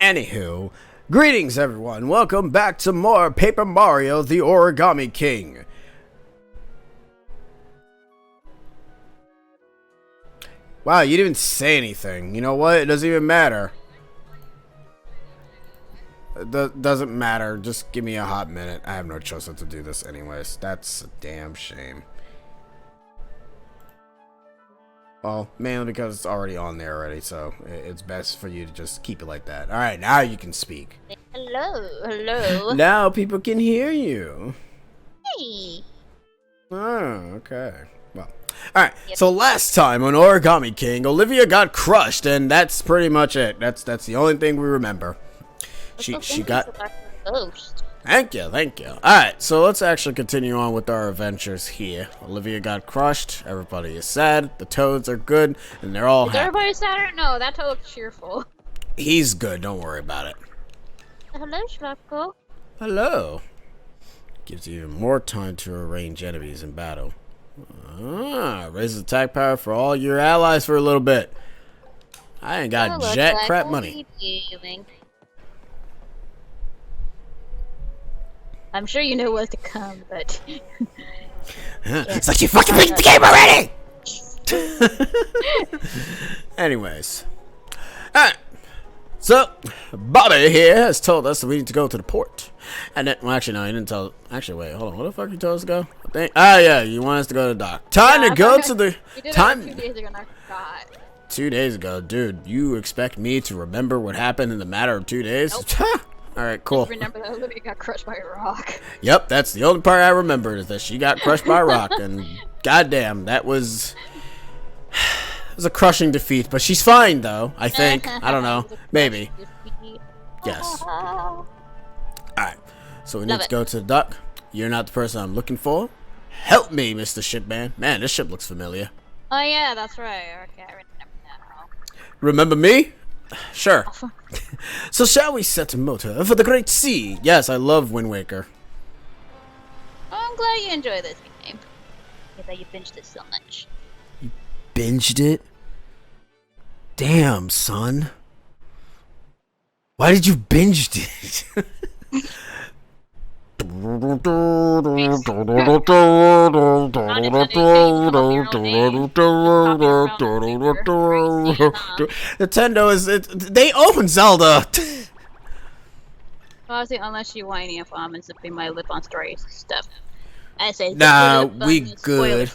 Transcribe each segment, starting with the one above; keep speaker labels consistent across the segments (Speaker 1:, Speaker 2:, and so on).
Speaker 1: Anywho, greetings everyone. Welcome back to more Paper Mario: The Origami King. Wow, you didn't even say anything. You know what? It doesn't even matter. It doesn't matter. Just give me a hot minute. I have no choice but to do this anyways. That's a damn shame. Well, mainly because it's already on there already, so it's best for you to just keep it like that. Alright, now you can speak.
Speaker 2: Hello.
Speaker 1: Now people can hear you.
Speaker 2: Hey.
Speaker 1: Oh, okay. Well, alright. Yep. So last time on Origami King, Olivia got crushed, and that's pretty much it. That's the only thing we remember. She got...
Speaker 2: Ghost.
Speaker 1: Thank you. Alright, so let's actually continue on with our adventures here. Olivia got crushed, everybody is sad, the toads are good, and they're all happy.
Speaker 2: Everybody sad or no? That toad's cheerful.
Speaker 1: He's good, don't worry about it.
Speaker 2: Hello, Schwapko.
Speaker 1: Hello. Gives you even more time to arrange enemies in battle. Raises attack power for all your allies for a little bit. I ain't got jack crap money.
Speaker 2: I'm sure you know what's to come, but...
Speaker 1: It's like you fucking beat the game already! Anyways. Alright. So, Bobby here has told us that we need to go to the port. And then, well, actually, no, he didn't tell... Actually, wait, hold on. What the fuck you told us to go? Yeah, you want us to go to the dock. Time to go to the... Time... 2 days ago, and I forgot. 2 days ago? Dude, you expect me to remember what happened in the matter of 2 days? Nope. Alright, cool.
Speaker 2: Just remember that Olivia got crushed by a rock.
Speaker 1: Yep, that's the only part I remember is that she got crushed by a rock, and goddamn, that was... It was a crushing defeat, but she's fine, though, I think. I don't know. Maybe. Yes. Alright, so we need to go to the dock. You're not the person I'm looking for. Help me, Mr. Shipman. Man, this ship looks familiar.
Speaker 2: Oh, yeah, that's right. Okay, I remember now.
Speaker 1: Remember me? Sure. So shall we set a motor for the great sea? Yes, I love Wind Waker.
Speaker 2: Oh, I'm glad you enjoy this game. I thought you binged it so much.
Speaker 1: You binged it? Damn, son. Why did you binge it? Nintendo is they own Zelda.
Speaker 2: Honestly, unless you whiny if I'm zipping my lip on story stuff. I say
Speaker 1: nah, we good.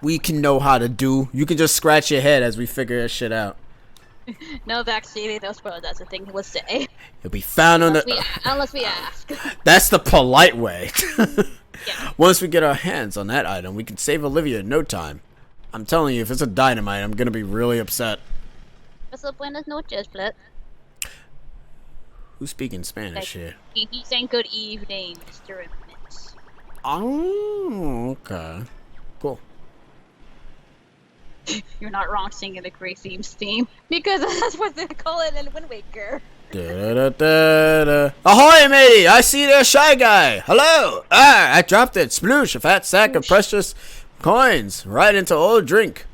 Speaker 1: We can know how to do. You can just scratch your head as we figure that shit out.
Speaker 2: No vaccine, no spoilers. That's the thing we'll say.
Speaker 1: It'll be found on
Speaker 2: unless we ask.
Speaker 1: That's the polite way.
Speaker 2: Yeah.
Speaker 1: Once we get our hands on that item, we can save Olivia in no time. I'm telling you, if it's a dynamite, I'm gonna be really upset.
Speaker 2: Buenas noches, Flip.
Speaker 1: Who's speaking Spanish here?
Speaker 2: He's saying good evening, Mr. Emmett.
Speaker 1: Oh, okay. Cool.
Speaker 2: You're not wrong singing the Great Themes theme, because that's what they call it in Wind Waker.
Speaker 1: Ahoy, matey! I see there's Shy Guy! Hello! I dropped it. Sploosh, a fat sack of precious coins right into old drink.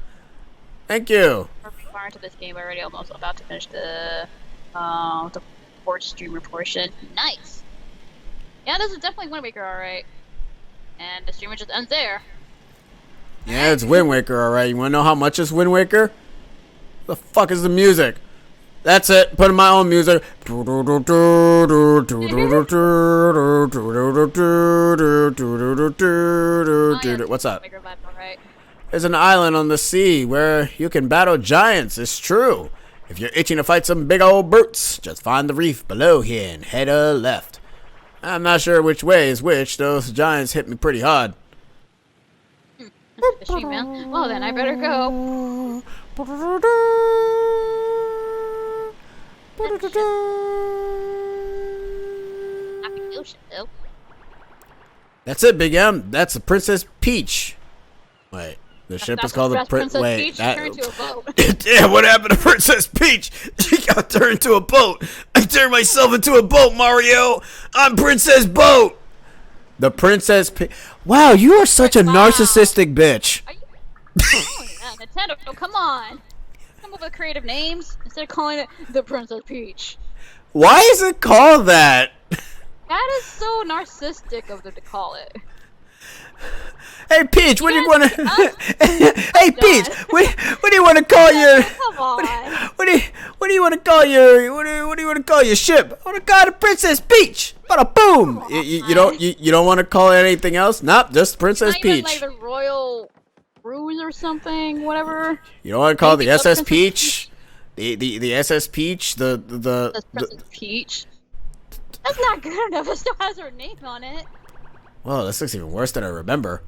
Speaker 1: Thank you.
Speaker 2: We're far into this game. We're already almost about to finish the port streamer portion. Nice! Yeah, this is definitely Wind Waker, alright. And the streamer just ends there.
Speaker 1: Yeah, it's Wind Waker, alright. You wanna know how much is Wind Waker? The fuck is the music? That's it. Put in my own music. What's up? There's an island on the sea where you can battle giants. It's true. If you're itching to fight some big old brutes, just find the reef below here and head left. I'm not sure which way is which. Those giants hit me pretty hard.
Speaker 2: Well, then I better go.
Speaker 1: That's it, Big M. That's the Princess Peach. Wait, the ship is called the Princess Peach. Turned to a boat. Yeah, what happened to Princess Peach? She got turned into a boat. I turned myself into a boat, Mario. I'm Princess Boat. The Princess Peach. Wow, you are such a narcissistic bitch.
Speaker 2: Are you... Oh, yeah, Nintendo, come on. Come up with creative names instead of calling it the Princess Peach.
Speaker 1: Why is it called that?
Speaker 2: That is so narcissistic of them to call it.
Speaker 1: Hey Peach, what do you want to? Hey Peach,
Speaker 2: done.
Speaker 1: what do you want to call your?
Speaker 2: Come on.
Speaker 1: What do you want to call your? What do you want to call your ship? I want to call it Princess Peach. Bada boom! You don't want to call it anything else? Nope, just Princess
Speaker 2: Not even,
Speaker 1: Peach.
Speaker 2: like the Royal Cruise or something, whatever.
Speaker 1: You don't want to call it the
Speaker 2: Maybe
Speaker 1: SS
Speaker 2: Princess
Speaker 1: Peach? The SS Peach?
Speaker 2: That's Princess Peach. That's not good enough. It still has her name on it.
Speaker 1: Well, this looks even worse than I remember.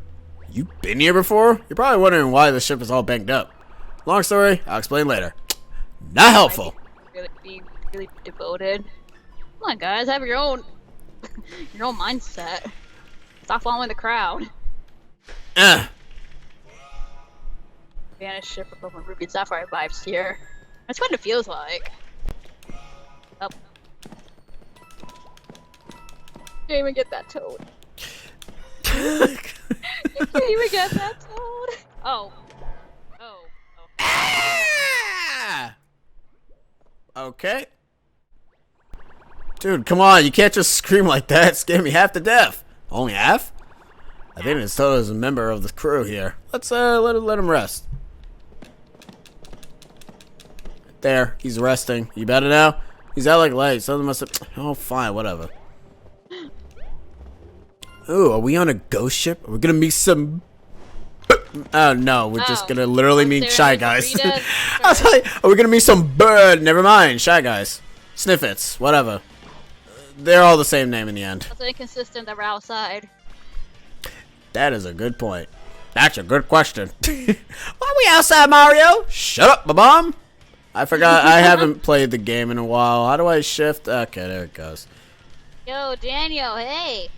Speaker 1: You been here before? You're probably wondering why the ship is all banged up. Long story, I'll explain later. Not helpful.
Speaker 2: Be really devoted. Come on, guys, have your own mindset. Stop following the crowd. Vanished ship above Ruby and Sapphire vibes here. That's what it feels like. Oh. Can't even get that toad. You can't even get that toad. Oh. Oh.
Speaker 1: Ah! Okay. Dude, come on, you can't just scream like that. Scare me half to death. Only half? I think it's told as a member of the crew here. Let's let him rest. There, he's resting. You better now? He's out like light. Something must have. Oh, fine, whatever. Ooh, are we on a ghost ship? Are we gonna meet some? Oh no, we're just gonna literally meet Shy Guys. I'll tell you, are we gonna meet some bird? Never mind, Shy Guys. Sniffits, whatever. They're all the same name in the end.
Speaker 2: That's inconsistent that we're outside.
Speaker 1: That is a good point. That's a good question. Why are we outside, Mario? Shut up, Babam. I forgot. I haven't played the game in a while. How do I shift? Okay, there it goes.
Speaker 2: Yo, Daniel, hey.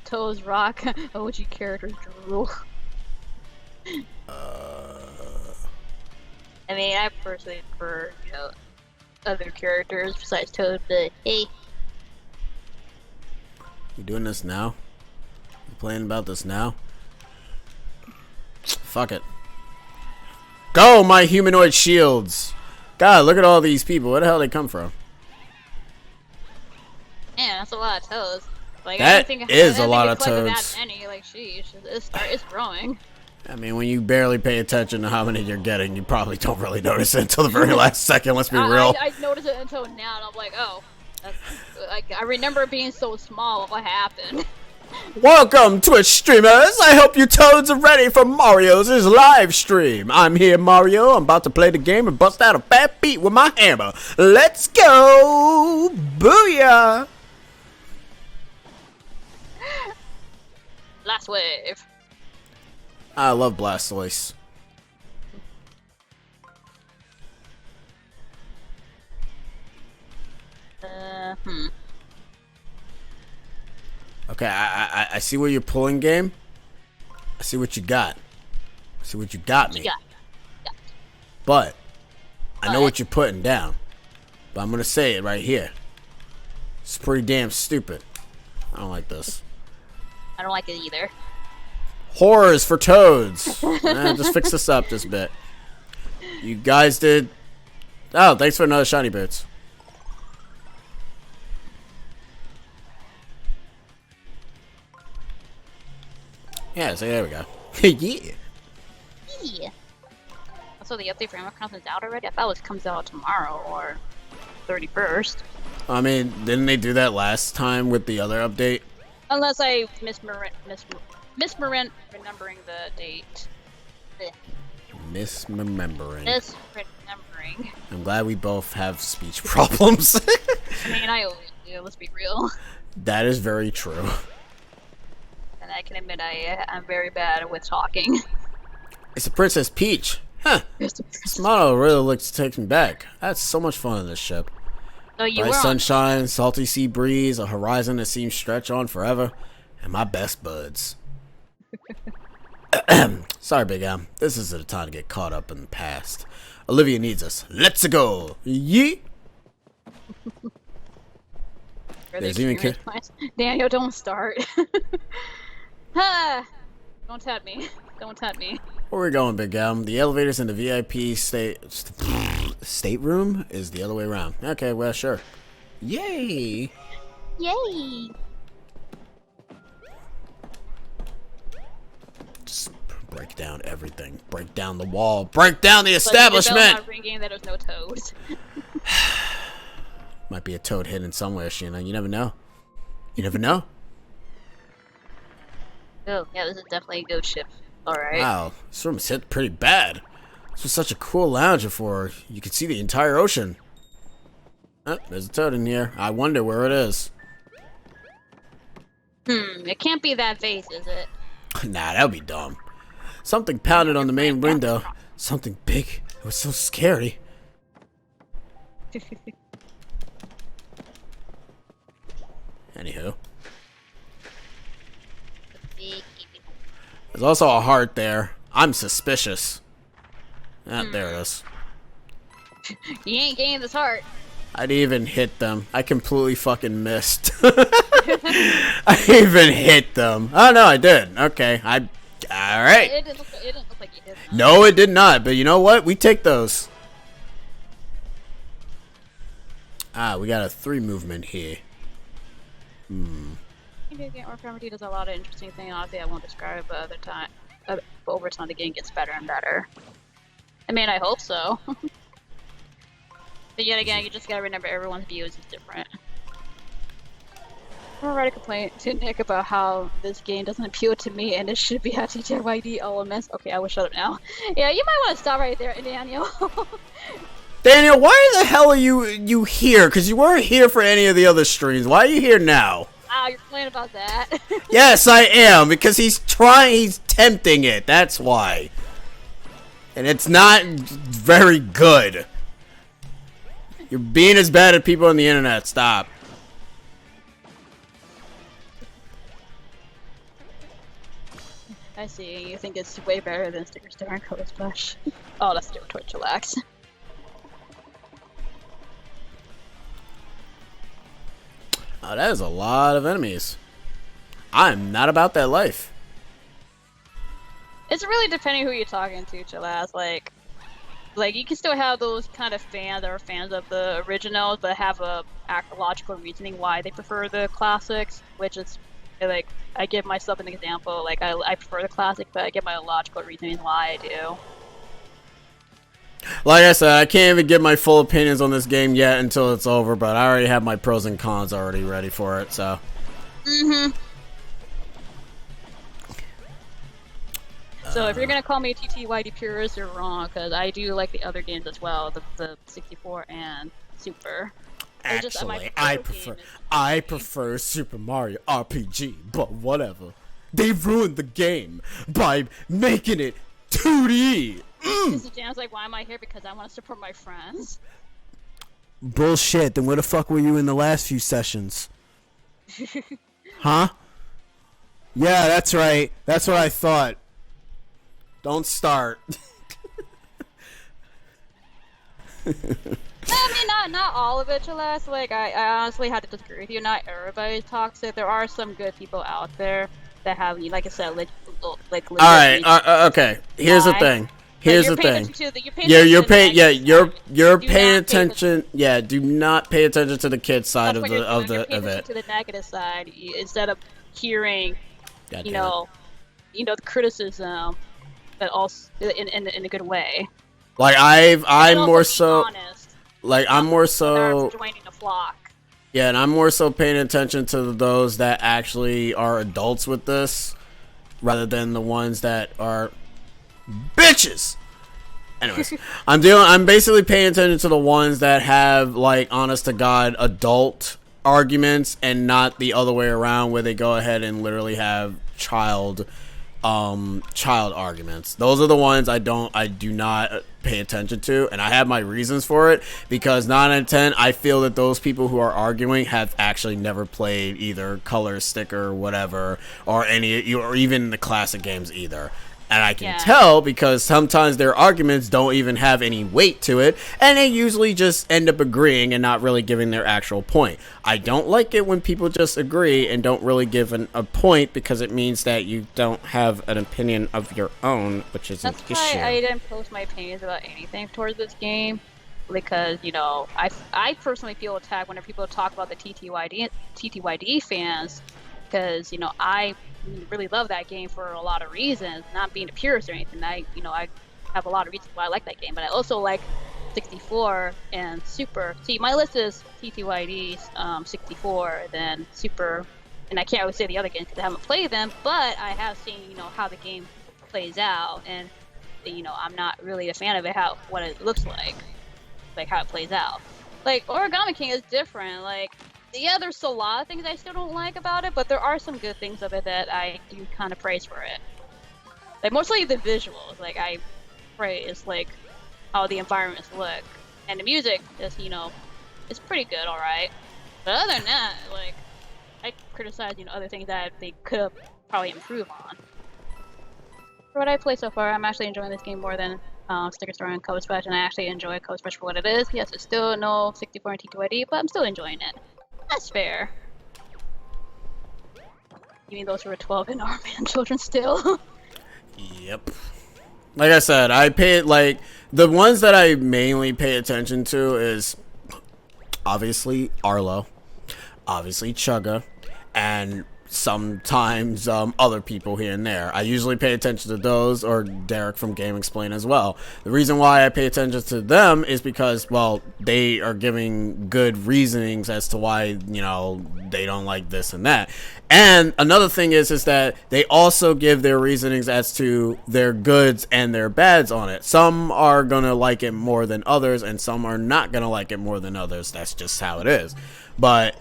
Speaker 2: Toes Rock, OG character drool. I mean, I personally prefer, other characters besides Toad, but hey.
Speaker 1: You doing this now? You playing about this now? Fuck it. Go, my humanoid shields! God, look at all these people. Where the hell they come from?
Speaker 2: Man, that's a lot of toes. Like,
Speaker 1: That is a lot of toads.
Speaker 2: That many, like, sheesh, it's growing.
Speaker 1: I mean, when you barely pay attention to how many you're getting, you probably don't really notice it until the very last second, let's be real.
Speaker 2: I noticed it until now, and I'm like, oh. Like, I remember it being so small, what happened?
Speaker 1: Welcome, Twitch streamers! I hope you toads are ready for Mario's live stream. I'm here, Mario. I'm about to play the game and bust out a fat beat with my hammer. Let's go! Booyah!
Speaker 2: Last wave.
Speaker 1: I love Blastoise. Okay, I see where you're pulling, game. I see what you got. I see what you got me.
Speaker 2: Yeah.
Speaker 1: But I know what you're putting down. But I'm gonna say it right here. It's pretty damn stupid. I don't like this.
Speaker 2: I don't like it either.
Speaker 1: Horrors for toads. Just fix this up just a bit. You guys did. Oh, thanks for another shiny boots. Yeah, so there we go. Yeah.
Speaker 2: Yeah. So the update for Animal Crossing is out already? I thought it comes out tomorrow or 31st.
Speaker 1: I mean, didn't they do that last time with the other update?
Speaker 2: Unless I misremembering the date.
Speaker 1: Misremembering.
Speaker 2: Misremembering.
Speaker 1: I'm glad we both have speech problems.
Speaker 2: I mean, I always do, let's be real.
Speaker 1: That is very true.
Speaker 2: And I can admit I'm very bad with talking.
Speaker 1: It's a Princess Peach. Huh. This model really looks to take me back. I had so much fun on this ship.
Speaker 2: So you
Speaker 1: Bright
Speaker 2: were
Speaker 1: sunshine, salty sea breeze, a horizon that seems stretch on forever, and my best buds. Sorry, Big M. This isn't the time to get caught up in the past. Olivia needs us. Let's go. Yeet. There's even
Speaker 2: Daniel, don't start. Don't tempt me. Don't tempt me.
Speaker 1: Where are we going, Big M? The elevators in the VIP stateroom is the other way around. Okay, well, sure. Yay!
Speaker 2: Yay!
Speaker 1: Just break down everything. Break down the wall. Break down the establishment!
Speaker 2: Ringing that there's no toads.
Speaker 1: Might be a toad hidden somewhere, Sheena. You never know. You never know.
Speaker 2: Oh, yeah, this is definitely a ghost ship. Alright.
Speaker 1: Wow, this room's hit pretty bad. This was such a cool lounge before. You could see the entire ocean. Oh, there's a toad in here. I wonder where it is.
Speaker 2: It can't be that vase, is it?
Speaker 1: Nah, that would be dumb. Something pounded on the main window. Something big. It was so scary. Anywho. There's also a heart there. I'm suspicious. Ah, there it is.
Speaker 2: You ain't getting this heart.
Speaker 1: I didn't even hit them. I completely fucking missed. I even hit them. Oh, no, I did. Okay. Alright.
Speaker 2: It didn't look like you did.
Speaker 1: No, it did not. But you know what? We take those. Ah, we got a 3 movement here.
Speaker 2: Origami does a lot of interesting things. Honestly, I won't describe it, but over time the game gets better and better. I mean, I hope so. But yet again, you just gotta remember everyone's views is different. I'm gonna write a complaint to Nick about how this game doesn't appeal to me and it should be TJYD elements. Okay, I will shut up now. Yeah, you might want to stop right there, Daniel.
Speaker 1: Daniel, why the hell are you here? Because you weren't here for any of the other streams. Why are you here now?
Speaker 2: Ah, you're complaining about that.
Speaker 1: Yes, I am. Because he's tempting it. That's why. And it's not very good. You're being as bad as people on the internet. Stop.
Speaker 2: I see. You think it's way better than Sticker Star and Color Splash. Oh, that's still Twitch Relax.
Speaker 1: Oh, that is a lot of enemies. I'm not about that life.
Speaker 2: It's really depending who you're talking to, Chillax. Like you can still have those kind of fans that are fans of the originals, but have a logical reasoning why they prefer the classics. Which is, like, I give myself an example. Like I prefer the classic, but I give my logical reasoning why I do.
Speaker 1: Like I said, I can't even give my full opinions on this game yet until it's over, but I already have my pros and cons already ready for it, so.
Speaker 2: So if you're gonna call me a TTYD purist, you're wrong, because I do like the other games as well, the 64 and Super.
Speaker 1: Actually, I prefer Super Mario RPG, but whatever. They ruined the game by making it 2D.
Speaker 2: This Jan's like, why am I here? Because I want to support my friends.
Speaker 1: Bullshit. Then where the fuck were you in the last few sessions? Huh? Yeah, that's right. That's what I thought. Don't start.
Speaker 2: I mean, not all of it, Chillax. Like, I honestly had to disagree with you. Not everybody's toxic. There are some good people out there that have, like I said, like
Speaker 1: alright, okay. Here's the thing. Here's the thing. You're paying attention. Yeah, do not pay attention to the kid's side of it.
Speaker 2: To the negative side, instead of hearing, you know, the criticism, but also in a good way.
Speaker 1: Like I'm more so
Speaker 2: joining the flock.
Speaker 1: Yeah, and I'm more so paying attention to those that actually are adults with this, rather than the ones that are bitches. Anyways, I'm basically paying attention to the ones that have, like, honest to God adult arguments, and not the other way around where they go ahead and literally have child arguments. Those are the ones I do not pay attention to, and I have my reasons for it, because 9 out of 10 I feel that those people who are arguing have actually never played either Color, Sticker, or whatever, or even the classic games either. And I can tell because sometimes their arguments don't even have any weight to it, and they usually just end up agreeing and not really giving their actual point. I don't like it when people just agree and don't really give a point, because it means that you don't have an opinion of your own, which is an issue.
Speaker 2: That's why I didn't post my opinions about anything towards this game. because I personally feel attacked whenever people talk about the TTYD fans, because I really love that game for a lot of reasons, not being a purist or anything. I have a lot of reasons why I like that game, but I also like 64 and Super. See, my list is TTYD, 64, then Super, and I can't really say the other games because I haven't played them, but I have seen how the game plays out, and I'm not really a fan of it, what it looks like how it plays out. Like Origami King is different. Like, yeah, there's a lot of things I still don't like about it, but there are some good things of it that I do kind of praise for it. Like mostly the visuals. Like I praise like how the environments look, and the music is it's pretty good, all right. But other than that, like I criticize other things that they could probably improve on. For what I play so far, I'm actually enjoying this game more than Sticker Star and Cultus Tower, and I actually enjoy Cultus Tower for what it is. Yes, it's still no 64 and TTYD, but I'm still enjoying it. That's fair. You mean those who are 12 and are man children still?
Speaker 1: Yep. Like I said, I pay like the ones that I mainly pay attention to is obviously Arlo, obviously Chugga, and sometimes other people here and there. I usually pay attention to those, or Derek from Game Explain as well. The reason why I pay attention to them is because, well, they are giving good reasonings as to why they don't like this and that. And another thing is that they also give their reasonings as to their goods and their bads on it. Some are gonna like it more than others, and some are not gonna like it more than others. That's just how it is. But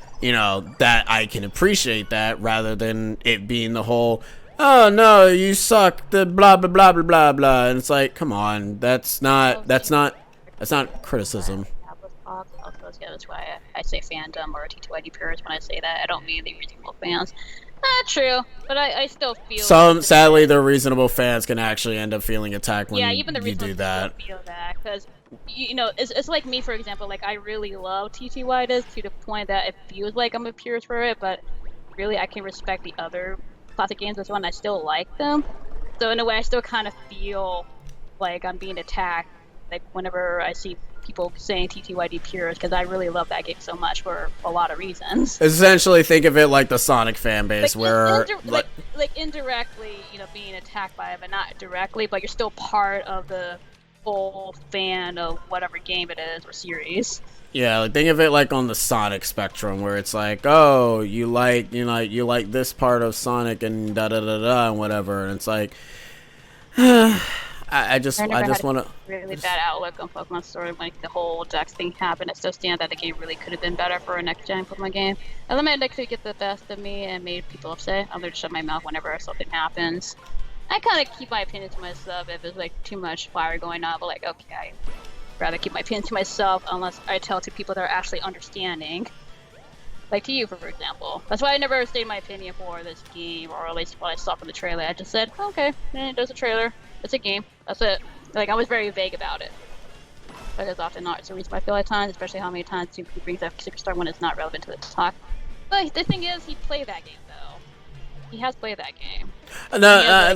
Speaker 1: that I can appreciate that, rather than it being the whole, oh no, you suck, the blah blah blah blah blah blah. And it's like, come on, that's not criticism.
Speaker 2: That's why I say fandom or TTYD purists when I say that. I don't mean the reasonable fans. True, but I still feel
Speaker 1: sadly the reasonable fans can actually end up feeling attacked when
Speaker 2: even the
Speaker 1: you do that.
Speaker 2: Feel that because it's like me, for example. Like I really love TTYD to the point that it feels like I'm a purist for it, but really I can respect the other classic games as well, and I still like them. So in a way, I still kind of feel like I'm being attacked, like whenever I see people saying TTYD purist, because I really love that game so much for a lot of reasons.
Speaker 1: Essentially, think of it like the Sonic fan base, where
Speaker 2: like indirectly, being attacked by it, but not directly. But you're still part of the whole fan of whatever game it is or series.
Speaker 1: Yeah, like think of it like on the Sonic spectrum, where it's like, oh, you like this part of Sonic and da da da da and whatever, and it's like, I just want to
Speaker 2: really bad outlook on Pokemon Story when the whole Dex thing happened. It still stands that the game really could have been better for a next gen Pokemon game. I let my Dex get the best of me and made people upset. I'm gonna shut my mouth whenever something happens. I kind of keep my opinion to myself if there's like too much fire going on, but like, okay, I'd rather keep my opinion to myself unless I tell to people that are actually understanding. Like to you, for example. That's why I never stated my opinion for this game, or at least what I saw from the trailer. I just said, okay, there's a trailer. It's a game. That's it. Like, I was very vague about it. But it's often not. It's a reason why I feel at times, especially how many times he brings up Superstar when it's not relevant to the talk. But the thing is, he played that game, though. He has played that game.
Speaker 1: No.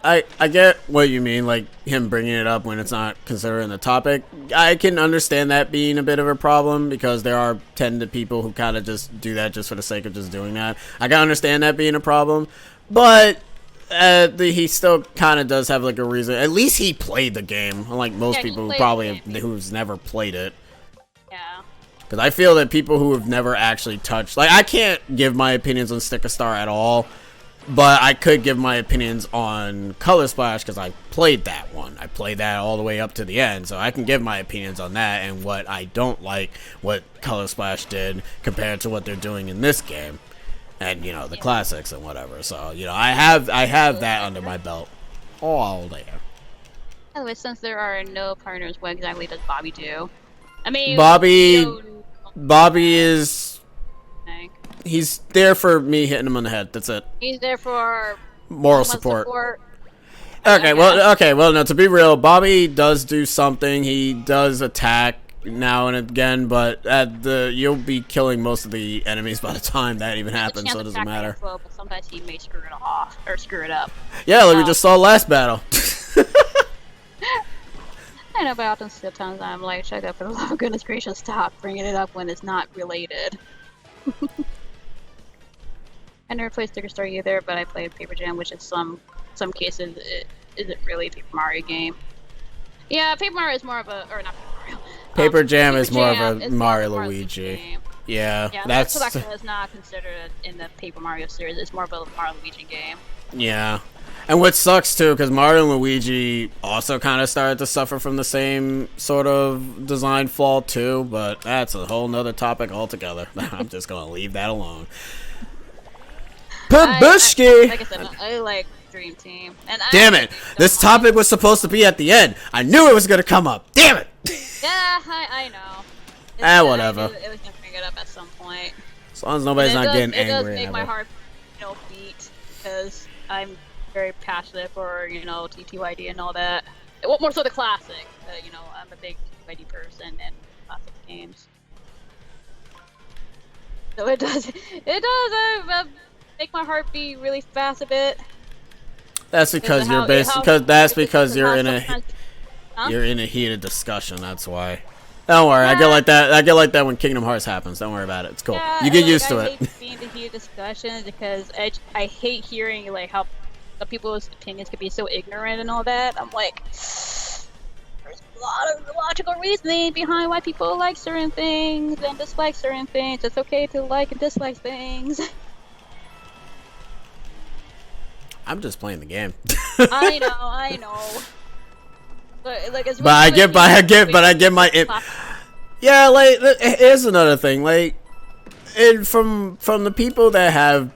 Speaker 1: I get what you mean, like him bringing it up when it's not considered in the topic. I can understand that being a bit of a problem, because there tend to people who kind of just do that just for the sake of just doing that. I can understand that being a problem, but he still kind of does have like a reason. At least he played the game, unlike most people who's never played it.
Speaker 2: Yeah.
Speaker 1: Because I feel that people who have never actually touched, like, I can't give my opinions on Sticker Star at all, but I could give my opinions on Color Splash, because I played that one. I played that all the way up to the end, so I can give my opinions on that and what I don't like what Color Splash did compared to what they're doing in this game. And, the classics and whatever. So, I have that under my belt all day.
Speaker 2: By the way, since there are no partners, what exactly does Bobby do? I mean,
Speaker 1: Bobby is... He's there for me hitting him on the head. That's it.
Speaker 2: He's there for...
Speaker 1: moral support. Okay, well, no, to be real, Bobby does do something. He does attack now and again, but you'll be killing most of the enemies by the time that even happens, so it doesn't matter.
Speaker 2: But sometimes he may screw it off or screw it up.
Speaker 1: Yeah, like we just saw last battle.
Speaker 2: I know, but often sometimes I'm like, check out for the love of goodness gracious, stop bringing it up when it's not related. I never played Sticker Star either, but I played Paper Jam, which in some cases it isn't really a Paper Mario game. Yeah, Paper Mario is more of a, or not Paper Mario.
Speaker 1: Paper Jam
Speaker 2: Paper
Speaker 1: is more
Speaker 2: Jam
Speaker 1: of a
Speaker 2: is
Speaker 1: Mario
Speaker 2: more of a
Speaker 1: Luigi.
Speaker 2: game.
Speaker 1: Yeah,
Speaker 2: Yeah,
Speaker 1: that's
Speaker 2: that is not considered in the Paper Mario series. It's more of a Mario Luigi game.
Speaker 1: yeah. And what sucks too, because Mario and Luigi also kind of started to suffer from the same sort of design flaw too, but that's a whole nother topic altogether. I'm just gonna leave that alone. Babushki!
Speaker 2: Like I said, I like Dream Team. And
Speaker 1: Damn it! This topic was supposed to be at the end. I knew it was gonna come up. Damn it!
Speaker 2: Yeah, I know.
Speaker 1: Whatever.
Speaker 2: It was gonna bring it up at some point.
Speaker 1: As long as nobody's not getting angry.
Speaker 2: It does make
Speaker 1: ever.
Speaker 2: my heart, beat because I'm very passionate for TTYD and all that. Well, more so the classic. I'm a big TTYD person and classic games. So it does make my heart beat really fast a bit.
Speaker 1: That's because you're in a heated discussion. That's why. Don't worry, I get like that. I get like that when Kingdom Hearts happens. Don't worry about it. It's cool.
Speaker 2: Yeah,
Speaker 1: you get used to it.
Speaker 2: I hate being in heated discussions because I hate hearing how people's opinions could be so ignorant and all that. I'm like, there's a lot of logical reasoning behind why people like certain things and dislike certain things. It's okay to like and dislike things.
Speaker 1: I'm just playing the game.
Speaker 2: I know. But like, it's
Speaker 1: but I get my. Yeah, like here's another thing. Like, from the people that have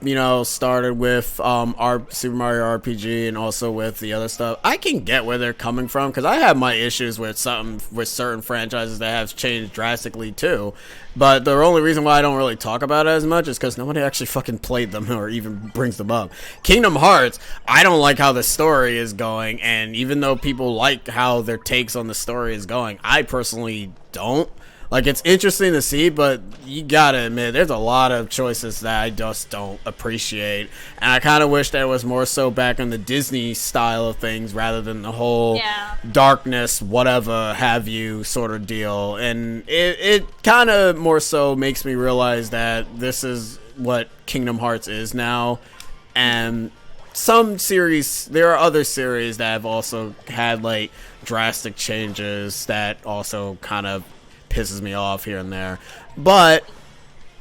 Speaker 1: started with Super Mario RPG and also with the other stuff, I can get where they're coming from because I have my issues with certain franchises that have changed drastically too. But the only reason why I don't really talk about it as much is because nobody actually fucking played them or even brings them up. Kingdom Hearts, I don't like how the story is going, and even though people like how their takes on the story is going, I personally don't. Like, it's interesting to see, but you gotta admit, there's a lot of choices that I just don't appreciate. And I kind of wish that was more so back in the Disney style of things rather than the whole darkness, whatever have you sort of deal. And it kind of more so makes me realize that this is what Kingdom Hearts is now. And there are other series that have also had, like, drastic changes that also kind of pisses me off here and there, but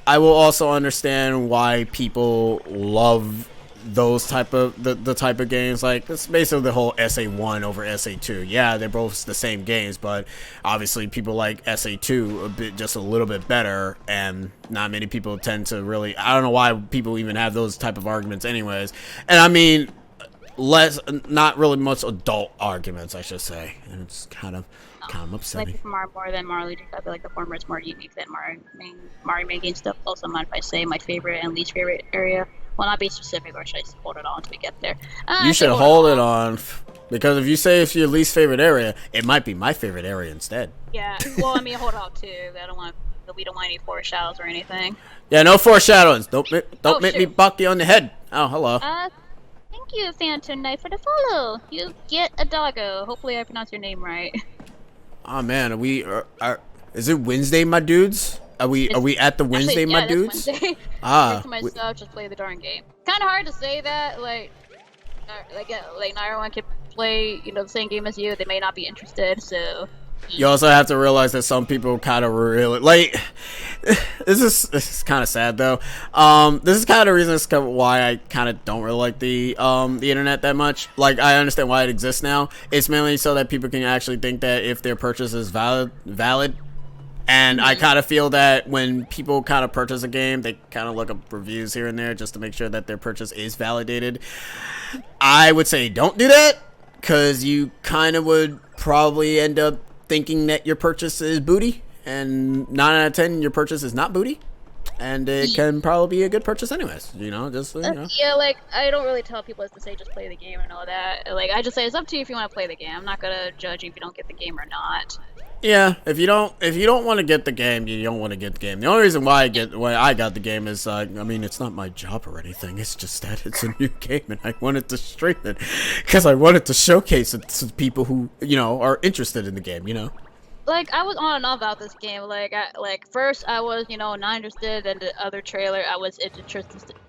Speaker 1: I will also understand why people love those type of the type of games. Like, it's basically the whole SA1 over SA2. Yeah, they're both the same games, but obviously people like SA2 just a little bit better, and not many people tend to really. I don't know why people even have those type of arguments, anyways. And I mean, not really much adult arguments, I should say, and it's kind of upsetting.
Speaker 2: Like more than Mario Luigi, I feel like the former is more unique than Mario making stuff. Also, mind if I say my favorite and least favorite area? Well, not be specific, or should I just hold it on until we get there?
Speaker 1: You should hold it on, because if you say it's your least favorite area, it might be my favorite area instead.
Speaker 2: Yeah, well, I mean, hold on too. We don't want any foreshadows or anything.
Speaker 1: Yeah, no foreshadowings. Don't make me buck you on the head. Oh, hello.
Speaker 2: Thank you, Phantom Knight, for the follow. You get a doggo. Hopefully, I pronounced your name right.
Speaker 1: Oh man, is it Wednesday, my dudes? Are we at the Wednesday, my dudes?
Speaker 2: Wednesday. To myself, just play the darn game. Kind of hard to say that, like not everyone can play, the same game as you. They may not be interested, so.
Speaker 1: You also have to realize that some people kind of really like. This is kind of sad though. This is kind of the reason why I kind of don't really like the internet that much. Like, I understand why it exists now. It's mainly so that people can actually think that if their purchase is valid. And I kind of feel that when people kind of purchase a game, they kind of look up reviews here and there just to make sure that their purchase is validated. I would say don't do that, because you kind of would probably end up thinking that your purchase is booty, and 9 out of 10 your purchase is not booty, and it can probably be a good purchase anyways.
Speaker 2: Yeah, like, I don't really tell people to say just play the game and all that. Like, I just say it's up to you if you want to play the game. I'm not gonna judge you if you don't get the game or not.
Speaker 1: Yeah, if you don't want to get the game, you don't want to get the game. The only reason why I got the game is, I mean, it's not my job or anything. It's just that it's a new game, and I wanted to stream it because I wanted to showcase it to people who, you know, are interested in the game. You know.
Speaker 2: Like, I was on and off about this game. Like, first I was, you know, not interested, and the other trailer I was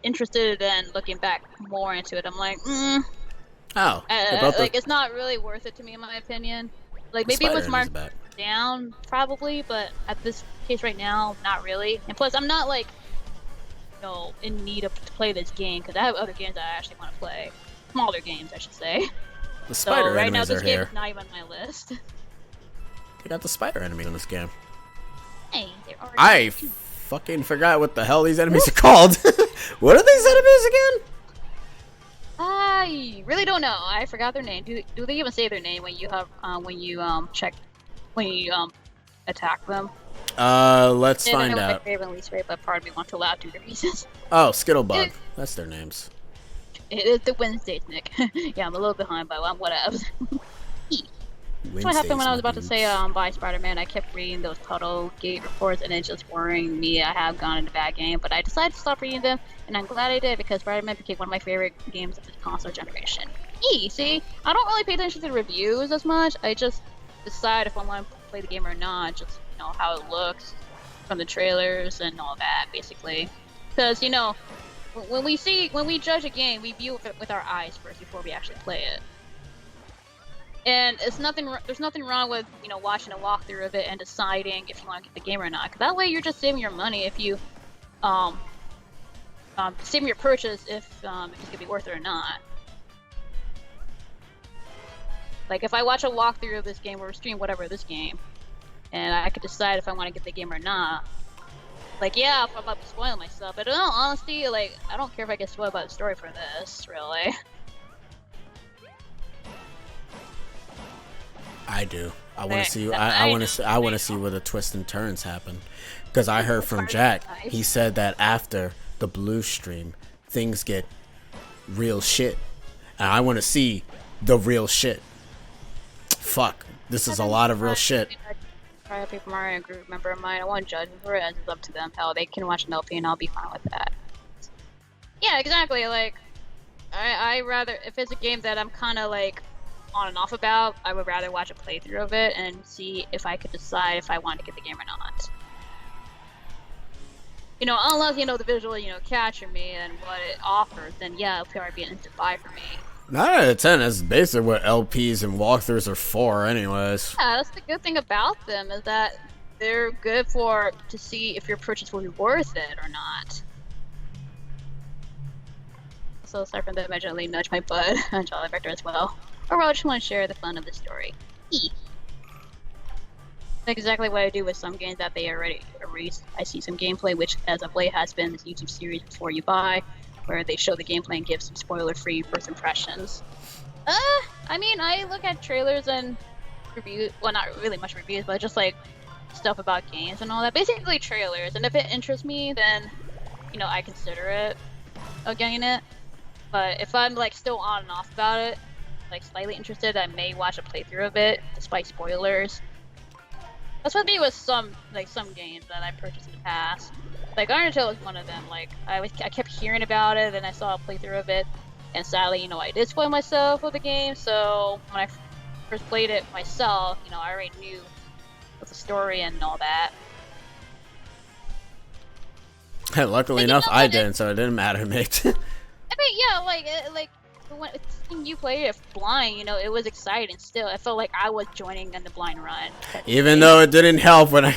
Speaker 2: interested in looking back more into it. I'm like,
Speaker 1: Oh,
Speaker 2: like, it's not really worth it to me, in my opinion. Like, maybe it was marked down, probably, but at this case right now, not really. And plus, I'm not, like, you know, in need of to play this game, because I have other games that I actually want to play. Smaller games, I should say.
Speaker 1: The spider
Speaker 2: so right now,
Speaker 1: enemies
Speaker 2: this
Speaker 1: are
Speaker 2: game
Speaker 1: here.
Speaker 2: is not even on my list.
Speaker 1: They got the spider enemies in this game.
Speaker 2: Hey, they're already
Speaker 1: I fucking forgot what the hell these enemies are called. What are these enemies again?
Speaker 2: I really don't know. I forgot their name. Do they even say their name when you have attack them?
Speaker 1: Let's find out.
Speaker 2: My favorite and least favorite, but part of me wants to laugh due to reasons.
Speaker 1: Oh, Skittlebug. That's their names.
Speaker 2: It is the Wednesdays, Nick. Yeah, I'm a little behind, but whatever. That's what happened when I was about to say buy Spider-Man. I kept reading those Puddle Gate reports, and it's just worrying me. I have gone into a bad game, but I decided to stop reading them, and I'm glad I did because Spider-Man became one of my favorite games of this console generation. See, I don't really pay attention to the reviews as much. I just decide if I want to play the game or not. Just, you know, how it looks from the trailers and all that, basically. Because, you know, when we judge a game, we view it with our eyes first before we actually play it. And there's nothing wrong with, you know, watching a walkthrough of it and deciding if you want to get the game or not. 'Cause that way you're just saving your money if you, saving your purchase if it's gonna be worth it or not. Like, if I watch a walkthrough of this game or stream whatever this game, and I could decide if I want to get the game or not. Like, yeah, I'm about to spoil myself, but in all honesty, like, I don't care if I get spoiled by the story for this, really.
Speaker 1: I do. I want to see. I want to see where the twists and turns happen, because I heard from Jack. He said that after the blue stream, things get real shit, and I want to see the real shit. Fuck, this is a lot of real shit.
Speaker 2: Paper Mario group member of mine. I won't judge them for it. It's up to them. Hell, they can watch an LP, and I'll be fine with that. Yeah, exactly. Like, I rather, if it's a game that I'm kind of like on and off about, I would rather watch a playthrough of it and see if I could decide if I want to get the game or not. You know, unless, you know, the visual, you know, capture me and what it offers, then yeah, it'll probably be an instant buy for me.
Speaker 1: 9 out of 10 is basically what LPs and walkthroughs are for anyways.
Speaker 2: Yeah, that's the good thing about them, is that they're good to see if your purchase will be worth it or not. So aside from that, I gently nudge my butt on Jolly Vector as well. Overall, I just want to share the fun of the story. That's exactly what I do with some games that they already erased. I see some gameplay, which as of late has been this YouTube series Before You Buy, where they show the gameplay and give some spoiler-free first impressions. I mean, I look at trailers and reviews, well, not really much reviews, but just like stuff about games and all that. Basically trailers, and if it interests me, then, you know, I consider it, getting it. But if I'm like still on and off about it, like slightly interested, I may watch a playthrough of it, despite spoilers. That's with me with some games that I purchased in the past. Like, Untitled was one of them. Like, I kept hearing about it, and I saw a playthrough of it, and sadly, you know, I did spoil myself with the game, so when I first played it myself, you know, I already knew the story and all that.
Speaker 1: Luckily enough, I didn't, so it didn't matter, mate.
Speaker 2: I mean, yeah, like when you played it blind, you know, it was exciting still. I felt like I was joining in the blind run.
Speaker 1: Even though it didn't help when I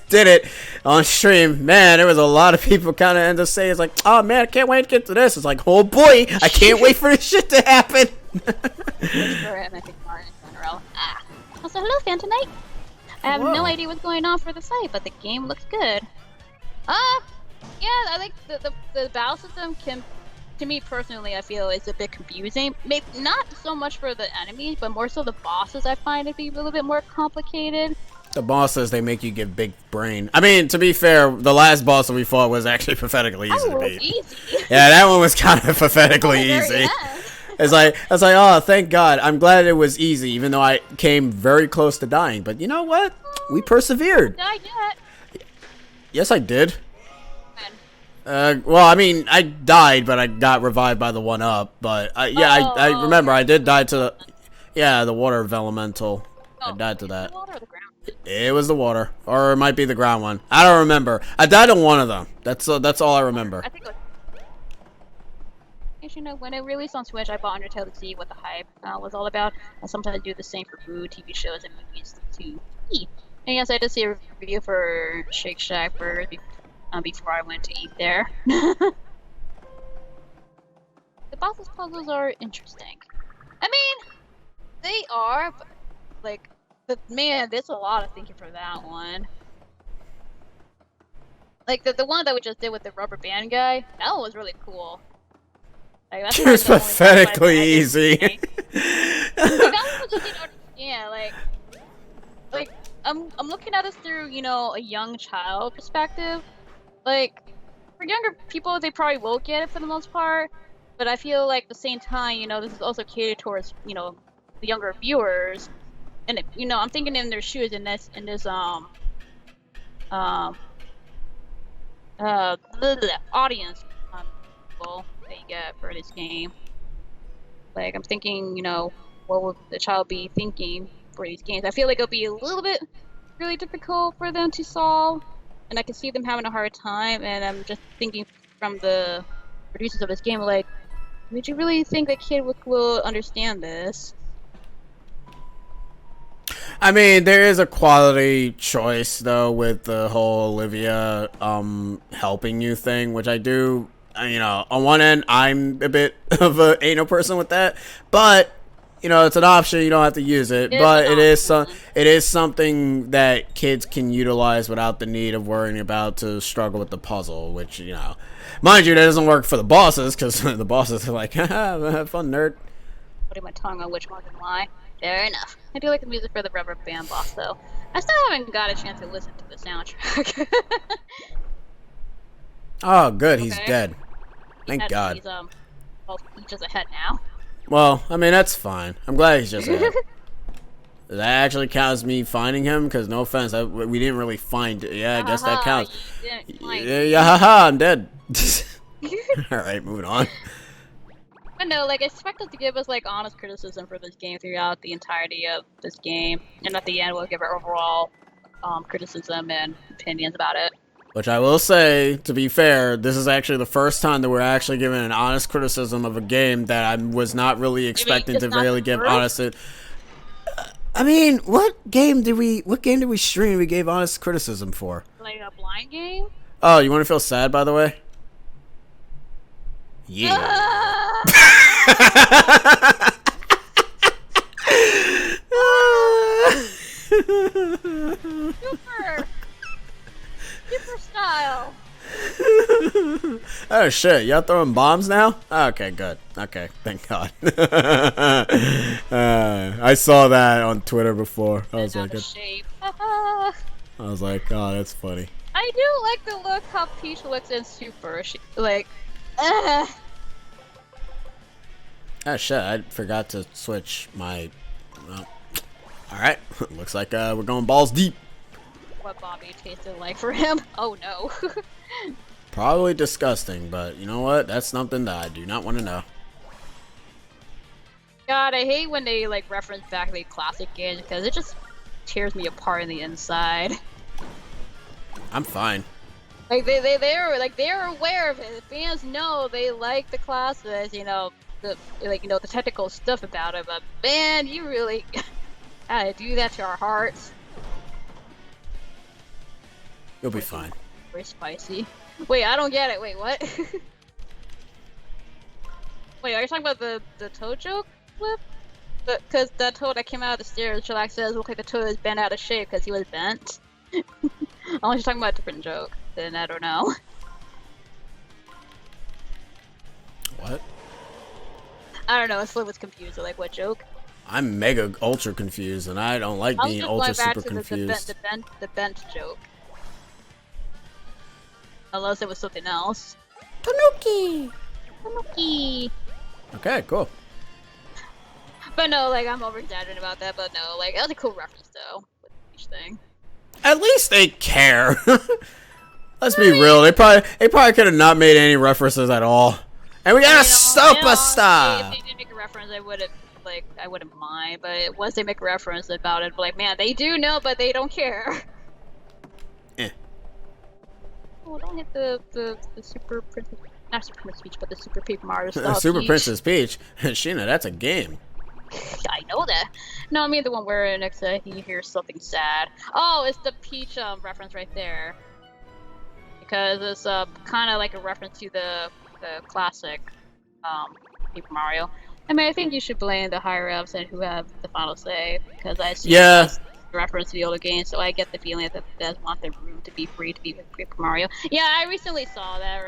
Speaker 1: did it on stream, man, there was a lot of people kind of end up saying, it's like, oh man, I can't wait to get to this. It's like, oh boy, I can't wait for this shit to happen.
Speaker 2: Also, hello, Phantom Knight. I have no idea what's going on for the fight, but the game looks good. Yeah, I like the battle system can, to me personally, I feel is a bit confusing. Maybe not so much for the enemies, but more so the bosses. I find it to be a little bit more complicated.
Speaker 1: The bosses, they make you get big brain. I mean, to be fair, the last boss that we fought was actually pathetically easy to beat.
Speaker 2: Easy.
Speaker 1: Yeah, that one was kind of pathetically easy. It's like I was like, oh, thank God. I'm glad it was easy, even though I came very close to dying. But you know what? We persevered.
Speaker 2: Died yet?
Speaker 1: Yes, I did.
Speaker 2: When?
Speaker 1: Well, I mean, I died, but I got revived by the one up. But yeah, I remember I did die to the water elemental. I died to that.
Speaker 2: The water or the ground?
Speaker 1: It was the water, or it might be the ground one. I don't remember. I died on one of them. That's all I remember.
Speaker 2: I think it was. You know, when it released on Switch, I bought Undertale to see what the hype was all about. I sometimes do the same for food, TV shows, and movies to eat. And yes, I did see a review for Shake Shack Burgers before I went to eat there. The bosses puzzles are interesting. I mean, they are, but, like, but man, there's a lot of thinking for that one. Like the one that we just did with the rubber band guy, that one was really cool. Like, that's
Speaker 1: it was pathetically easy.
Speaker 2: Like, that one was just, like I'm looking at this through, a young child perspective. Like, for younger people, they probably will get it for the most part. But I feel like at the same time, this is also catered towards, the younger viewers. And I'm thinking in their shoes in this audience people they get for this game. Like, I'm thinking, what will the child be thinking for these games? I feel like it'll be a little bit really difficult for them to solve, and I can see them having a hard time. And I'm just thinking from the producers of this game, like, would you really think the kid will understand this?
Speaker 1: I mean, there is a quality choice though with the whole Olivia helping you thing, which I do. On one end, I'm a bit of an anal person with that, but it's an option. You don't have to use it, but it is something that kids can utilize without the need of worrying about to struggle with the puzzle. Which mind you, that doesn't work for the bosses because the bosses are like, haha, have fun, nerd.
Speaker 2: Putting my tongue on which one can lie. Fair enough. I do like the music for the rubber band boss, though. I still haven't got a chance to listen to the soundtrack.
Speaker 1: Oh, good. He's dead. Thank God.
Speaker 2: He's just ahead now.
Speaker 1: Well, I mean, that's fine. I'm glad he's just ahead. That actually counts me finding him, because no offense, we didn't really find it. Yeah, I guess that counts. Yeah, haha, I'm dead. Alright, moving on.
Speaker 2: But no, I expect us to give us, honest criticism for this game throughout the entirety of this game. And at the end, we'll give our overall criticism and opinions about it.
Speaker 1: Which I will say, to be fair, this is actually the first time that we're actually giving an honest criticism of a game that I was not really expecting to really give honest. I mean, what game did we stream we gave honest criticism for?
Speaker 2: Like a blind game?
Speaker 1: Oh, you want to feel sad, by the way? Yeah.
Speaker 2: Super style.
Speaker 1: Oh shit, y'all throwing bombs now? Okay, good. Okay, thank God. I saw that on Twitter before. I was like, oh, that's funny.
Speaker 2: I do like the look how Peach looks in Super.
Speaker 1: Oh shit, I forgot to switch my... Well, alright, looks like we're going balls deep.
Speaker 2: What Bobby tasted like for him? Oh no.
Speaker 1: Probably disgusting, but you know what? That's something that I do not want to know.
Speaker 2: God, I hate when they reference back to the classic games because it just tears me apart in the inside.
Speaker 1: I'm fine.
Speaker 2: They're aware of it. The fans know they like the classics, the technical stuff about it, but man, you really gotta do that to our hearts.
Speaker 1: You'll be fine.
Speaker 2: Very spicy. Wait, I don't get it. Wait, what? Wait, are you talking about the Toad joke clip? Because that Toad that came out of the stairs, Shellac says, look like the Toad is bent out of shape because he was bent. Unless you're talking about a different joke, then I don't know.
Speaker 1: What?
Speaker 2: I don't know, Slim was confused. What joke?
Speaker 1: I'm mega ultra confused, and I don't like being ultra super confused.
Speaker 2: The bent joke. Unless it was something else.
Speaker 1: Tanuki!
Speaker 2: Tanuki!
Speaker 1: Okay, cool.
Speaker 2: But no, like I'm over exaggerating about that. But no, like that was a cool reference though with each thing.
Speaker 1: At least they care. Let's be real. They probably could have not made any references at all. And we got a superstar.
Speaker 2: If they did make a reference, I wouldn't mind. But once they make a reference about it, like man, they do know, but they don't care. Oh, don't hit the Super Princess, not Super Princess Peach, but the Super Paper Mario style
Speaker 1: Super
Speaker 2: Peach.
Speaker 1: Princess Peach. Sheena, that's a game.
Speaker 2: I know that. No, I mean the one where next he hears something sad. Oh, it's the Peach reference right there. Because it's kind of like a reference to the classic Paper Mario. I mean, I think you should blame the higher ups and who have the final say because I see reference to the older games, so I get the feeling that they does want the room to be free to be with Paper Mario. Yeah, I recently saw that.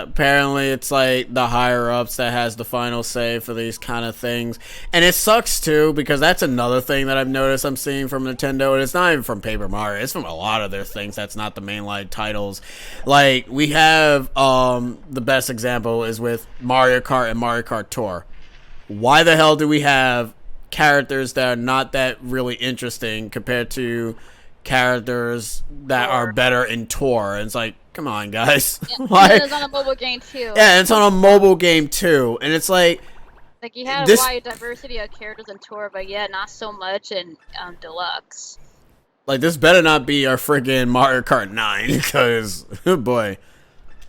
Speaker 1: Apparently it's like the higher ups that has the final say for these kind of things, and it sucks too because that's another thing that I've noticed I'm seeing from Nintendo, and it's not even from Paper Mario. It's from a lot of their things that's not the mainline titles. Like we have the best example is with Mario Kart and Mario Kart Tour. Why the hell do we have characters that are not that really interesting compared to characters that are better in Tour? And it's like, come on, guys.
Speaker 2: Yeah, like, it's on a mobile game too.
Speaker 1: Yeah, it's on a mobile game too, and it's like
Speaker 2: you had a wide diversity of characters in Tour, but yeah, not so much in Deluxe.
Speaker 1: Like this better not be our friggin' Mario Kart 9, because oh boy.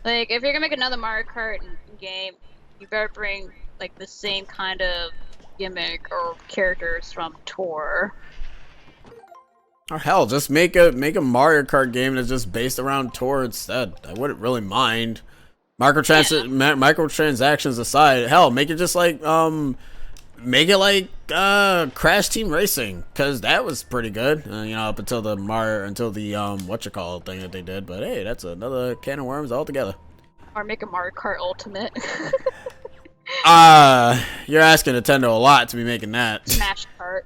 Speaker 2: Like if you're gonna make another Mario Kart game, you better bring like the same kind of gimmick or characters from Tour.
Speaker 1: Or hell, just make a Mario Kart game that's just based around Tour instead. I wouldn't really mind. Microtransactions aside, hell, make it just like Crash Team Racing, cause that was pretty good. Up until the whatchamacallit thing that they did. But hey, that's another can of worms altogether.
Speaker 2: Or make a Mario Kart Ultimate.
Speaker 1: You're asking Nintendo a lot to be making that.
Speaker 2: Smash Kart.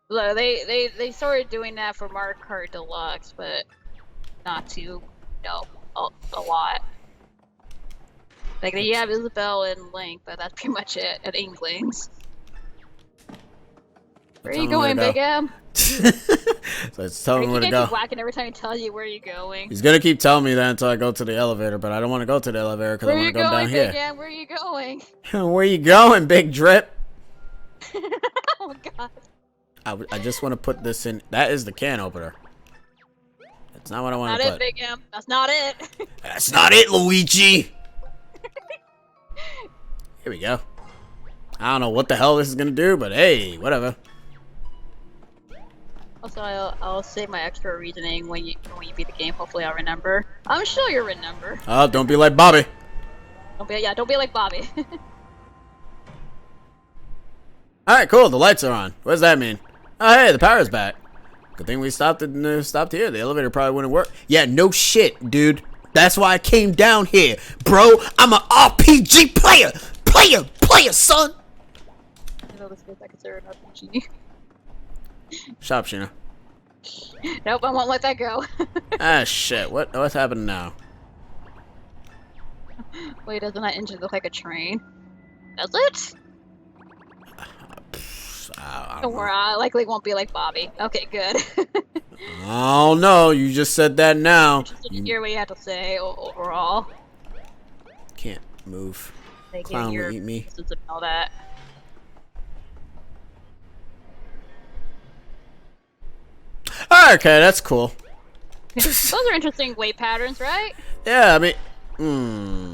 Speaker 2: Look, they started doing that for Mario Kart Deluxe, but not too, a lot. Like they have Isabelle and Link, but that's pretty much it. And Inklings. Where are you going, Big M?
Speaker 1: So it's telling me where to go.
Speaker 2: Keep whacking every time he tells you where you're going.
Speaker 1: He's gonna keep telling me that until I go to the elevator, but I don't want to go to the elevator because I want to go down here.
Speaker 2: Big M? Where are you going?
Speaker 1: Where you going, Big Drip?
Speaker 2: Oh God.
Speaker 1: I just want to put this in. That is the can opener. That's not what I want to put.
Speaker 2: Not it, Big M. That's not it.
Speaker 1: That's not it, Luigi. Here we go. I don't know what the hell this is gonna do, but hey, whatever.
Speaker 2: Also, I'll save my extra reasoning when you beat the game. Hopefully, I'll remember. I'm sure you'll remember.
Speaker 1: Oh, don't be like Bobby.
Speaker 2: Don't be like Bobby.
Speaker 1: All right, cool. The lights are on. What does that mean? Oh, hey, the power's back. Good thing we stopped here. The elevator probably wouldn't work. Yeah, no shit, dude. That's why I came down here, bro. I'm an RPG player, son.
Speaker 2: I know this goes back to an RPG.
Speaker 1: Shop, Sheena.
Speaker 2: Nope, I won't let that go.
Speaker 1: Ah, shit. What's happening now?
Speaker 2: Wait, doesn't that engine look like a train? Does it? Don't worry, I likely won't be like Bobby. Okay, good.
Speaker 1: Oh no, you just said that now.
Speaker 2: Just didn't hear what you had to say overall.
Speaker 1: Can't move.
Speaker 2: Like,
Speaker 1: Clown will eat me.
Speaker 2: All that.
Speaker 1: Okay, that's cool.
Speaker 2: Those are interesting weight patterns, right?
Speaker 1: Yeah, I mean...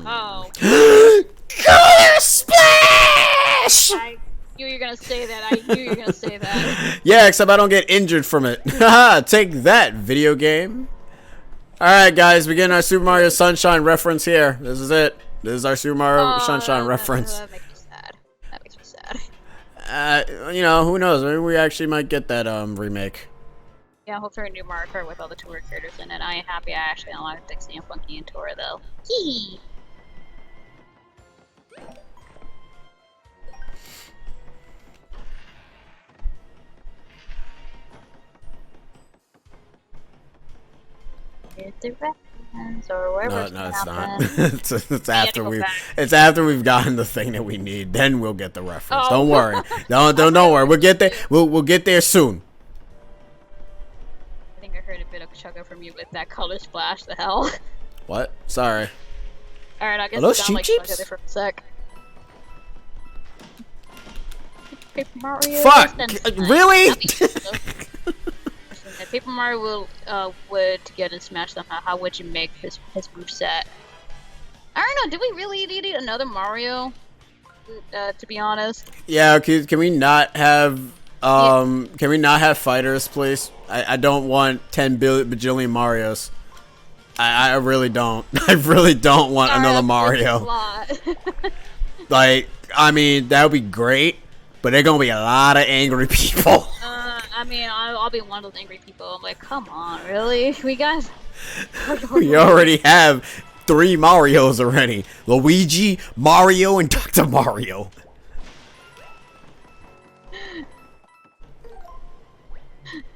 Speaker 2: Oh.
Speaker 1: Color splash!
Speaker 2: I knew you were gonna say that.
Speaker 1: Yeah, except I don't get injured from it. Haha, take that, video game. Alright, guys, we're getting our Super Mario Sunshine reference here. This is it. This is our Super Mario Sunshine reference.
Speaker 2: That makes me sad. That makes me sad.
Speaker 1: Who knows? Maybe we actually might get that remake.
Speaker 2: Yeah, hopefully a new Mario Kart with all the Tour characters in it. I am happy I actually unlocked Dixie and Funky and Tour, though. Hee! It's the reference or wherever
Speaker 1: No,
Speaker 2: it's
Speaker 1: no, it's not.
Speaker 2: happened.
Speaker 1: It's
Speaker 2: Yeah,
Speaker 1: after
Speaker 2: go
Speaker 1: we.
Speaker 2: back.
Speaker 1: It's after we've gotten the thing that we need. Then we'll get the reference.
Speaker 2: Oh.
Speaker 1: Don't worry. Don't worry. We'll get there. We'll get there soon.
Speaker 2: I think I heard a bit of chugga from you with that color splash. The hell.
Speaker 1: What? Sorry.
Speaker 2: All right, I guess
Speaker 1: Are those
Speaker 2: it sounded
Speaker 1: Cheep
Speaker 2: like
Speaker 1: Cheeps?
Speaker 2: chugga there for a sec. Paper Mario.
Speaker 1: Fuck!
Speaker 2: then-
Speaker 1: Really?
Speaker 2: That'd be cool. If Paper Mario would get in Smash somehow, how would you make his moveset? I don't know. Do we really need another Mario? To be honest.
Speaker 1: Yeah. Can we not have? Can we not have fighters, please? I don't want 10 bajillion Marios. I really don't. I really don't want another Mario. Like, I mean, that would be great, but there's gonna be a lot of angry people.
Speaker 2: I mean, I'll be one of those angry people. I'm like, come on, really? We got.
Speaker 1: We already have 3 Marios already: Luigi, Mario, and Dr. Mario.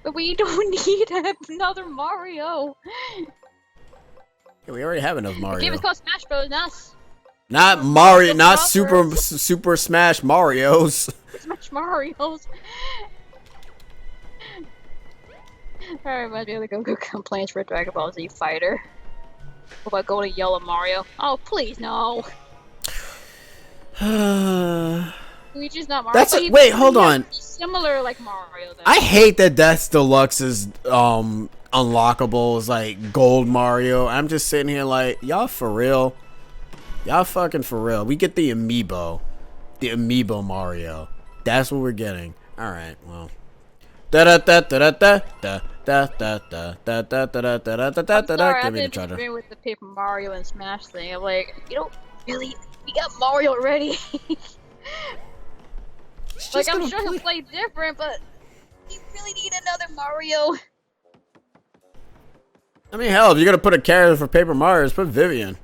Speaker 2: But we don't need another Mario.
Speaker 1: Yeah, we already have enough
Speaker 2: The
Speaker 1: Mario.
Speaker 2: game is called Smash Bros.
Speaker 1: Not Mario, not
Speaker 2: Brothers.
Speaker 1: Super Smash Marios.
Speaker 2: Smash Marios. Alright, might be able to go complaints for Dragon Ball Z Fighter. What about going to Yellow Mario? Oh, please, no. Luigi's not Mario.
Speaker 1: That's
Speaker 2: but
Speaker 1: a,
Speaker 2: he-
Speaker 1: wait, hold
Speaker 2: he
Speaker 1: on.
Speaker 2: has similar like Mario, though.
Speaker 1: I hate that Death Deluxe's unlockable is like Gold Mario. I'm just sitting here like, y'all for real? Y'all fucking for real? We get the amiibo Mario. That's what we're getting. All right, well. Da da da da da da da da da da da da da da da da da da. Give me the
Speaker 2: I've
Speaker 1: charger.
Speaker 2: been with the Paper Mario and Smash thing. I'm like, you don't really. We got Mario already. Like, I'm sure he'll play different, but we really need another Mario.
Speaker 1: I mean, hell, if you're gonna put a character for Paper Mario, just put Vivian.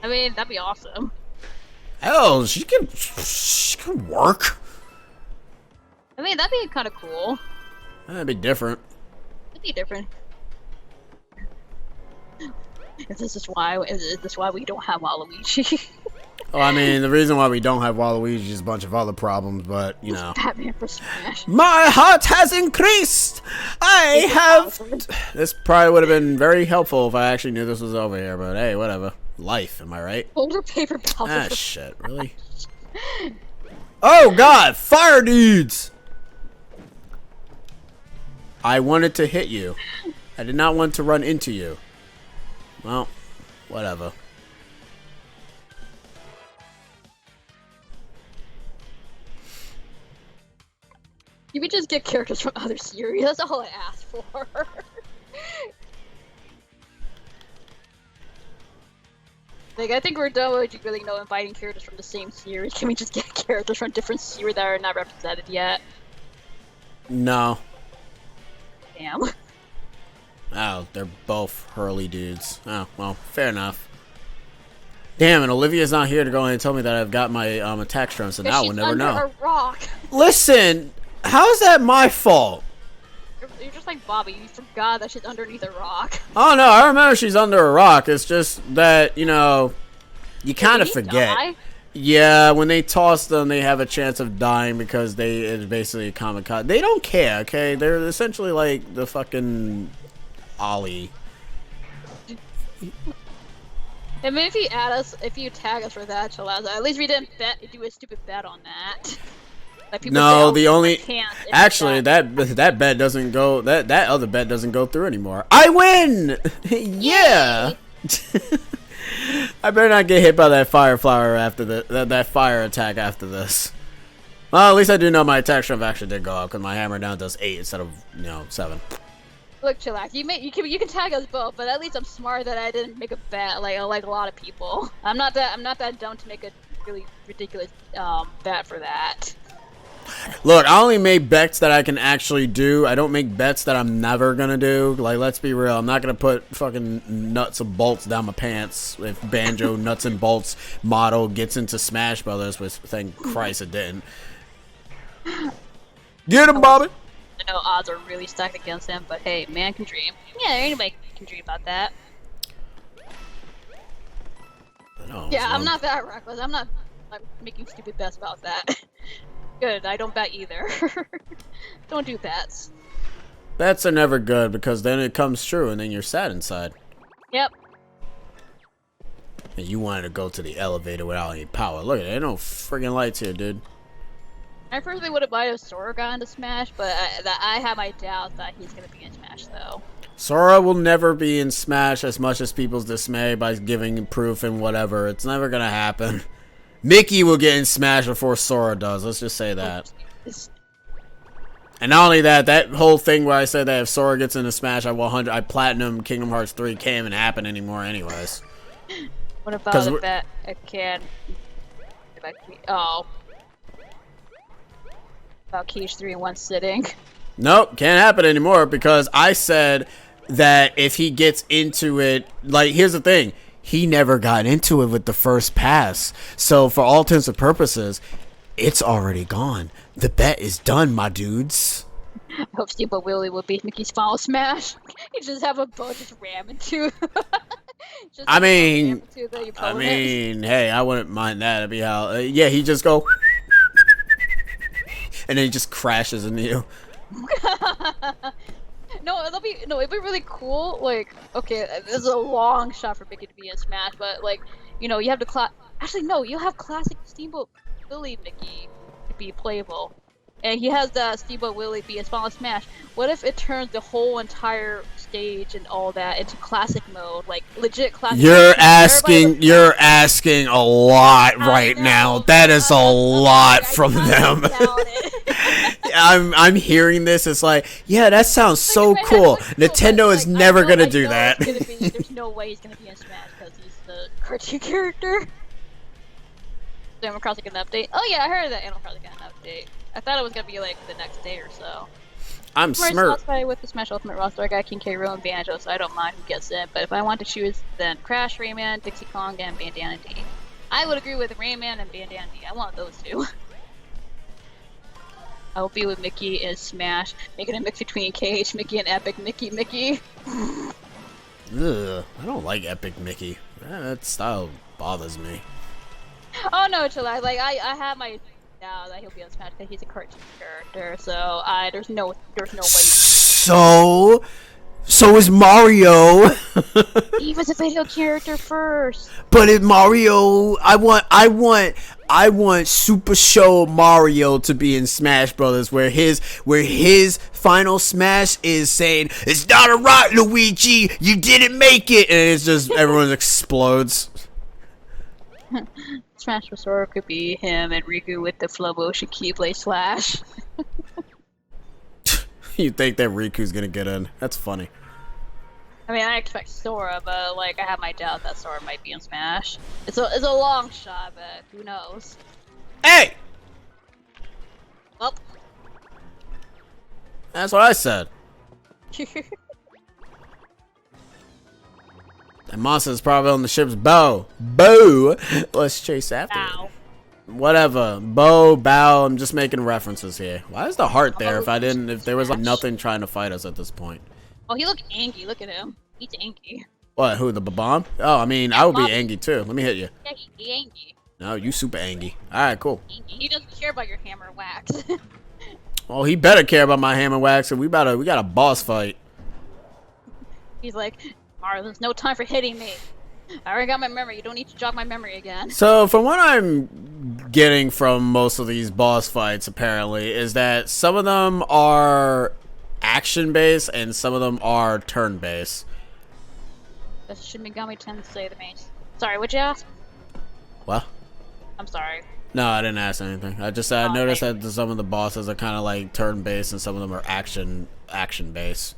Speaker 2: I mean, that'd be awesome.
Speaker 1: Hell, she can work.
Speaker 2: I mean, that'd be kind of cool.
Speaker 1: That'd be different.
Speaker 2: It'd be different. Is this why we don't have Waluigi?
Speaker 1: Well, I mean, the reason why we don't have Waluigi is a bunch of other problems, but, you know.
Speaker 2: Batman for Smash.
Speaker 1: My heart has increased! I have... This probably would have been very helpful if I actually knew this was over here, but hey, whatever. Life, am I right?
Speaker 2: Older Paper Bowser.
Speaker 1: Ah, shit, really? Oh, God! Fire dudes! I wanted to hit you. I did not want to run into you. Well, whatever.
Speaker 2: You could just get characters from other series. That's all I asked for. Like, I think we're done with really inviting characters from the same series. Can we just get characters from different series that are not represented yet?
Speaker 1: No.
Speaker 2: Damn.
Speaker 1: Oh, they're both Hurley dudes. Oh, well, fair enough. Damn, and Olivia's not here to go in and tell me that I've got my attack strength, so now we'll never know.
Speaker 2: She's under a rock.
Speaker 1: Listen, how is that my fault?
Speaker 2: You're just like Bobby. You forgot that she's underneath a rock.
Speaker 1: Oh, no, I remember she's under a rock. It's just that, you know, you kind of
Speaker 2: Did he
Speaker 1: forget.
Speaker 2: die?
Speaker 1: Yeah, when they toss them, they have a chance of dying because it's basically a kamikaze. They don't care, okay? They're essentially like the fucking Ollie.
Speaker 2: I mean, if you tag us for that, Chalaza, at least we didn't do a stupid bet on that. Like people
Speaker 1: No,
Speaker 2: say,
Speaker 1: the
Speaker 2: "Oh,
Speaker 1: only
Speaker 2: I can't if
Speaker 1: actually that bet doesn't go. That other bet doesn't go through anymore. I win. Yeah. I better not get hit by that fire flower after that fire attack after this. Well, at least I do know my attack strength actually did go up because my hammer down does 8 instead of 7.
Speaker 2: Look, Chillax, you can tag us both, but at least I'm smart that I didn't make a bet like a lot of people. I'm not that dumb to make a really ridiculous bet for that.
Speaker 1: Look, I only make bets that I can actually do. I don't make bets that I'm never gonna do. Like, let's be real. I'm not gonna put fucking nuts and bolts down my pants if Banjo Nuts and Bolts model gets into Smash Brothers, which thank Christ it didn't. Get him, Bobby!
Speaker 2: I know odds are really stacked against him, but hey, man can dream. Yeah, anybody can dream about that. Yeah, I'm not that reckless. I'm making stupid bets about that. Good, I don't bet either. Don't do bets.
Speaker 1: Bets are never good because then it comes true and then you're sad inside.
Speaker 2: Yep.
Speaker 1: And you wanted to go to the elevator without any power. Look at it, there ain't no friggin' lights here, dude.
Speaker 2: I personally would have bought if Sora got into Smash, but I have my doubts that he's gonna be in Smash though.
Speaker 1: Sora will never be in Smash as much as people's dismay by giving proof and whatever. It's never gonna happen. Mickey will get in Smash before Sora does. Let's just say that. And not only that, that whole thing where I said that if Sora gets into Smash, I platinum Kingdom Hearts 3 can't even happen anymore anyways.
Speaker 2: What about if that I can... Oh. About Cage 3 in one sitting.
Speaker 1: Nope, can't happen anymore because I said that if he gets into it... Like, here's the thing. He never got into it with the first pass. So, for all intents and purposes, it's already gone. The bet is done, my dudes.
Speaker 2: I hope Steamboat Willie will beat Mickey's final Smash. You just have a boat just ram into...
Speaker 1: I mean, hey, I wouldn't mind that. It'd be how... yeah, he just go... and then he just crashes into you.
Speaker 2: it'd be really cool. Like, okay, this is a long shot for Mickey to be in Smash, but like, you know, you have to actually no, you have classic Steamboat Willie Mickey to be playable, and he has the Steamboat Willie be his final Smash. What if it turns the whole entire stage and all that into classic mode, like legit classic?
Speaker 1: You're asking a lot right now. That is a lot from them. I'm hearing this. It's like, yeah, that sounds so cool. Nintendo is never gonna do that.
Speaker 2: There's no way he's gonna be in Smash because he's the cartoon character. Animal Crossing got an update. Oh yeah, I heard that Animal Crossing got an update. I thought it was gonna be like the next day or so.
Speaker 1: I'm smart.
Speaker 2: With the Smash Ultimate roster, I got King K. Rool and Banjo, so I don't mind who gets in. But if I want to choose, then Crash, Rayman, Dixie Kong, and Bandana D. I would agree with Rayman and Bandana D. I want those two. I will be with Mickey in Smash, making a mix between Cage, Mickey, and Epic Mickey.
Speaker 1: Ugh, I don't like Epic Mickey. That style bothers me.
Speaker 2: Oh no, chillax. Like I have my doubt that he'll be on Smash because he's a cartoon character. So there's no way.
Speaker 1: So is Mario.
Speaker 2: He was a video character first.
Speaker 1: But in Mario, I want Super Show Mario to be in Smash Brothers, where his final smash is saying, "It's not a rock, Luigi. You didn't make it," and it's just everyone explodes.
Speaker 2: Smash for Sora could be him and Riku with the Flow Motion Keyblade Slash.
Speaker 1: You think that Riku's gonna get in? That's funny.
Speaker 2: I mean, I expect Sora, but like, I have my doubt that Sora might be in Smash. It's a long shot, but who knows?
Speaker 1: Hey!
Speaker 2: Well.
Speaker 1: That's what I said. That monster's probably on the ship's bow. Bow! Let's chase after it. Whatever. Bow, bow, I'm just making references here. Why is the heart there if there was like nothing trying to fight us at this point?
Speaker 2: Oh, he looked angry. Look at him. He's angry.
Speaker 1: What, who, the bomb? Oh, I mean, I would be angry too. Let me hit you.
Speaker 2: Yeah, he's angry.
Speaker 1: No, you super angry. Alright, cool.
Speaker 2: He doesn't care about your hammer wax.
Speaker 1: Well, he better care about my hammer wax, and we got a boss fight.
Speaker 2: He's like, Mario, there's no time for hitting me. I already got my memory. You don't need to jog my memory again.
Speaker 1: So, from what I'm getting from most of these boss fights, apparently, is that some of them are action-based and some of them are turn-based.
Speaker 2: That's Shin Megami Tensei the main. Sorry, what'd you ask?
Speaker 1: What?
Speaker 2: I'm sorry.
Speaker 1: No, I didn't ask anything. I noticed that some of the bosses are kind of like turn-based and some of them are action-based.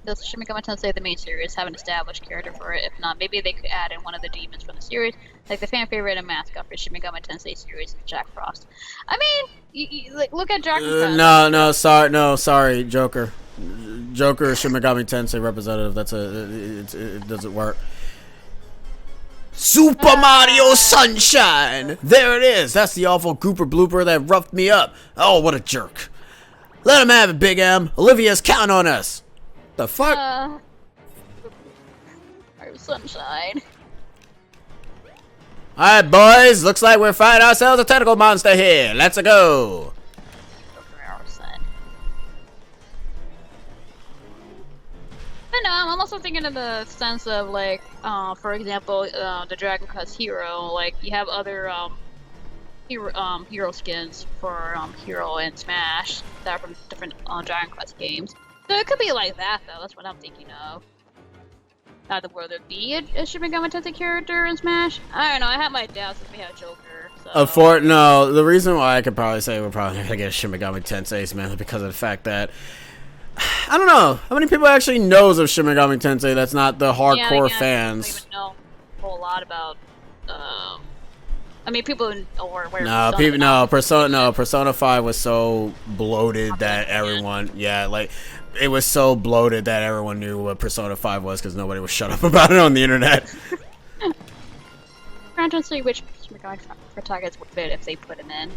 Speaker 2: Does Shin Megami Tensei the main series have an established character for it? If not, maybe they could add in one of the demons from the series, like the fan favorite and mascot for Shin Megami Tensei series, Jack Frost. I mean, like, look at Jack Frost.
Speaker 1: No, sorry, Joker. Joker is Shin Megami Tensei representative. It doesn't work. Super Mario Sunshine! There it is! That's the awful gooper blooper that roughed me up. Oh, what a jerk. Let him have it, Big M. Olivia's counting on us. The fuck?
Speaker 2: Our sunshine.
Speaker 1: Alright, boys. Looks like we're fighting ourselves a tentacle monster here. Let's go.
Speaker 2: But no, I'm also thinking in the sense of, like, for example, the Dragon Quest hero. Like, you have other hero skins for hero and Smash that are from different Dragon Quest games. So it could be like that, though. That's what I'm thinking of. Not that whether it be a Shin Megami Tensei character in Smash. I don't know. I have my doubts since we have Joker. So.
Speaker 1: No, the reason why I could probably say we're probably not gonna get Shin Megami Tensei is mainly because of the fact that I don't know how many people actually knows of Shin Megami Tensei. That's not the hardcore fans.
Speaker 2: I don't even know a whole lot about. I mean, people or where.
Speaker 1: No, people. No, Persona 5 was so bloated that everyone. Yeah, like. It was so bloated that everyone knew what Persona 5 was because nobody would shut up about it on the internet.
Speaker 2: I'm trying to see which protagonists would fit if they put him in.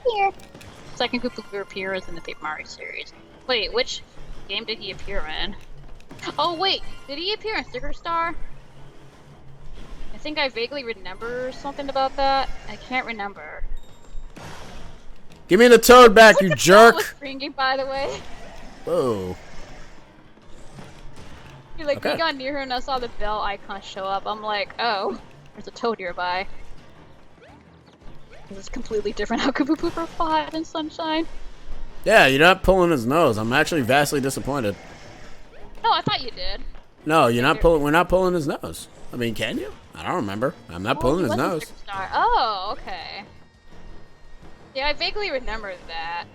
Speaker 2: Here. Second group of appearance in the Paper Mario series. Wait, which game did he appear in? Oh wait, did he appear in Sticker Star? I think I vaguely remember something about that. I can't remember.
Speaker 1: Give me the toad back, you jerk!
Speaker 2: Was ringing, by the way.
Speaker 1: Whoa.
Speaker 2: You're like, we got near her and I saw the bell icon show up. I'm like, oh, there's a toad nearby. This is completely different. How could Pooper fought in Sunshine?
Speaker 1: Yeah, you're not pulling his nose. I'm actually vastly disappointed.
Speaker 2: No, I thought you did.
Speaker 1: No, you're not pulling. We're not pulling his nose. I mean, can you? I don't remember. I'm not pulling his nose.
Speaker 2: Oh, okay. Yeah, I vaguely remember that.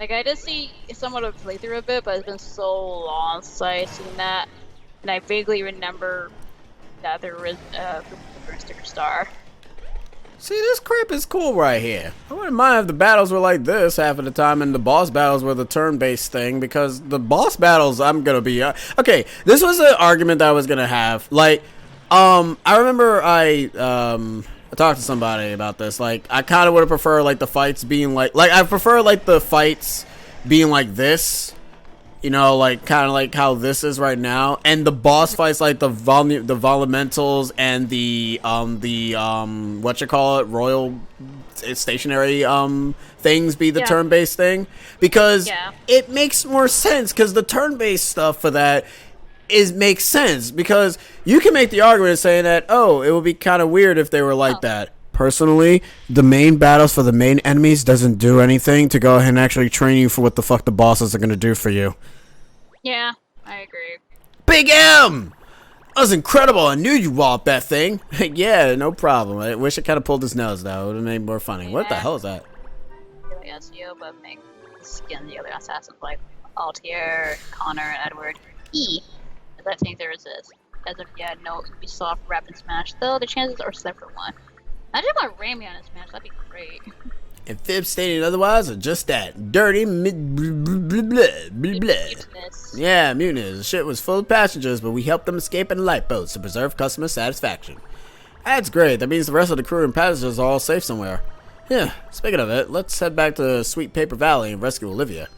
Speaker 2: Like, I did see somewhat of a playthrough of it, but it's been so long since I've seen that. And I vaguely remember that there was a Sticker Star.
Speaker 1: See, this crap is cool right here. I wouldn't mind if the battles were like this half of the time and the boss battles were the turn-based thing, because the boss battles, I'm gonna be... okay, this was an argument that I was gonna have. Like, I remember I talked to somebody about this. Like, I kind of would have preferred, like, the fights being like I prefer, like, the fights being like this, you know, like, kind of like how this is right now, and the boss fights, like the volumentals and the royal stationary things be the turn-based thing, because it makes more sense, because the turn-based stuff for that makes sense, because you can make the argument saying that, oh, it would be kind of weird if they were like that. Personally, the main battles for the main enemies doesn't do anything to go ahead and actually train you for what the fuck the bosses are going to do for you.
Speaker 2: Yeah, I agree.
Speaker 1: Big M! That was incredible. I knew you walloped that thing. Yeah, no problem. I wish I kind of pulled his nose, though. It would have made it more funny. What the hell is that?
Speaker 2: Yes, you, but make skin the other assassins like Altair, Connor, and Edward. That thing there is this. As if you had no Ubisoft Rapid Smash, though the chances are slim for one. Imagine about Ramy on a Smash, that'd be great.
Speaker 1: And Fib stating otherwise, or just that dirty mutinous. Yeah, mutinous. The ship was full of passengers, but we helped them escape in lifeboats to preserve customer satisfaction. That's great. That means the rest of the crew and passengers are all safe somewhere. Yeah, speaking of it, let's head back to Sweet Paper Valley and rescue Olivia.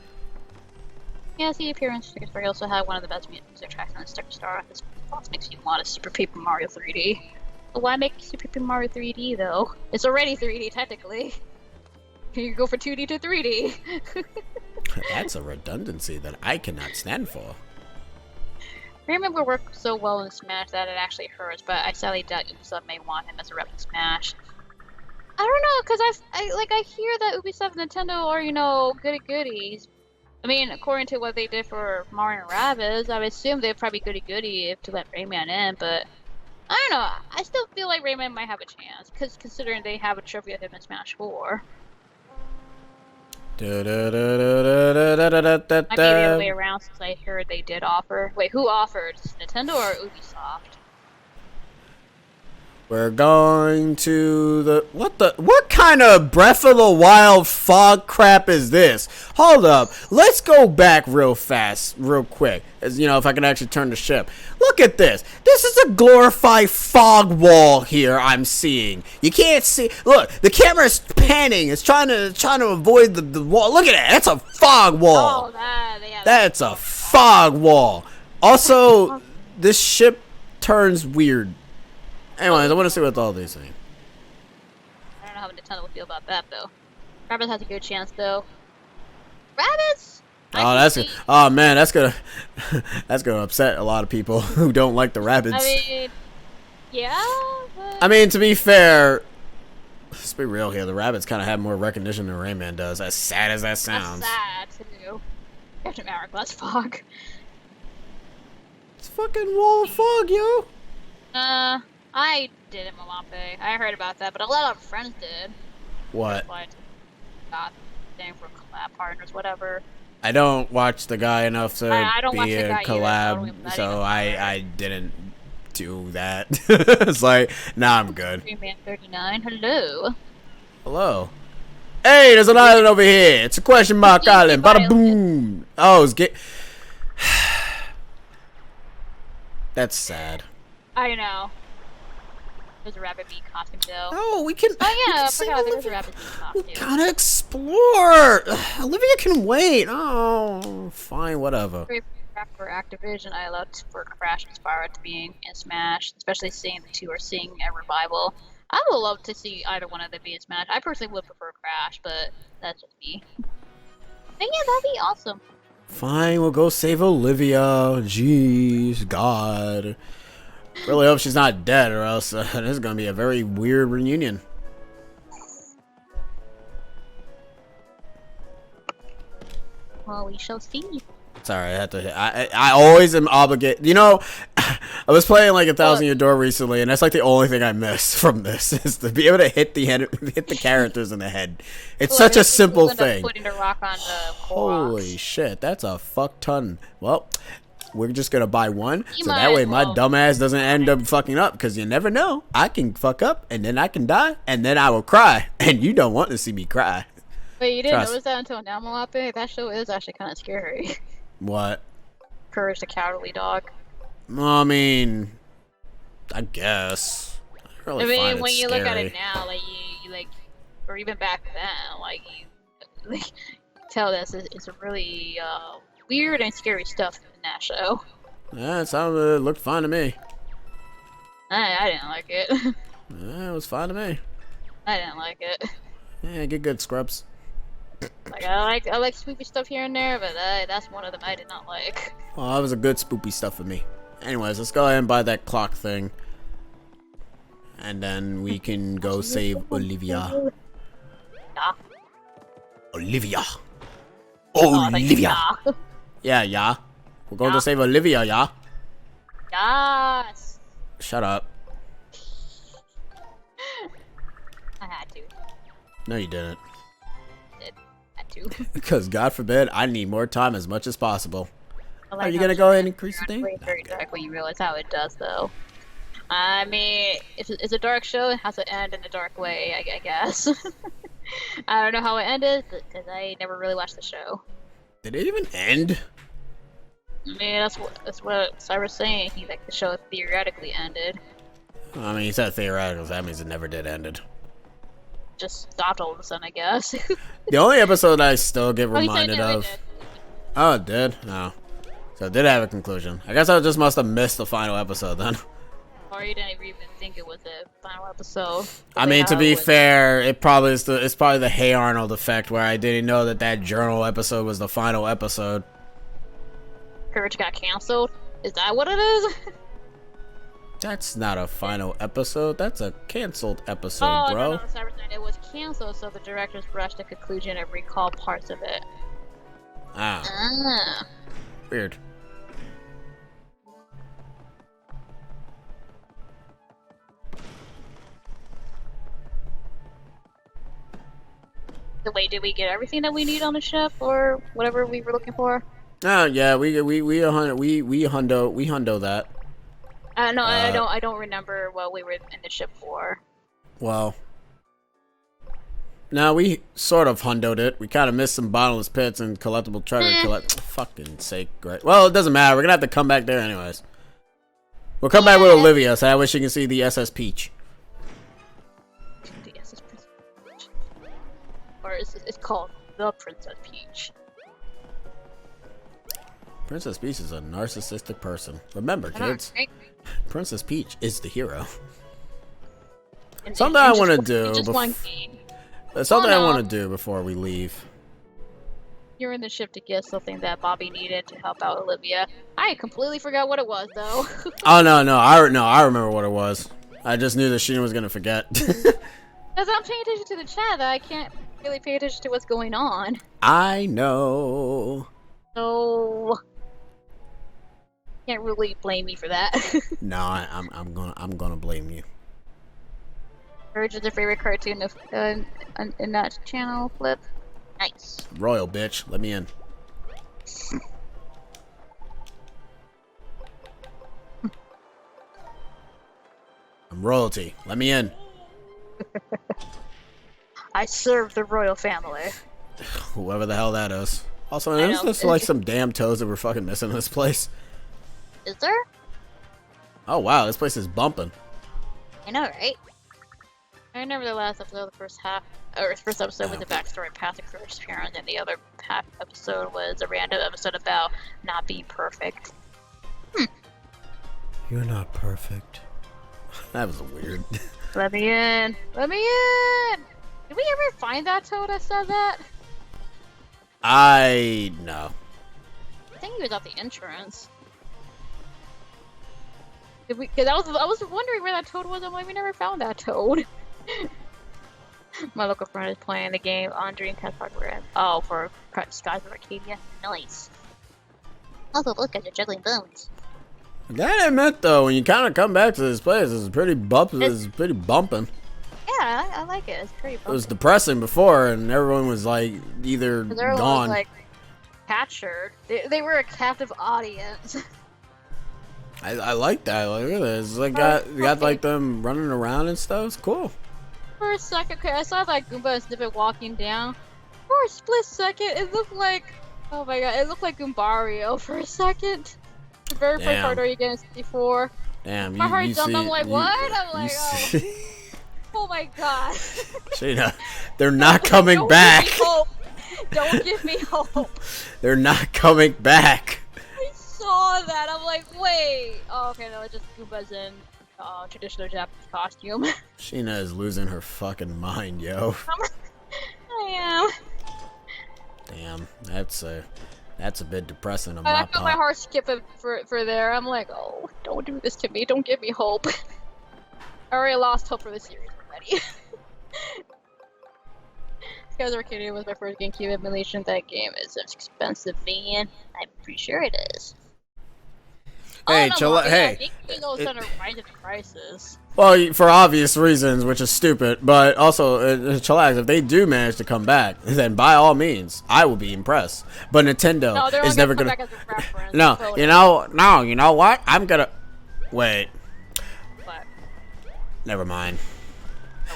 Speaker 2: Yeah, the appearance stickers where he also had one of the best music tracks on the Sticker Star. This boss makes you want a Super Paper Mario 3D. But why make Super Paper Mario 3D though? It's already 3D technically. You go for 2D to 3D.
Speaker 1: That's a redundancy that I cannot stand for.
Speaker 2: I remember work so well in Smash that it actually hurts, but I sadly doubt Ubisoft may want him as a rep in Smash. I don't know, cause I hear that Ubisoft and Nintendo are, you know, goody-goodies. I mean, according to what they did for Mario and Rabbids, I would assume they'd probably goody-goody to let Rayman in, but I don't know. I still feel like Rayman might have a chance, because considering they have a trophy of him in Smash 4. Might be the other way around, since I heard they did offer. Wait, who offered? Nintendo or Ubisoft?
Speaker 1: We're going to the what kind of Breath of the Wild fog crap is this? Hold up, let's go back real fast, real quick. As you know, if I can actually turn the ship. Look at this. This is a glorified fog wall here. I'm seeing. You can't see. Look, the camera's panning. It's trying to avoid the wall. Look at it. That's a fog wall.
Speaker 2: Oh,
Speaker 1: That's a fog wall. Also, this ship turns weird. Anyways, I want to see what all these things.
Speaker 2: I don't know how Nintendo will feel about that though. Rabbits has a good chance though. Rabbits.
Speaker 1: Oh, that's good. Oh man, that's gonna upset a lot of people who don't like the rabbits.
Speaker 2: I mean, yeah. But...
Speaker 1: I mean, to be fair, let's be real here. The rabbits kind of have more recognition than Rayman does. As sad as that sounds.
Speaker 2: That's sad too. Captain America's fog.
Speaker 1: It's fucking wall of fog, yo.
Speaker 2: I didn't, Malape. I heard about that, but a lot of friends did.
Speaker 1: What?
Speaker 2: Like, got thing for collab partners, whatever.
Speaker 1: I don't watch the guy enough to
Speaker 2: I don't watch
Speaker 1: be
Speaker 2: the
Speaker 1: a
Speaker 2: guy
Speaker 1: collab,
Speaker 2: either,
Speaker 1: so I didn't do that. It's like, nah, I'm good.
Speaker 2: Man 39, hello.
Speaker 1: Hello. Hey, there's an island over here. It's a question mark island. Bada boom. Oh, it's get. That's sad.
Speaker 2: I know. There's a rabbit meat costume though.
Speaker 1: Oh, we can.
Speaker 2: Oh yeah, I
Speaker 1: see
Speaker 2: forgot there's a
Speaker 1: Olivia.
Speaker 2: rabbit meat
Speaker 1: We
Speaker 2: costume.
Speaker 1: gotta explore. Olivia can wait. Oh, fine, whatever.
Speaker 2: For Activision, I loved for Crash and Spyro to being in Smash, especially seeing the two are seeing a revival. I would love to see either one of them be in Smash. I personally would prefer Crash, but that's just me. And yeah, that'd be awesome.
Speaker 1: Fine, we'll go save Olivia. Jeez, God. Really hope she's not dead, or else this is gonna be a very weird reunion.
Speaker 2: Well, we shall see.
Speaker 1: Sorry, I had to. I always am obligated. You know, I was playing like 1,000 Year Door recently, and that's like the only thing I miss from this is to be able to hit the characters in the head. It's such a simple thing.
Speaker 2: Putting the rock on the
Speaker 1: Holy shit, that's a fuck ton. Well, we're just gonna buy one,
Speaker 2: You
Speaker 1: so
Speaker 2: might
Speaker 1: that way
Speaker 2: as
Speaker 1: my
Speaker 2: well.
Speaker 1: dumbass doesn't end up fucking up. Because you never know, I can fuck up, and then I can die, and then I will cry, and you don't want to see me cry.
Speaker 2: Wait, you didn't
Speaker 1: Trust.
Speaker 2: notice that until now, Malape? That show is actually kind of scary.
Speaker 1: What?
Speaker 2: Courage the Cowardly Dog.
Speaker 1: I mean, I guess. I really
Speaker 2: I mean,
Speaker 1: find it
Speaker 2: when you
Speaker 1: scary.
Speaker 2: look at it now, like you like, or even back then, like you like, tell this it's a really weird and scary stuff in that show.
Speaker 1: Yeah, it looked fine to me.
Speaker 2: I didn't like it.
Speaker 1: Yeah, it was fine to me.
Speaker 2: I didn't like it.
Speaker 1: Yeah, get good, scrubs.
Speaker 2: Like I like spoopy stuff here and there, but that's one of them I did not like.
Speaker 1: Well, that was a good spoopy stuff for me. Anyways, let's go ahead and buy that clock thing. And then we can go save Olivia.
Speaker 2: Yeah.
Speaker 1: Olivia.
Speaker 2: Oh, like,
Speaker 1: Olivia.
Speaker 2: yeah.
Speaker 1: Yeah. We're going
Speaker 2: Yeah.
Speaker 1: to save Olivia, yeah?
Speaker 2: Yes.
Speaker 1: Shut up.
Speaker 2: I had to.
Speaker 1: No, you didn't.
Speaker 2: Had to.
Speaker 1: Because, God forbid, I need more time as much as possible.
Speaker 2: I
Speaker 1: Are
Speaker 2: like
Speaker 1: you
Speaker 2: how
Speaker 1: going to
Speaker 2: it's
Speaker 1: go ahead and increase the
Speaker 2: very,
Speaker 1: thing?
Speaker 2: very dark when you realize how it does, though. I mean, if it's a dark show, it has to end in a dark way, I guess. I don't know how it ended, because I never really watched the show.
Speaker 1: Did it even end?
Speaker 2: I mean, that's what Cyber's saying. He like the show theoretically ended.
Speaker 1: I mean, you said theoretical, so that means it never did end.
Speaker 2: Just stopped all of a sudden, I guess.
Speaker 1: The only episode I still get
Speaker 2: Oh, he said
Speaker 1: reminded
Speaker 2: it
Speaker 1: of...
Speaker 2: ended.
Speaker 1: Oh, it did? No. So it did have a conclusion. I guess I just must have missed the final episode then.
Speaker 2: Or you didn't even think it was the final episode.
Speaker 1: I mean, to be fair, it's probably the Hey Arnold effect where I didn't know that journal episode was the final episode.
Speaker 2: Courage got canceled. Is that what it is?
Speaker 1: That's not a final episode. That's a canceled episode,
Speaker 2: Oh,
Speaker 1: bro.
Speaker 2: no, Cyber's saying it was canceled, so the directors rushed to conclusion and recalled parts of it.
Speaker 1: Ah,
Speaker 2: Ah.
Speaker 1: weird.
Speaker 2: So wait, did we get everything that we need on the ship, or whatever we were looking for?
Speaker 1: Oh yeah, we hundo that.
Speaker 2: No, I don't remember what we were in the ship for.
Speaker 1: Well, now we sort of hundoed it. We kind of missed some bottomless pits and collectible treasure. Fucking sake, right? Well, it doesn't matter. We're gonna have to come back there anyways. We'll come back with Olivia, so I wish you can see the SS Peach.
Speaker 2: The SS Peach, or it's called the Princess Peach.
Speaker 1: Princess Peach is a narcissistic person. Remember, kids, Princess Peach is the hero. Something I want to do. Something I want to do before we leave.
Speaker 2: You're in the ship to get something that Bobby needed to help out Olivia. I completely forgot what it was, though.
Speaker 1: Oh no, I remember what it was. I just knew that Sheena was gonna forget.
Speaker 2: Because I'm paying attention to the chat, that I can't really pay attention to what's going on.
Speaker 1: I know.
Speaker 2: So can't really blame me for that.
Speaker 1: No, I'm gonna blame you.
Speaker 2: Urge is your favorite cartoon in that channel, Flip. Nice.
Speaker 1: Royal bitch, let me in. I'm royalty. Let me in.
Speaker 2: I serve the royal family.
Speaker 1: Whoever the hell that is. Also, there's just like some damn toes that we're fucking missing in this place.
Speaker 2: Is there?
Speaker 1: Oh wow, this place is bumping.
Speaker 2: I know, right? I remember the last episode, the first episode with the backstory past the Courageous parent, and the other episode was a random episode about not being perfect.
Speaker 1: You're not perfect. That was weird.
Speaker 2: Let me in! Let me in! Did we ever find that toad that said that?
Speaker 1: No.
Speaker 2: I think he was at the entrance. Because I was wondering where that toad was. I'm like, we never found that toad. My local friend is playing the game on Dreamcast hardware. Oh, for Skies of Arcadia. Nice. Also, look at your juggling bones.
Speaker 1: That I meant though, when you kind of come back to this place, it's pretty bumping.
Speaker 2: Yeah, I like it. It's pretty bumping.
Speaker 1: It was depressing before, and everyone was like either gone.
Speaker 2: Was, like, captured. They were a captive audience.
Speaker 1: I like that. Look at this. It's like got like them running around and stuff. It's cool.
Speaker 2: For a second, I saw like Goomba and Snippet walking down. For a split second, it looked like, oh my god, it looked like Goombario for a second. The very first part where you get in 64.
Speaker 1: Damn,
Speaker 2: my heart jumped. I'm like, what? I'm like, oh my god.
Speaker 1: Sheena, they're not coming back.
Speaker 2: Don't give me hope.
Speaker 1: They're not coming back.
Speaker 2: I saw that. I'm like, wait. Oh, okay, no, it's just Goomba's in traditional Japanese costume.
Speaker 1: Sheena is losing her fucking mind, yo.
Speaker 2: I am.
Speaker 1: Damn, that's a bit depressing.
Speaker 2: I felt my heart skip for there. I'm like, oh, don't do this to me. Don't give me hope. I already lost hope for the series already. Skies of Arcadia was my first GameCube emulation. That game is expensive, man. I'm pretty sure it is.
Speaker 1: Hey, chill out. Hey.
Speaker 2: Prices.
Speaker 1: Well, for obvious reasons, which is stupid, but also, chillax, if they do manage to come back, then by all means, I will be impressed. But Nintendo is never gonna. No, you know what? I'm gonna. Wait.
Speaker 2: What?
Speaker 1: Never mind.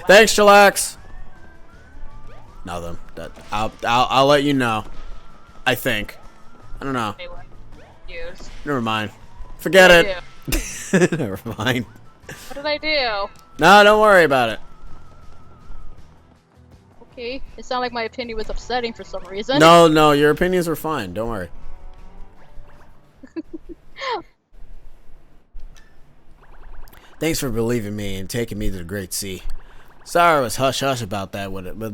Speaker 1: Thanks, chillax. Nothing. I'll let you know. I think. I don't know. Never mind. Forget it. Never mind.
Speaker 2: What did I do?
Speaker 1: No, don't worry about it.
Speaker 2: Okay, it sounded like my opinion was upsetting for some reason.
Speaker 1: No, your opinions were fine. Don't worry. Thanks for believing me and taking me to the Great Sea. Sorry I was hush-hush about that with it, but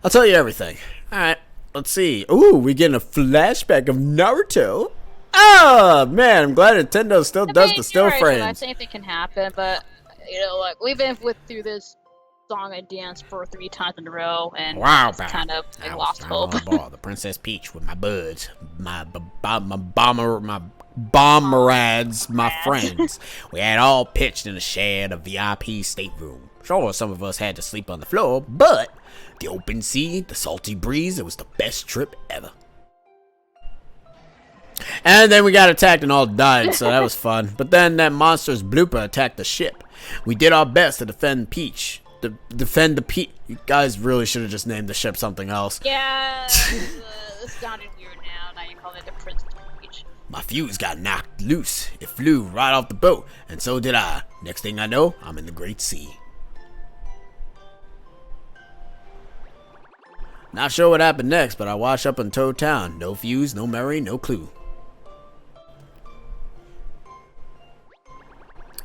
Speaker 1: I'll tell you everything. Alright, let's see. Ooh, we getting a flashback of Naruto. Oh, man, I'm glad Nintendo still does the still frames.
Speaker 2: I think anything can happen, but, you know, like, we've been through this song and dance for 3 times in a row, and it's kind of like, lost hope.
Speaker 1: The Princess Peach with my buds, my bomberads, my friends. We had all pitched in a shared VIP stateroom. Sure, some of us had to sleep on the floor, but the open sea, the salty breeze, it was the best trip ever. And then we got attacked and all died, so that was fun. But then that monster's blooper attacked the ship. We did our best to defend Peach. Defend the Peach. You guys really should have just named the ship something else.
Speaker 2: Yeah, it sounded weird now. Now you call it the Princess Peach.
Speaker 1: My fuse got knocked loose. It flew right off the boat, and so did I. Next thing I know, I'm in the Great Sea. Not sure what happened next, but I washed up in Toad Town. No fuse, no memory, no clue.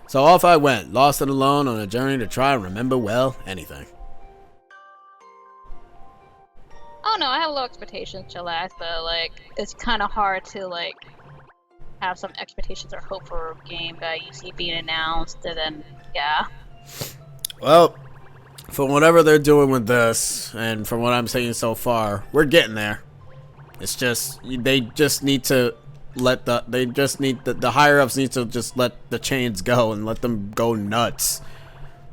Speaker 1: So off I went, lost and alone on a journey to try and remember, well, anything.
Speaker 2: Oh no, I have low expectations, chillax, but like, it's kind of hard to like have some expectations or hope for a game that you see being announced, and then, yeah.
Speaker 1: Well, from whatever they're doing with this, and from what I'm seeing so far, we're getting there. It's just, they just need to let the higher ups need to just let the chains go and let them go nuts.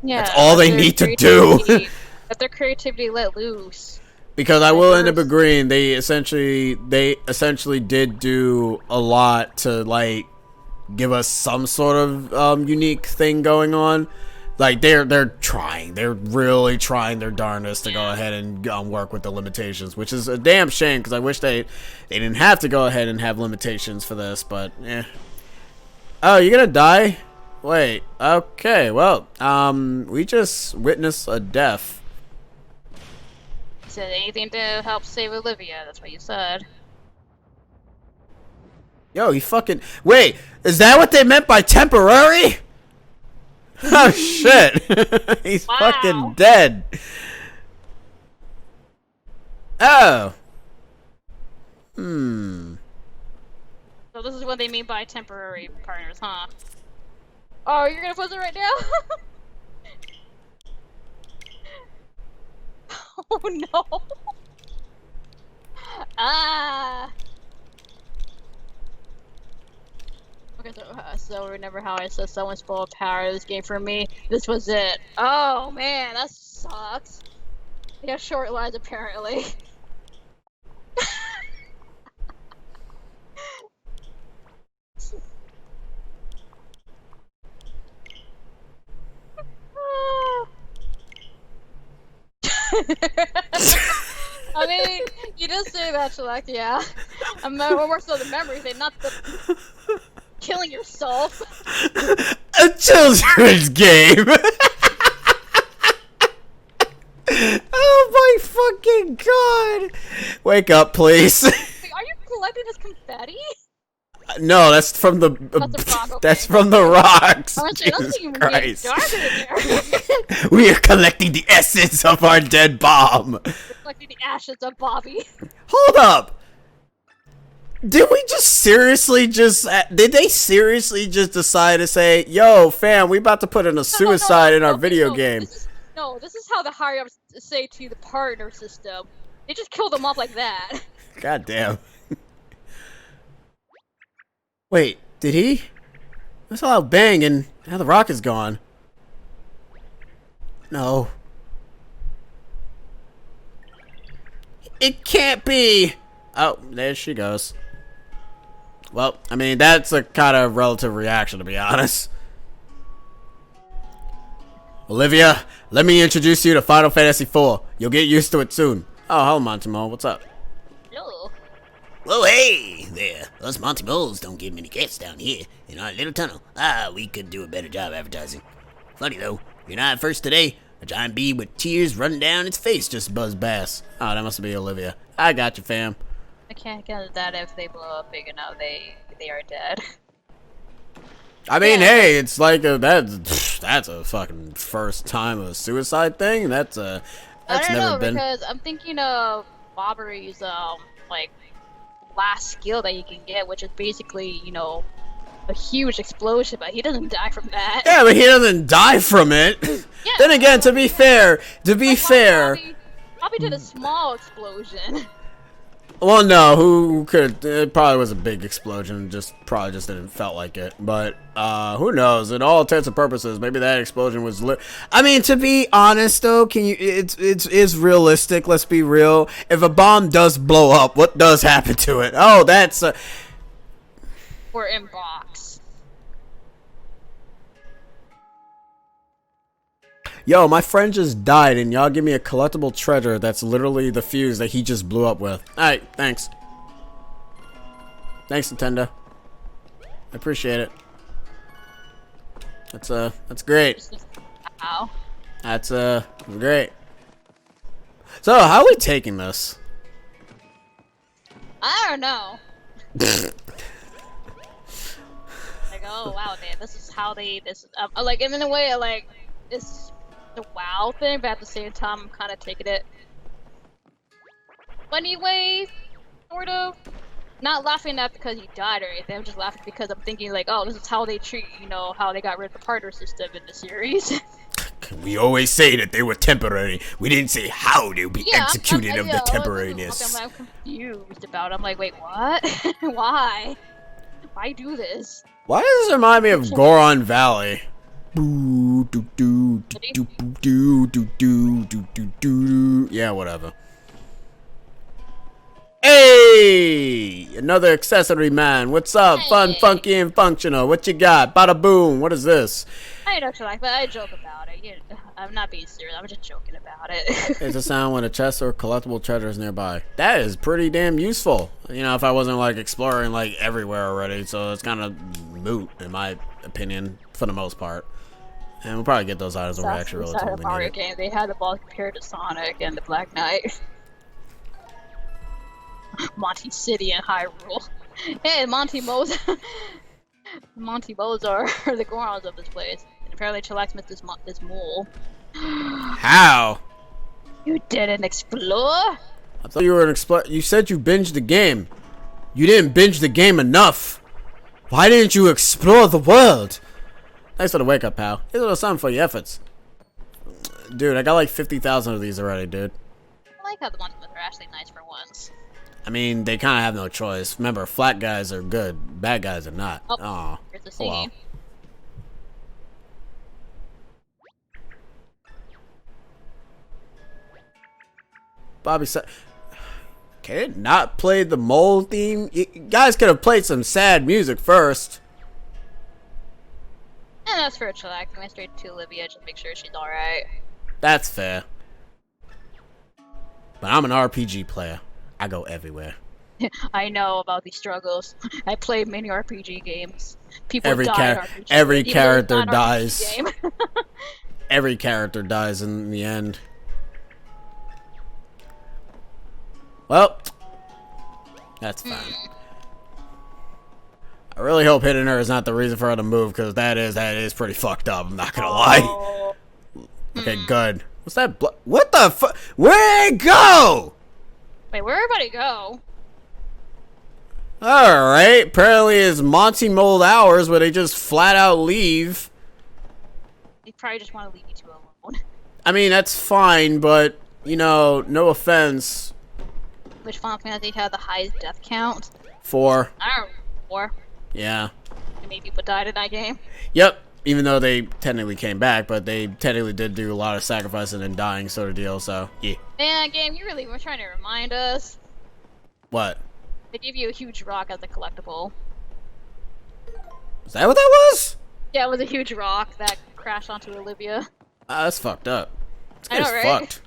Speaker 2: Yeah,
Speaker 1: that's all they need to do.
Speaker 2: Let their creativity let loose.
Speaker 1: Because I will end up agreeing, they essentially did do a lot to like give us some sort of unique thing going on. Like they're really trying their darndest to go ahead and work with the limitations, which is a damn shame because I wish they didn't have to go ahead and have limitations for this. But oh, you're gonna die? Wait. Okay. Well, we just witnessed a death.
Speaker 2: You said anything to help save Olivia. That's what you said.
Speaker 1: Yo, he fucking wait. Is that what they meant by temporary? Oh shit! He's fucking dead. Oh.
Speaker 2: So this is what they mean by temporary partners, huh? Oh, you're gonna pause it right now? Oh no! Ah. Okay, so remember how I said someone spoiled power of this game for me? This was it. Oh man, that sucks. They have short lives apparently. I mean, you just say that, Shellac, yeah. I'm more so the memories, and not the killing yourself.
Speaker 1: A children's game. Oh my fucking god! Wake up, please.
Speaker 2: Wait, are you collecting this confetti?
Speaker 1: No, that's from the. That's from the rocks. Jesus Christ! We are collecting the essence of our dead bomb.
Speaker 2: We're collecting the ashes of Bobby.
Speaker 1: Hold up. Did we just seriously did they seriously just decide to say, yo, fam, we about to put in a suicide in our video game?
Speaker 2: This is how the higher ups say to the partner system. They just kill them off like that.
Speaker 1: God damn. Wait, did he? I saw a bang and now the rock is gone. No. It can't be! Oh, there she goes. Well, I mean, that's a kind of relative reaction, to be honest. Olivia, let me introduce you to Final Fantasy IV. You'll get used to it soon. Oh, hello, Monty Mole. What's up?
Speaker 2: Hello.
Speaker 3: Whoa, hey there. Us Monty Moles don't get many guests down here in our little tunnel. We could do a better job advertising. Funny though, you're not first today. A giant bee with tears running down its face just buzzed past. Oh, that must be Olivia. I got you, fam.
Speaker 2: I can't get that if they blow up big enough, they are dead.
Speaker 1: I mean, hey, it's like that's a fucking first time of suicide thing. That's
Speaker 2: I don't
Speaker 1: never
Speaker 2: know,
Speaker 1: been.
Speaker 2: because I'm thinking of Bobbery's like last skill that you can get, which is basically, you know, a huge explosion, but he doesn't die from that.
Speaker 1: Yeah, but he doesn't die from it.
Speaker 2: Yeah,
Speaker 1: Then again, to be fair,
Speaker 2: Bobby did a small explosion.
Speaker 1: well, no, who could? It probably was a big explosion. Probably just didn't felt like it. But who knows? In all intents and purposes, maybe that explosion was lit. I mean, to be honest, though, it's realistic. Let's be real. If a bomb does blow up, what does happen to it? Oh, that's
Speaker 2: important box.
Speaker 1: Yo, my friend just died, and y'all give me a collectible treasure that's literally the fuse that he just blew up with. Alright, thanks. Thanks, Nintendo. I appreciate it. That's great.
Speaker 2: Wow.
Speaker 1: That's great. So, how are we taking this?
Speaker 2: I don't know. Like, oh wow, man, this is how they. Like, in a way, like, it's the WoW thing, but at the same time, I'm kind of taking it funny way, sort of. Not laughing at because he died or anything. I'm just laughing because I'm thinking like, oh, this is how they treat, how they got rid of the partner system in the series.
Speaker 1: We always say that they were temporary. We didn't say how they would be executed of the temporariness.
Speaker 2: I'm confused about it. I'm like, wait, what? Why? Why do this?
Speaker 1: Why does this remind me of Goron Valley? Yeah, whatever. Hey! Another accessory man. What's up?
Speaker 2: Hey.
Speaker 1: Fun, funky, and functional. What you got? Bada boom. What is this?
Speaker 2: I don't like, but I joke about it. I'm not being serious. I'm just joking about it.
Speaker 1: It's a sound when a chest or collectible treasure is nearby. That is pretty damn useful. If I wasn't like exploring like everywhere already, so it's kind of moot in my opinion for the most part. And we'll probably get those items when we actually relatively
Speaker 2: Mario
Speaker 1: need it.
Speaker 2: game. They had the ball compared to Sonic and the Black Knight. Monty City and Hyrule. Hey, Monty Mo's are the Gorons of this place. And apparently Chillax missed this mole.
Speaker 1: How?
Speaker 2: You didn't explore?
Speaker 1: I thought you were an explorer. You said you binged the game. You didn't binge the game enough. Why didn't you explore the world? Thanks for the wake up, pal. Here's a little something for your efforts. Dude, I got like 50,000 of these already, dude.
Speaker 2: I like how the Monty Mo's are actually nice for once.
Speaker 1: I mean, they kind of have no choice. Remember, flat guys are good. Bad guys are not. Oh,
Speaker 2: here's the scene.
Speaker 1: well. Bobby said, can it not play the mole theme? You guys could have played some sad music first.
Speaker 2: And that's for Chillax. I went straight to Olivia just to make sure she's alright.
Speaker 1: That's fair. But I'm an RPG player. I go everywhere.
Speaker 2: I know about these struggles. I play many RPG games. People
Speaker 1: Every
Speaker 2: die in RPG
Speaker 1: every
Speaker 2: games.
Speaker 1: character
Speaker 2: Even though
Speaker 1: dies.
Speaker 2: it's not an RPG game.
Speaker 1: Every character dies in the end. Well, that's fine. I really hope hitting her is not the reason for her to move, because that is pretty fucked up. I'm not gonna lie. Okay, good. What's that? What the fuck? Where'd it go?
Speaker 2: Wait, where'd everybody go?
Speaker 1: Alright, apparently it's Monty Mold hours where they just flat out leave.
Speaker 2: They probably just want to leave you two alone.
Speaker 1: I mean, that's fine, but, no offense.
Speaker 2: Which Final Fantasy had the highest death count?
Speaker 1: 4.
Speaker 2: I don't know. 4.
Speaker 1: Yeah.
Speaker 2: How many people died in that game?
Speaker 1: Yep. Even though they technically came back, but they technically did do a lot of sacrificing and dying sort of deal, so, yeah.
Speaker 2: Man, game, you really were trying to remind us.
Speaker 1: What?
Speaker 2: They give you a huge rock as a collectible.
Speaker 1: Is that what that was?
Speaker 2: Yeah, it was a huge rock that crashed onto Olivia.
Speaker 1: Ah, that's fucked up.
Speaker 2: I know,
Speaker 1: It's
Speaker 2: right?
Speaker 1: fucked.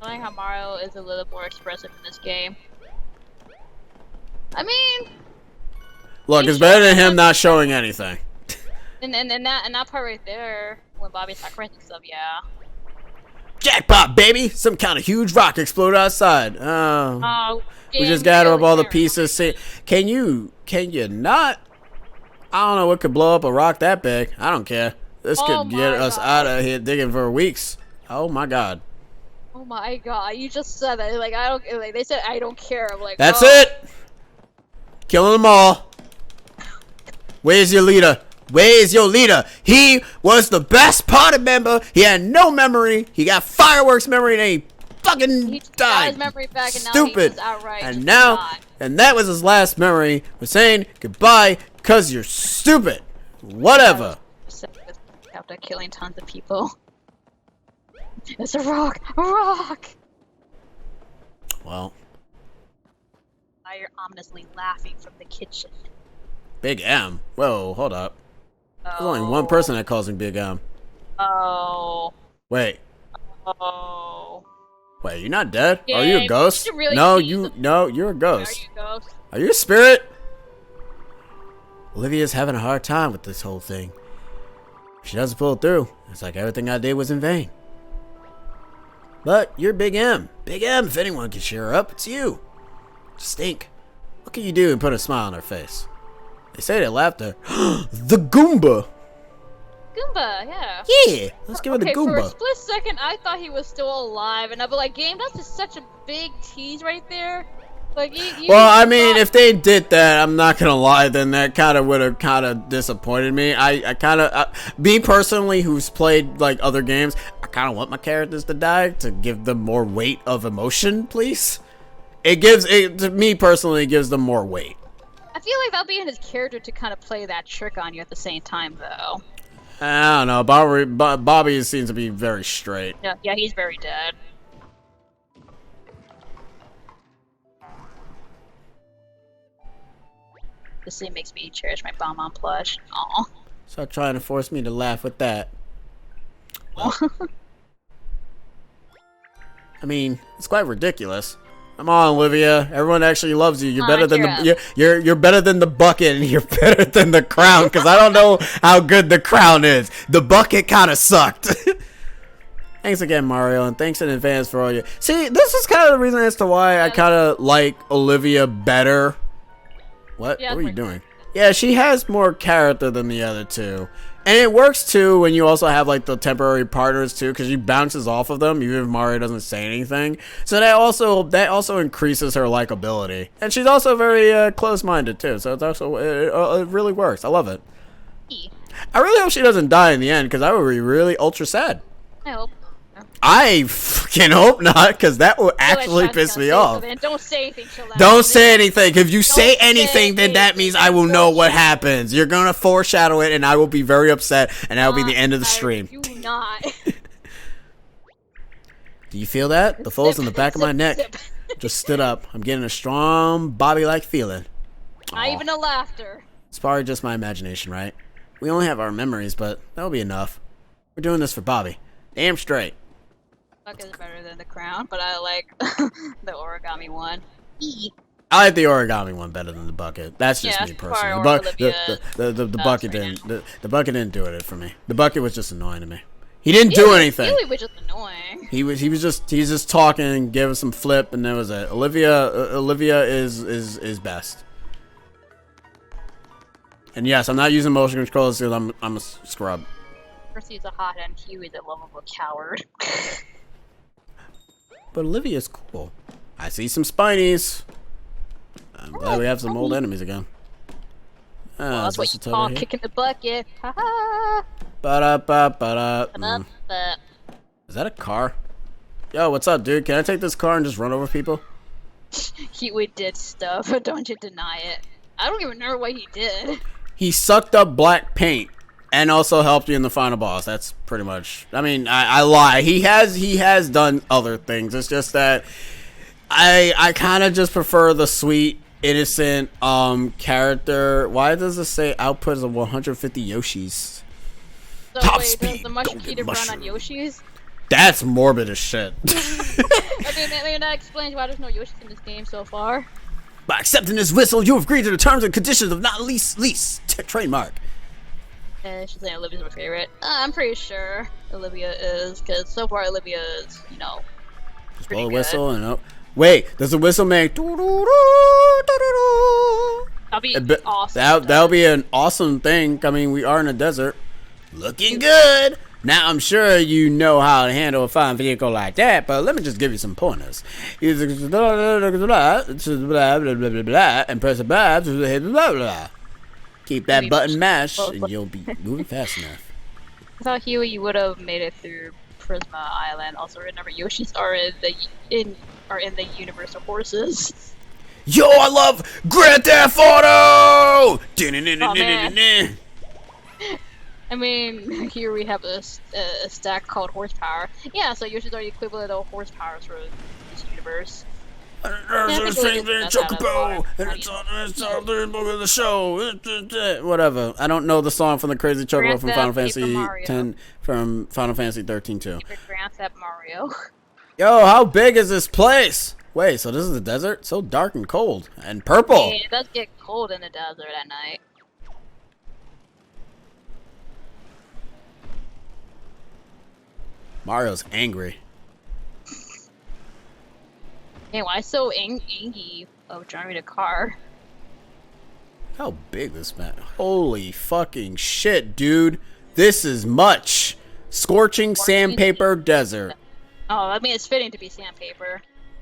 Speaker 2: I like how Mario is a little more expressive in this game. I mean...
Speaker 1: Look, it's better than him not showing anything.
Speaker 2: And that part right there, when Bobby sacrificed and stuff, yeah.
Speaker 1: Jackpot, baby! Some kind of huge rock exploded outside. Oh. We just gathered up all the pieces. See, can you not? I don't know what could blow up a rock that big. I don't care. This could get us out of here digging for weeks. Oh my god.
Speaker 2: Oh my god, you just said that. Like, I don't, like, they said I don't care. I'm like,
Speaker 1: that's
Speaker 2: oh.
Speaker 1: it! Killing them all. Where's your leader? Where's your leader? He was the best party member. He had no memory. He got fireworks memory and he fucking
Speaker 2: He
Speaker 1: died.
Speaker 2: got his memory back and now
Speaker 1: Stupid.
Speaker 2: he just outright
Speaker 1: And
Speaker 2: just
Speaker 1: now,
Speaker 2: died.
Speaker 1: and that was his last memory. Was saying goodbye because you're stupid. Whatever.
Speaker 2: After killing tons of people. It's a rock! A rock!
Speaker 1: Well.
Speaker 2: Now you're ominously laughing from the kitchen.
Speaker 1: Big M? Whoa, hold up. There's only
Speaker 2: Oh.
Speaker 1: one person that calls me Big M.
Speaker 2: Oh.
Speaker 1: Wait.
Speaker 2: Oh.
Speaker 1: Wait, you're not dead?
Speaker 2: Yeah,
Speaker 1: Are you a
Speaker 2: you
Speaker 1: ghost?
Speaker 2: should really
Speaker 1: No,
Speaker 2: keep
Speaker 1: you're a
Speaker 2: Are
Speaker 1: ghost.
Speaker 2: you a ghost?
Speaker 1: Are you a spirit? Olivia's having a hard time with this whole thing. If she doesn't pull it through, it's like everything I did was in vain. But you're Big M. Big M, if anyone can cheer her up, it's you. Just think. What can you do and put a smile on her face? They say they laughter. The Goomba!
Speaker 2: Goomba, yeah.
Speaker 1: Yeah, let's give her the
Speaker 2: Okay, for a
Speaker 1: Goomba.
Speaker 2: split second, I thought he was still alive, and I'd be like, game, that's just such a big tease right there. Like, you
Speaker 1: Well, I mean, if they did that, I'm not gonna lie, then that kind of would have kind of disappointed me. I kind of, me personally, who's played like other games, I kind of want my characters to die to give them more weight of emotion, please. To me personally, it gives them more weight.
Speaker 2: I feel like that'll be in his character to kind of play that trick on you at the same time, though.
Speaker 1: I don't know. Bobby seems to be very straight.
Speaker 2: Yeah, he's very dead. This scene makes me cherish my Bonbon plush. Aw.
Speaker 1: Stop trying to force me to laugh with that. I mean, it's quite ridiculous. Come on, Olivia. Everyone actually loves you. You're better than the you're better than the bucket, and you're better than the crown. Because I don't know how good the crown is. The bucket kind of sucked. Thanks again, Mario, and thanks in advance for all your. See, this is kind of the reason as to why I kind of like Olivia better. What?
Speaker 2: Yeah,
Speaker 1: what are you doing? Yeah, she has more character than the other two. And it works too when you also have like the temporary partners too, because she bounces off of them even if Mario doesn't say anything. So that also increases her likability, and she's also very close-minded too. So it's also it really works. I love it. I really hope she doesn't die in the end, because I would be really ultra sad.
Speaker 2: I hope.
Speaker 1: I fucking hope not, because that would actually piss me off.
Speaker 2: Don't say anything, Shalaz.
Speaker 1: Don't say anything. If you say
Speaker 2: say
Speaker 1: anything, then that means I will know what happens. You're gonna foreshadow it, and I will be very upset, and that will be the end of the stream.
Speaker 2: I do not.
Speaker 1: Do you feel that? The folds in the back of my neck
Speaker 2: Sip.
Speaker 1: just stood up. I'm getting a strong Bobby-like feeling.
Speaker 2: Not even a laughter.
Speaker 1: It's probably just my imagination, right? We only have our memories, but that'll be enough. We're doing this for Bobby. Damn straight.
Speaker 2: Fuck is better than the crown, but I like the origami one.
Speaker 1: I like the origami one better than the bucket. That's just
Speaker 2: Yeah,
Speaker 1: me
Speaker 2: far
Speaker 1: personally.
Speaker 2: or
Speaker 1: The bucket
Speaker 2: Olivia.
Speaker 1: the bucket didn't do it for me. The bucket was just annoying to me. He didn't do anything.
Speaker 2: Really was just annoying.
Speaker 1: He was just talking, gave us some flip, and that was it. Olivia is best. And yes, I'm not using motion controls because I'm a scrub.
Speaker 2: Percy's a hothead and Huey's a lovable coward.
Speaker 1: But Olivia's cool. I see some spinies. I'm glad we have some old enemies again.
Speaker 2: Well, that's what you call kicking the bucket. Ha
Speaker 1: Ba-da-ba-ba-da. Is that a car? Yo, what's up, dude? Can I take this car and just run over people?
Speaker 2: Huey did stuff, but don't you deny it. I don't even know what he did.
Speaker 1: He sucked up black paint and also helped you in the final boss. That's pretty much. I mean, I lie. He has done other things. It's just that I kind of just prefer the sweet, innocent character. Why does it say output of 150 Yoshis?
Speaker 2: So
Speaker 1: Top
Speaker 2: wait,
Speaker 1: speed,
Speaker 2: does the mushroom
Speaker 1: don't get
Speaker 2: eater run
Speaker 1: mushroom.
Speaker 2: on Yoshi's?
Speaker 1: That's morbid as shit.
Speaker 2: I mean, that explains why there's no Yoshis in this game so far.
Speaker 1: By accepting this whistle, you have agreed to the terms and conditions of not lease trademark.
Speaker 2: She's saying Olivia's my favorite. I'm pretty sure Olivia is, because so far Olivia is, you know,
Speaker 1: Just
Speaker 2: pretty
Speaker 1: blow a
Speaker 2: good.
Speaker 1: whistle and oh, wait, does the whistle make?
Speaker 2: That'll be awesome.
Speaker 1: That'll be an awesome thing. I mean, we are in a desert. Looking good. Now, I'm sure you know how to handle a fine vehicle like that, but let me just give you some pointers. And press the blah. Keep that button mashed, and you'll be moving fast enough.
Speaker 2: I thought Huey, you would have made it through Prisma Island. Also, remember Yoshis are in the universe of horses.
Speaker 1: Yo, I love Grand Theft Auto!
Speaker 2: Man. I mean, here we have a stack called horsepower. Yeah, so Yoshis are the equivalent of horsepowers for this universe.
Speaker 1: There's the same thing, Chocobo, and it's on the book of the show. Whatever. I don't know the song from the Crazy Chocobo from Final Fantasy 10 from Final Fantasy 13 too.
Speaker 2: Grand Theft Mario.
Speaker 1: Yo, how big is this place? Wait, so this is the desert? So dark and cold and purple.
Speaker 2: Yeah, it does get cold in the desert at night.
Speaker 1: Mario's angry.
Speaker 2: Hey, why so angry of driving a car?
Speaker 1: How big this map? Holy fucking shit, dude. This is much. Scorching sandpaper desert.
Speaker 2: Oh, I mean, it's fitting to be sandpaper.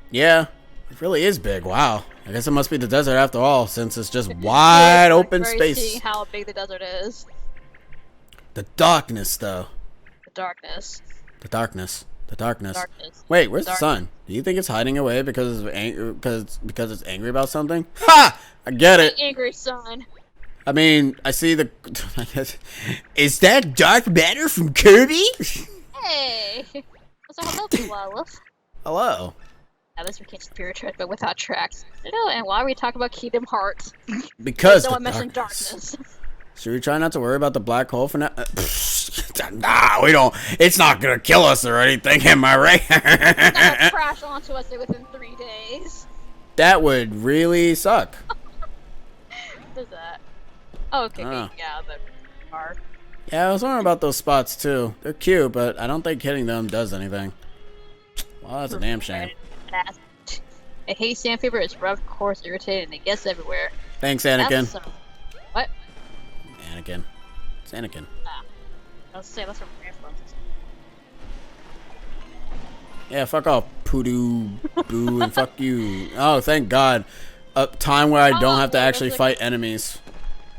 Speaker 1: Yeah, it really is big. Wow. I guess it must be the desert after all, since it's just wide open space.
Speaker 2: See how big the desert is.
Speaker 1: The darkness, though.
Speaker 2: The darkness.
Speaker 1: The darkness. The darkness.
Speaker 2: Darkness.
Speaker 1: Wait, where's the sun? Do you think it's hiding away because it's angry about something? Ha! I get it.
Speaker 2: Angry sun.
Speaker 1: I mean, I see the. Is that dark matter from Kirby?
Speaker 2: Hey. So hello, Koala.
Speaker 1: Hello.
Speaker 2: Now this became Spirit Trip, but without tracks. And why are we talking about Kingdom Hearts?
Speaker 1: Because
Speaker 2: someone
Speaker 1: the
Speaker 2: mentioned
Speaker 1: darkness.
Speaker 2: darkness.
Speaker 1: Should we try not to worry about the black hole for now? Nah, we don't. It's not gonna kill us or anything, am I right?
Speaker 2: It's gonna crash onto us within 3 days.
Speaker 1: That would really suck.
Speaker 2: What is that? Oh, okay, yeah, the car.
Speaker 1: Yeah, I was wondering about those spots too. They're cute, but I don't think hitting them does anything. Well, that's a damn shame.
Speaker 2: I hate sandpaper. It's rough, coarse, irritating, and it gets everywhere.
Speaker 1: Thanks, Anakin.
Speaker 2: What?
Speaker 1: Anakin. It's Anakin.
Speaker 2: I was saying that's from Grandpa.
Speaker 1: Yeah, fuck off, Poodoo, Boo, and fuck you. Oh, thank God. A time where I don't have to actually fight enemies.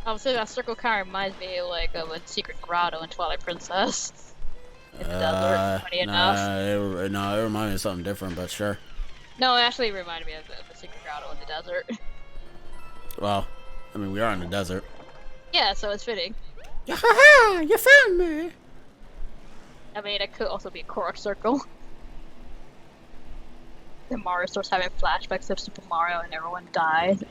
Speaker 2: I was saying that circle kind of reminds me like of a secret grotto in Twilight Princess. In the desert, funny enough.
Speaker 1: No, it reminded me of something different, but sure.
Speaker 2: No, it actually reminded me of the secret grotto in the desert.
Speaker 1: Well, I mean, we are in the desert.
Speaker 2: Yeah, so it's fitting.
Speaker 1: Ha-ha-ha! You found me!
Speaker 2: I mean, it could also be a Korok circle. Then Mario starts having flashbacks of Super Mario and everyone dies.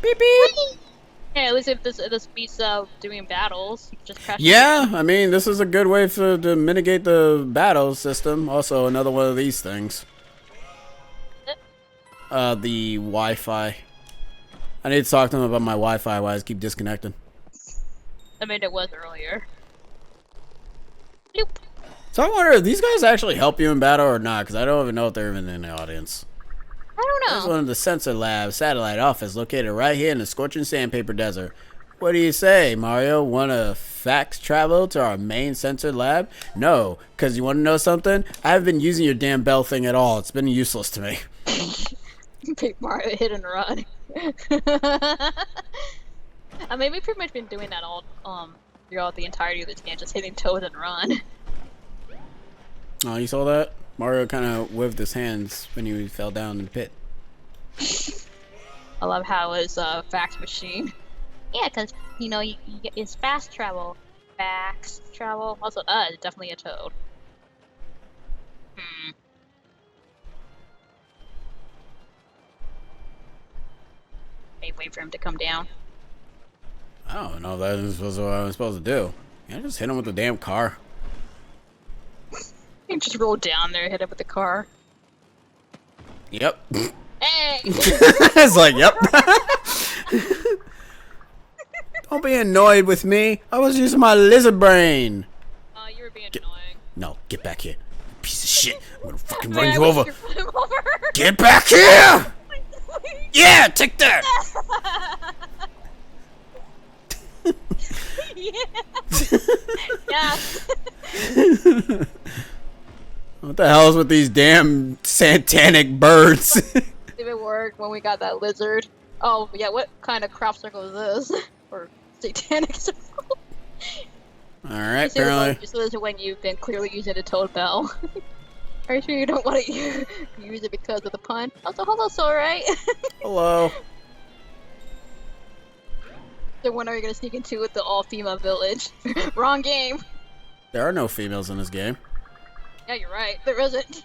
Speaker 1: Beep beep!
Speaker 2: Yeah, at least if this beats doing battles, you can just crash.
Speaker 1: Yeah, I mean, this is a good way to mitigate the battle system. Also, another one of these things. The Wi-Fi. I need to talk to him about my Wi-Fi while I keep disconnecting.
Speaker 2: I mean, it was earlier. Bloop.
Speaker 1: So I wonder if these guys actually help you in battle or not, because I don't even know if they're even in the audience.
Speaker 2: I don't know.
Speaker 1: This is one of the Sensor Lab satellite office located right here in the scorching sandpaper desert. What do you say, Mario? Want to fax travel to our main sensor lab? No, because you want to know something? I haven't been using your damn bell thing at all. It's been useless to me.
Speaker 2: Big Mario hit and run. I mean, we've pretty much been doing that all throughout the entirety of this game, just hitting toes and run.
Speaker 1: Oh, you saw that? Mario kind of waved his hands when he fell down in the pit.
Speaker 2: I love how his fax machine. Yeah, because, you know, you get it's fast travel. Fax travel. Also, it's definitely a toad. Maybe wait for him to come down.
Speaker 1: I don't know if that is what I'm supposed to do. Yeah, just hit him with the damn car.
Speaker 2: You just roll down there, hit him with the car.
Speaker 1: Yep.
Speaker 2: Hey!
Speaker 1: It's like, yep. Don't be annoyed with me. I was using my lizard brain.
Speaker 2: Oh, you were being annoying.
Speaker 1: No, get back here. Piece of shit. I'm gonna fucking
Speaker 2: Man,
Speaker 1: run
Speaker 2: I
Speaker 1: you
Speaker 2: wish
Speaker 1: over.
Speaker 2: you could run him over.
Speaker 1: Get back here! Yeah, take that!
Speaker 2: Yeah.
Speaker 1: What the hell is with these damn satanic birds?
Speaker 2: If it worked when we got that lizard. Oh, yeah, what kind of crop circle is this? Or satanic circle?
Speaker 1: Alright, apparently.
Speaker 2: This is when you've been clearly using a toad bell. Are you sure you don't want to use it because of the pun? Also, hello, Soul, right?
Speaker 1: Hello.
Speaker 2: So when are you going to sneak into with the all-female village? Wrong game.
Speaker 1: There are no females in this game.
Speaker 2: Yeah, you're right. There isn't.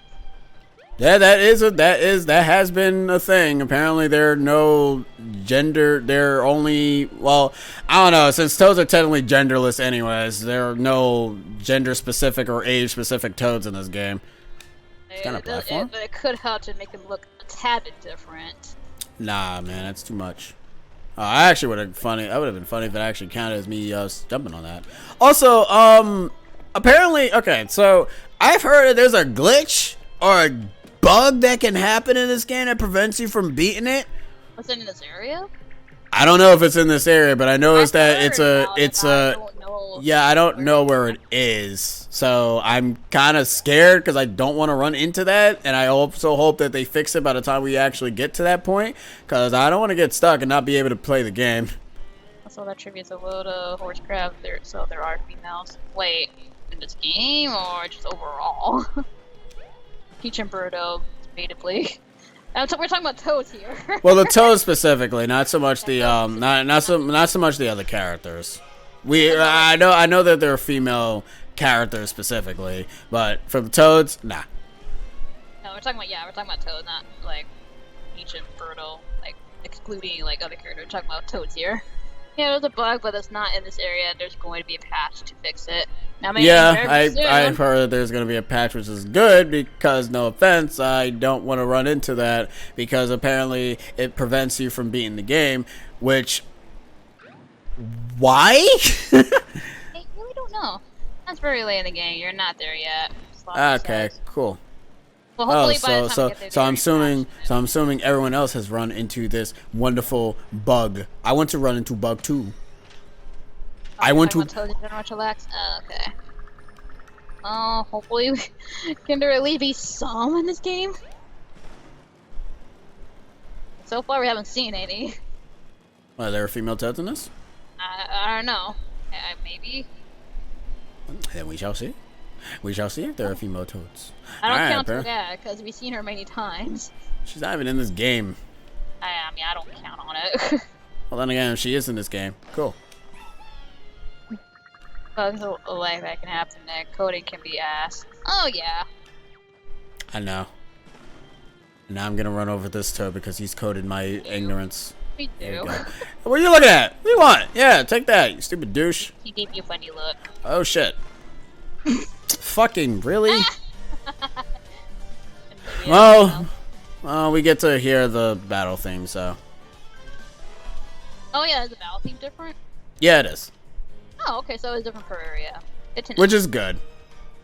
Speaker 1: Yeah, that has been a thing. Apparently, there are no gender. There are only, well, I don't know. Since toads are technically genderless, anyways, there are no gender specific or age specific toads in this game. It's kind of platform.
Speaker 2: But it could help to make them look a tad bit different.
Speaker 1: Nah, man, that's too much. I actually would have funny. That would have been funny if it actually counted as me jumping on that. Also, apparently, okay, so I've heard that there's a glitch or a bug that can happen in this game that prevents you from beating it.
Speaker 2: Was it in this area?
Speaker 1: I don't know if it's in this area, but I noticed that it's a yeah, I don't know where it is. So I'm kind of scared because I don't want to run into that, and I also hope that they fix it by the time we actually get to that point, because I don't want to get stuck and not be able to play the game.
Speaker 2: Also, that tributes a load of horse crap. So there are females. Wait, in this game or just overall? Peach and Birdo, debatably. We're talking about toads here.
Speaker 1: Well, the toads specifically, not so much the not so much the other characters. I know that there are female characters specifically, but for the toads, nah.
Speaker 2: No, we're talking about toads, not like Peach and Birdo, like excluding like other characters. We're talking about toads here. Yeah, there's a bug, but it's not in this area. There's going to be a patch to fix it. Now,
Speaker 1: I've heard there's going to be a patch, which is good because, no offense, I don't want to run into that because apparently it prevents you from beating the game, which... Why?
Speaker 2: I really don't know. That's very late in the game. You're not there yet.
Speaker 1: Okay, cool.
Speaker 2: Well, hopefully by the time
Speaker 1: so
Speaker 2: we get there,
Speaker 1: so I'm assuming everyone else has run into this wonderful bug. I want to run into bug too. I want to.
Speaker 2: Okay. Oh, hopefully, can there at least be some in this game? So far, we haven't seen any.
Speaker 1: Are there female toads in this?
Speaker 2: I don't know. Maybe.
Speaker 1: Then we shall see. We shall see if there are female toads.
Speaker 2: I don't count for that because we've seen her many times.
Speaker 1: She's not even in this game.
Speaker 2: I mean, I don't count on it.
Speaker 1: Well, then again, she is in this game. Cool.
Speaker 2: Bugs like that can happen. That coding can be ass. Oh yeah.
Speaker 1: I know. Now I'm gonna run over this toad because he's coded my ignorance.
Speaker 2: Me too.
Speaker 1: What are you looking at? What do you want? Yeah, take that, you stupid douche.
Speaker 2: He gave you a funny look.
Speaker 1: Oh shit. Fucking really? Well, we get to hear the battle theme, so.
Speaker 2: Oh yeah, is the battle theme different?
Speaker 1: Yeah, it is.
Speaker 2: Oh, okay, so it's different per area.
Speaker 1: Which is good.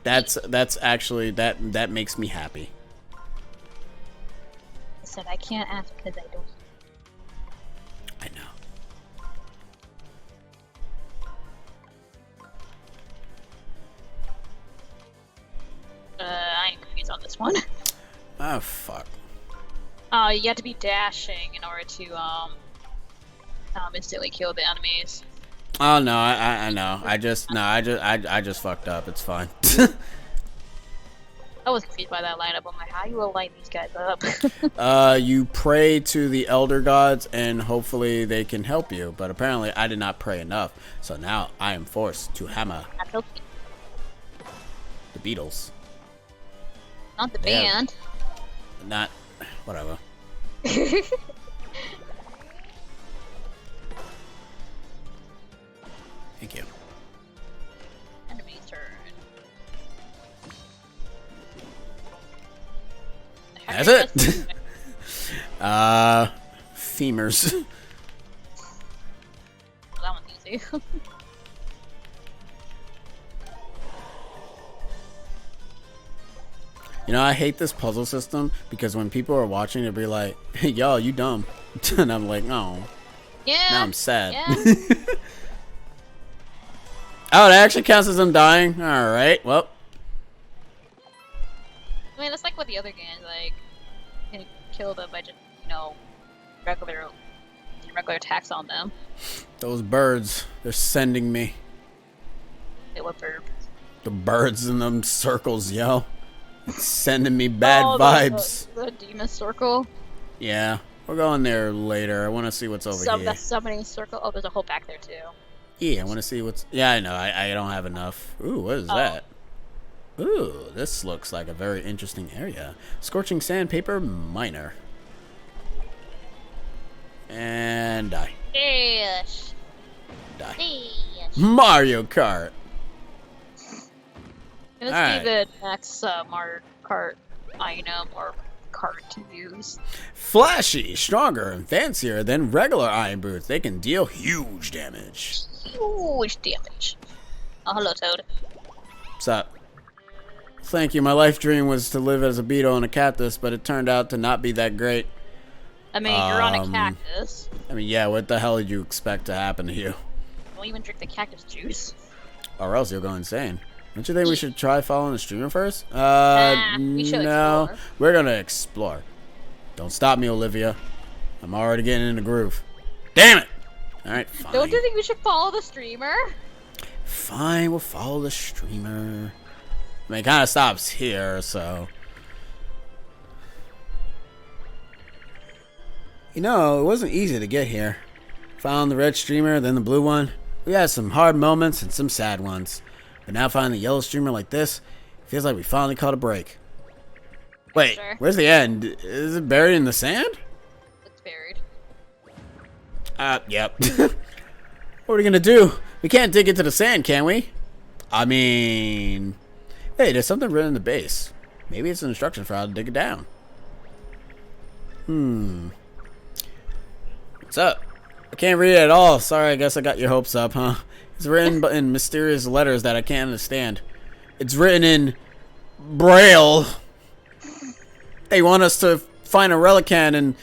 Speaker 1: That's actually that makes me happy.
Speaker 2: I said I can't ask because I don't.
Speaker 1: I know.
Speaker 2: I ain't confused on this one.
Speaker 1: Oh fuck.
Speaker 2: You have to be dashing in order to instantly kill the enemies.
Speaker 1: Oh no, I know. I just fucked up. It's fine.
Speaker 2: I was confused by that lineup. I'm like, how you will line these guys up?
Speaker 1: You pray to the elder gods and hopefully they can help you. But apparently I did not pray enough. So now I am forced to hammer the Beatles.
Speaker 2: Not the band.
Speaker 1: Not whatever. Thank you.
Speaker 2: Enemy's turn.
Speaker 1: That's it. Femurs.
Speaker 2: That one's easy.
Speaker 1: You know, I hate this puzzle system because when people are watching, they'll be like, "Hey, yo, you dumb," and I'm like, "Oh."
Speaker 2: Yeah.
Speaker 1: Now I'm sad.
Speaker 2: Yeah.
Speaker 1: Oh, that actually counts as them dying? Alright, well.
Speaker 2: I mean, it's like with the other games, like, you can kill them by just, regular attacks on them.
Speaker 1: Those birds, they're sending me.
Speaker 2: Hey, what bird?
Speaker 1: The birds in them circles, yo. It's sending me bad vibes.
Speaker 2: The demon circle?
Speaker 1: Yeah, we'll go in there later. I want to see what's over here.
Speaker 2: The summoning circle? Oh, there's a hole back there, too.
Speaker 1: Yeah, I want to see what's... Yeah, I know. I don't have enough. Ooh, what is that? Ooh, this looks like a very interesting area. Scorching sandpaper miner. And die.
Speaker 2: Fish.
Speaker 1: Die.
Speaker 2: Fish.
Speaker 1: Mario Kart.
Speaker 2: Let's
Speaker 1: Alright.
Speaker 2: be the next Mario Kart item or cart to use.
Speaker 1: Flashy, stronger, and fancier than regular iron boots. They can deal huge damage.
Speaker 2: Huge damage. Oh, hello, Toad.
Speaker 1: What's up? Thank you. My life dream was to live as a beetle on a cactus, but it turned out to not be that great.
Speaker 2: I mean, you're on a cactus.
Speaker 1: I mean, yeah, what the hell did you expect to happen to you?
Speaker 2: Don't even drink the cactus juice.
Speaker 1: Or else you'll go insane. Don't you think we should try following the streamer first?
Speaker 2: we should
Speaker 1: no.
Speaker 2: explore.
Speaker 1: We're gonna explore. Don't stop me, Olivia. I'm already getting in the groove. Damn it! Alright, fine.
Speaker 2: Don't you think we should follow the streamer?
Speaker 1: Fine, we'll follow the streamer. I mean, it kind of stops here, so... You know, it wasn't easy to get here. Found the red streamer, then the blue one. We had some hard moments and some sad ones. But now finding the yellow streamer like this, feels like we finally caught a break. Wait,
Speaker 2: Sure.
Speaker 1: where's the end? Is it buried in the sand?
Speaker 2: It's buried.
Speaker 1: Yep. What are we gonna do? We can't dig into the sand, can we? I mean... Hey, there's something written in the base. Maybe it's an instruction for how to dig it down. What's up? I can't read it at all. Sorry, I guess I got your hopes up, huh? It's written in mysterious letters that I can't understand. It's written in Braille. They want us to find a relican and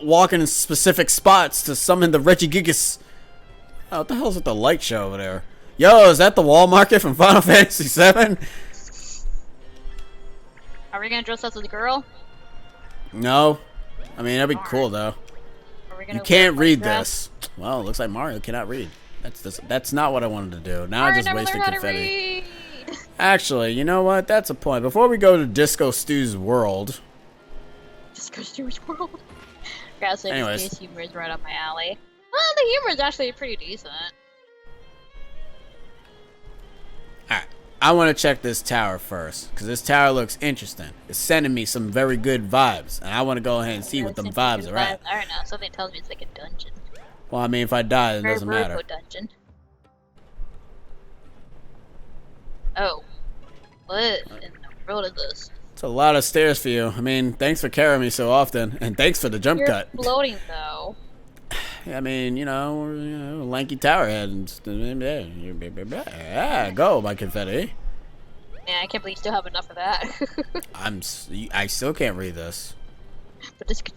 Speaker 1: walk in specific spots to summon the Regigigas. Oh, what the hell's with the light show over there? Yo, is that the wall market from Final Fantasy VII?
Speaker 2: Are we gonna dress up as a girl?
Speaker 1: No. I mean, that'd be cool, though.
Speaker 2: Are we gonna
Speaker 1: You can't
Speaker 2: wear a
Speaker 1: read
Speaker 2: dress?
Speaker 1: this. Well, it looks like Mario cannot read. That's not what I wanted to do. Now I
Speaker 2: Mario
Speaker 1: just
Speaker 2: never
Speaker 1: wasted
Speaker 2: learned how to
Speaker 1: confetti.
Speaker 2: read.
Speaker 1: Actually, you know what? That's a point. Before we go to Disco Stew's world...
Speaker 2: Just go to his world. Gotta say,
Speaker 1: Anyways.
Speaker 2: this humor is right up my alley. Well, the humor is actually pretty decent.
Speaker 1: Alright. I want to check this tower first, because this tower looks interesting. It's sending me some very good vibes, and I want to go ahead and see what them vibes are at.
Speaker 2: I don't know. Something tells me it's like a dungeon.
Speaker 1: Well, I mean, if I die, it doesn't matter.
Speaker 2: Dungeon. Oh. What in the world is this?
Speaker 1: It's a lot of stairs for you. I mean, thanks for carrying me so often, and thanks for the jump
Speaker 2: You're
Speaker 1: cut.
Speaker 2: floating, though.
Speaker 1: I mean, we're, lanky tower head. And go, my confetti.
Speaker 2: Yeah, I can't believe you still have enough of that.
Speaker 1: I still can't read this.
Speaker 2: But Disco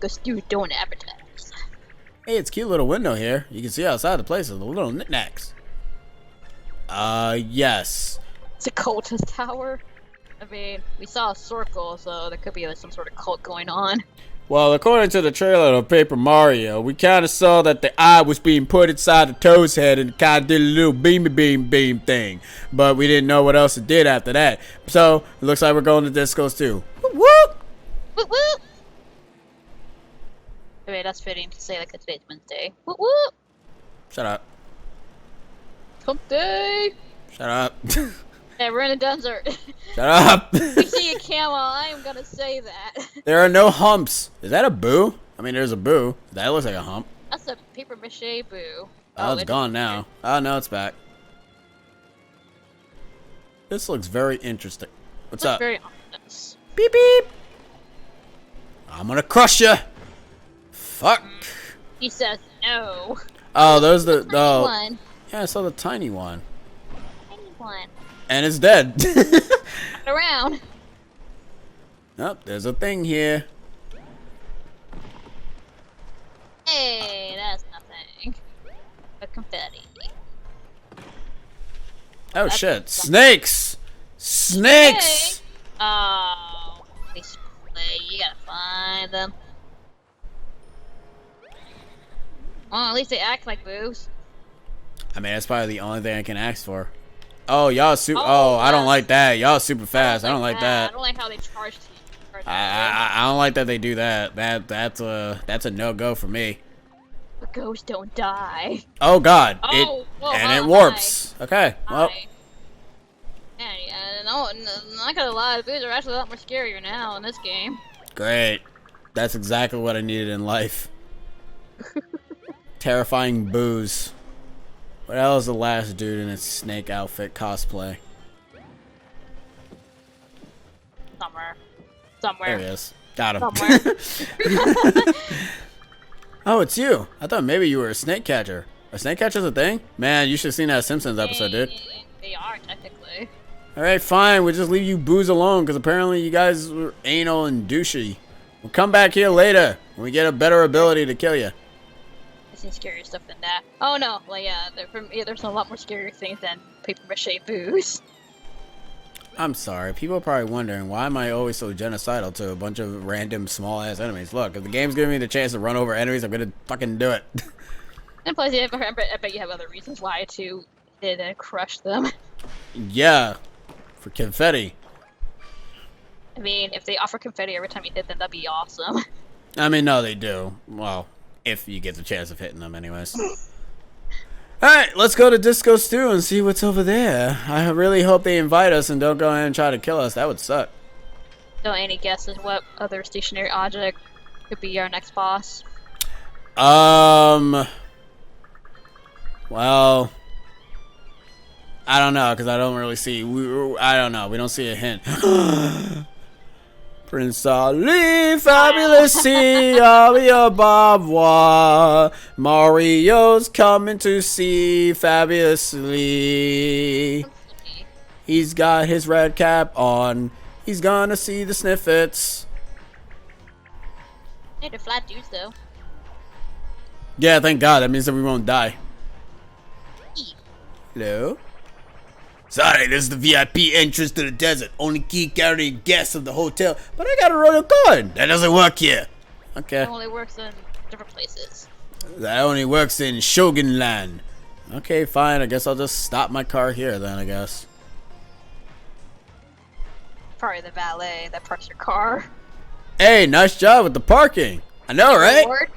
Speaker 2: Stew don't advertise.
Speaker 1: Hey, it's a cute little window here. You can see outside the place of the little knickknacks. Yes.
Speaker 2: It's a Cultus Tower. I mean, we saw a circle, so there could be like some sort of cult going on.
Speaker 1: Well, according to the trailer of Paper Mario, we kind of saw that the eye was being put inside the Toad's head and kind of did a little beam thing. But we didn't know what else it did after that. So, it looks like we're going to Discos too. Whoop whoop!
Speaker 2: Whoop whoop! I mean, that's fitting to say like today's Wednesday. Whoop whoop!
Speaker 1: Shut up.
Speaker 2: Hump day!
Speaker 1: Shut up.
Speaker 2: Yeah, we're in a desert.
Speaker 1: Shut up.
Speaker 2: We see a camel, I am gonna say that.
Speaker 1: There are no humps. Is that a boo? I mean, there's a boo. That looks like a hump.
Speaker 2: That's a paper mache boo.
Speaker 1: Oh, it's gone now. Oh, no, it's back. This looks very interesting. What's up?
Speaker 2: Very ominous.
Speaker 1: Beep, beep. I'm gonna crush you. Fuck.
Speaker 2: He says no.
Speaker 1: Oh, those the...
Speaker 2: Tiny
Speaker 1: Oh,
Speaker 2: one.
Speaker 1: yeah, I saw the tiny one.
Speaker 2: Tiny one.
Speaker 1: And it's dead.
Speaker 2: Not around.
Speaker 1: Nope, there's a thing here.
Speaker 2: Hey, that's nothing. A confetti.
Speaker 1: Oh,
Speaker 2: That's
Speaker 1: shit.
Speaker 2: something.
Speaker 1: Snakes! Snakes!
Speaker 2: Hey. Oh, they play. You gotta find them. Well, at least they act like boos.
Speaker 1: I mean, that's probably the only thing I can ask for. Oh, y'all super...
Speaker 2: Oh,
Speaker 1: Oh, I don't
Speaker 2: yeah.
Speaker 1: like that. Y'all super fast. I don't like
Speaker 2: I
Speaker 1: that.
Speaker 2: don't like how they charge you.
Speaker 1: I don't like that they do that. That's a no-go for me.
Speaker 2: The ghosts don't die.
Speaker 1: Oh God!
Speaker 2: Oh, whoa,
Speaker 1: and
Speaker 2: hi,
Speaker 1: it warps. Okay. Well,
Speaker 2: Hi. And not gonna lie, the boos are actually a lot more scarier now in this game.
Speaker 1: Great. That's exactly what I needed in life. Terrifying boos. What else is the last dude in his snake outfit cosplay?
Speaker 2: Somewhere.
Speaker 1: There he is. Got him.
Speaker 2: Somewhere.
Speaker 1: Oh, it's you. I thought maybe you were a snake catcher. A snake catcher's a thing? Man, you should have seen that Simpsons episode, dude.
Speaker 2: They are, technically.
Speaker 1: Alright, fine. We'll just leave you boos alone, because apparently you guys were anal and douchey. We'll come back here later, when we get a better ability to kill you.
Speaker 2: I've seen scarier stuff than that. Oh no, well yeah, there's a lot more scarier things than paper mache boos.
Speaker 1: I'm sorry. People are probably wondering, why am I always so genocidal to a bunch of random small-ass enemies? Look, if the game's giving me the chance to run over enemies, I'm gonna fucking do it. And
Speaker 2: plus, I bet you have other reasons why to hit and crush them.
Speaker 1: Yeah, for confetti.
Speaker 2: I mean, if they offer confetti every time you hit them, that'd be awesome.
Speaker 1: I mean, no, they do. Well, if you get the chance of hitting them anyways. Alright, let's go to Disco Stew and see what's over there. I really hope they invite us and don't go ahead and try to kill us. That would suck.
Speaker 2: So any guesses what other stationary object could be our next boss?
Speaker 1: Well, I don't know, because I don't really see, I don't know, we don't see a hint. Prince Ali, fabulous sea, Bavois. Mario's coming to see fabulously. He's got his red cap on. He's gonna see the sniffets.
Speaker 2: Hey, they're flat dudes, though.
Speaker 1: Yeah, thank God. That means that we won't die. Hello?
Speaker 3: Sorry, this is the VIP entrance to the desert. Only key carrying guests of the hotel.
Speaker 1: But I got a royal card.
Speaker 3: That doesn't work here.
Speaker 1: Okay.
Speaker 2: It only works in different places.
Speaker 1: That only works in Shogun Land. Okay, fine. I guess I'll just stop my car here then, I guess.
Speaker 2: Probably the valet that parks your car.
Speaker 1: Hey, nice job with the parking. I know, right?
Speaker 2: Reward?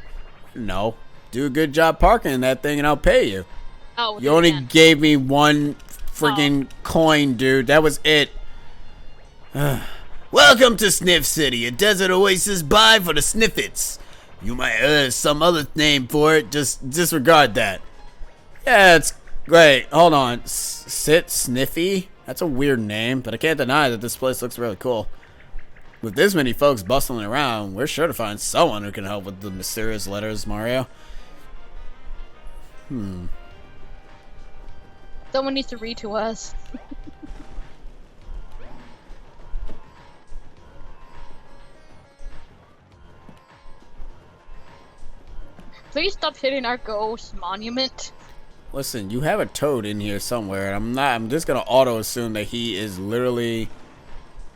Speaker 1: No. Do a good job parking that thing and I'll pay you.
Speaker 2: Oh,
Speaker 1: You only gave me one friggin' coin, dude. That was it.
Speaker 3: Welcome to Sniff City, a desert oasis by for the sniffets. You might heard some other name for it, just disregard that.
Speaker 1: Yeah, it's great. Hold on. Sit Sniffy? That's a weird name, but I can't deny that this place looks really cool. With this many folks bustling around, we're sure to find someone who can help with the mysterious letters, Mario.
Speaker 2: Someone needs to read to us. Please stop hitting our ghost monument.
Speaker 1: Listen, you have a toad in here somewhere, and I'm just gonna auto assume that he is literally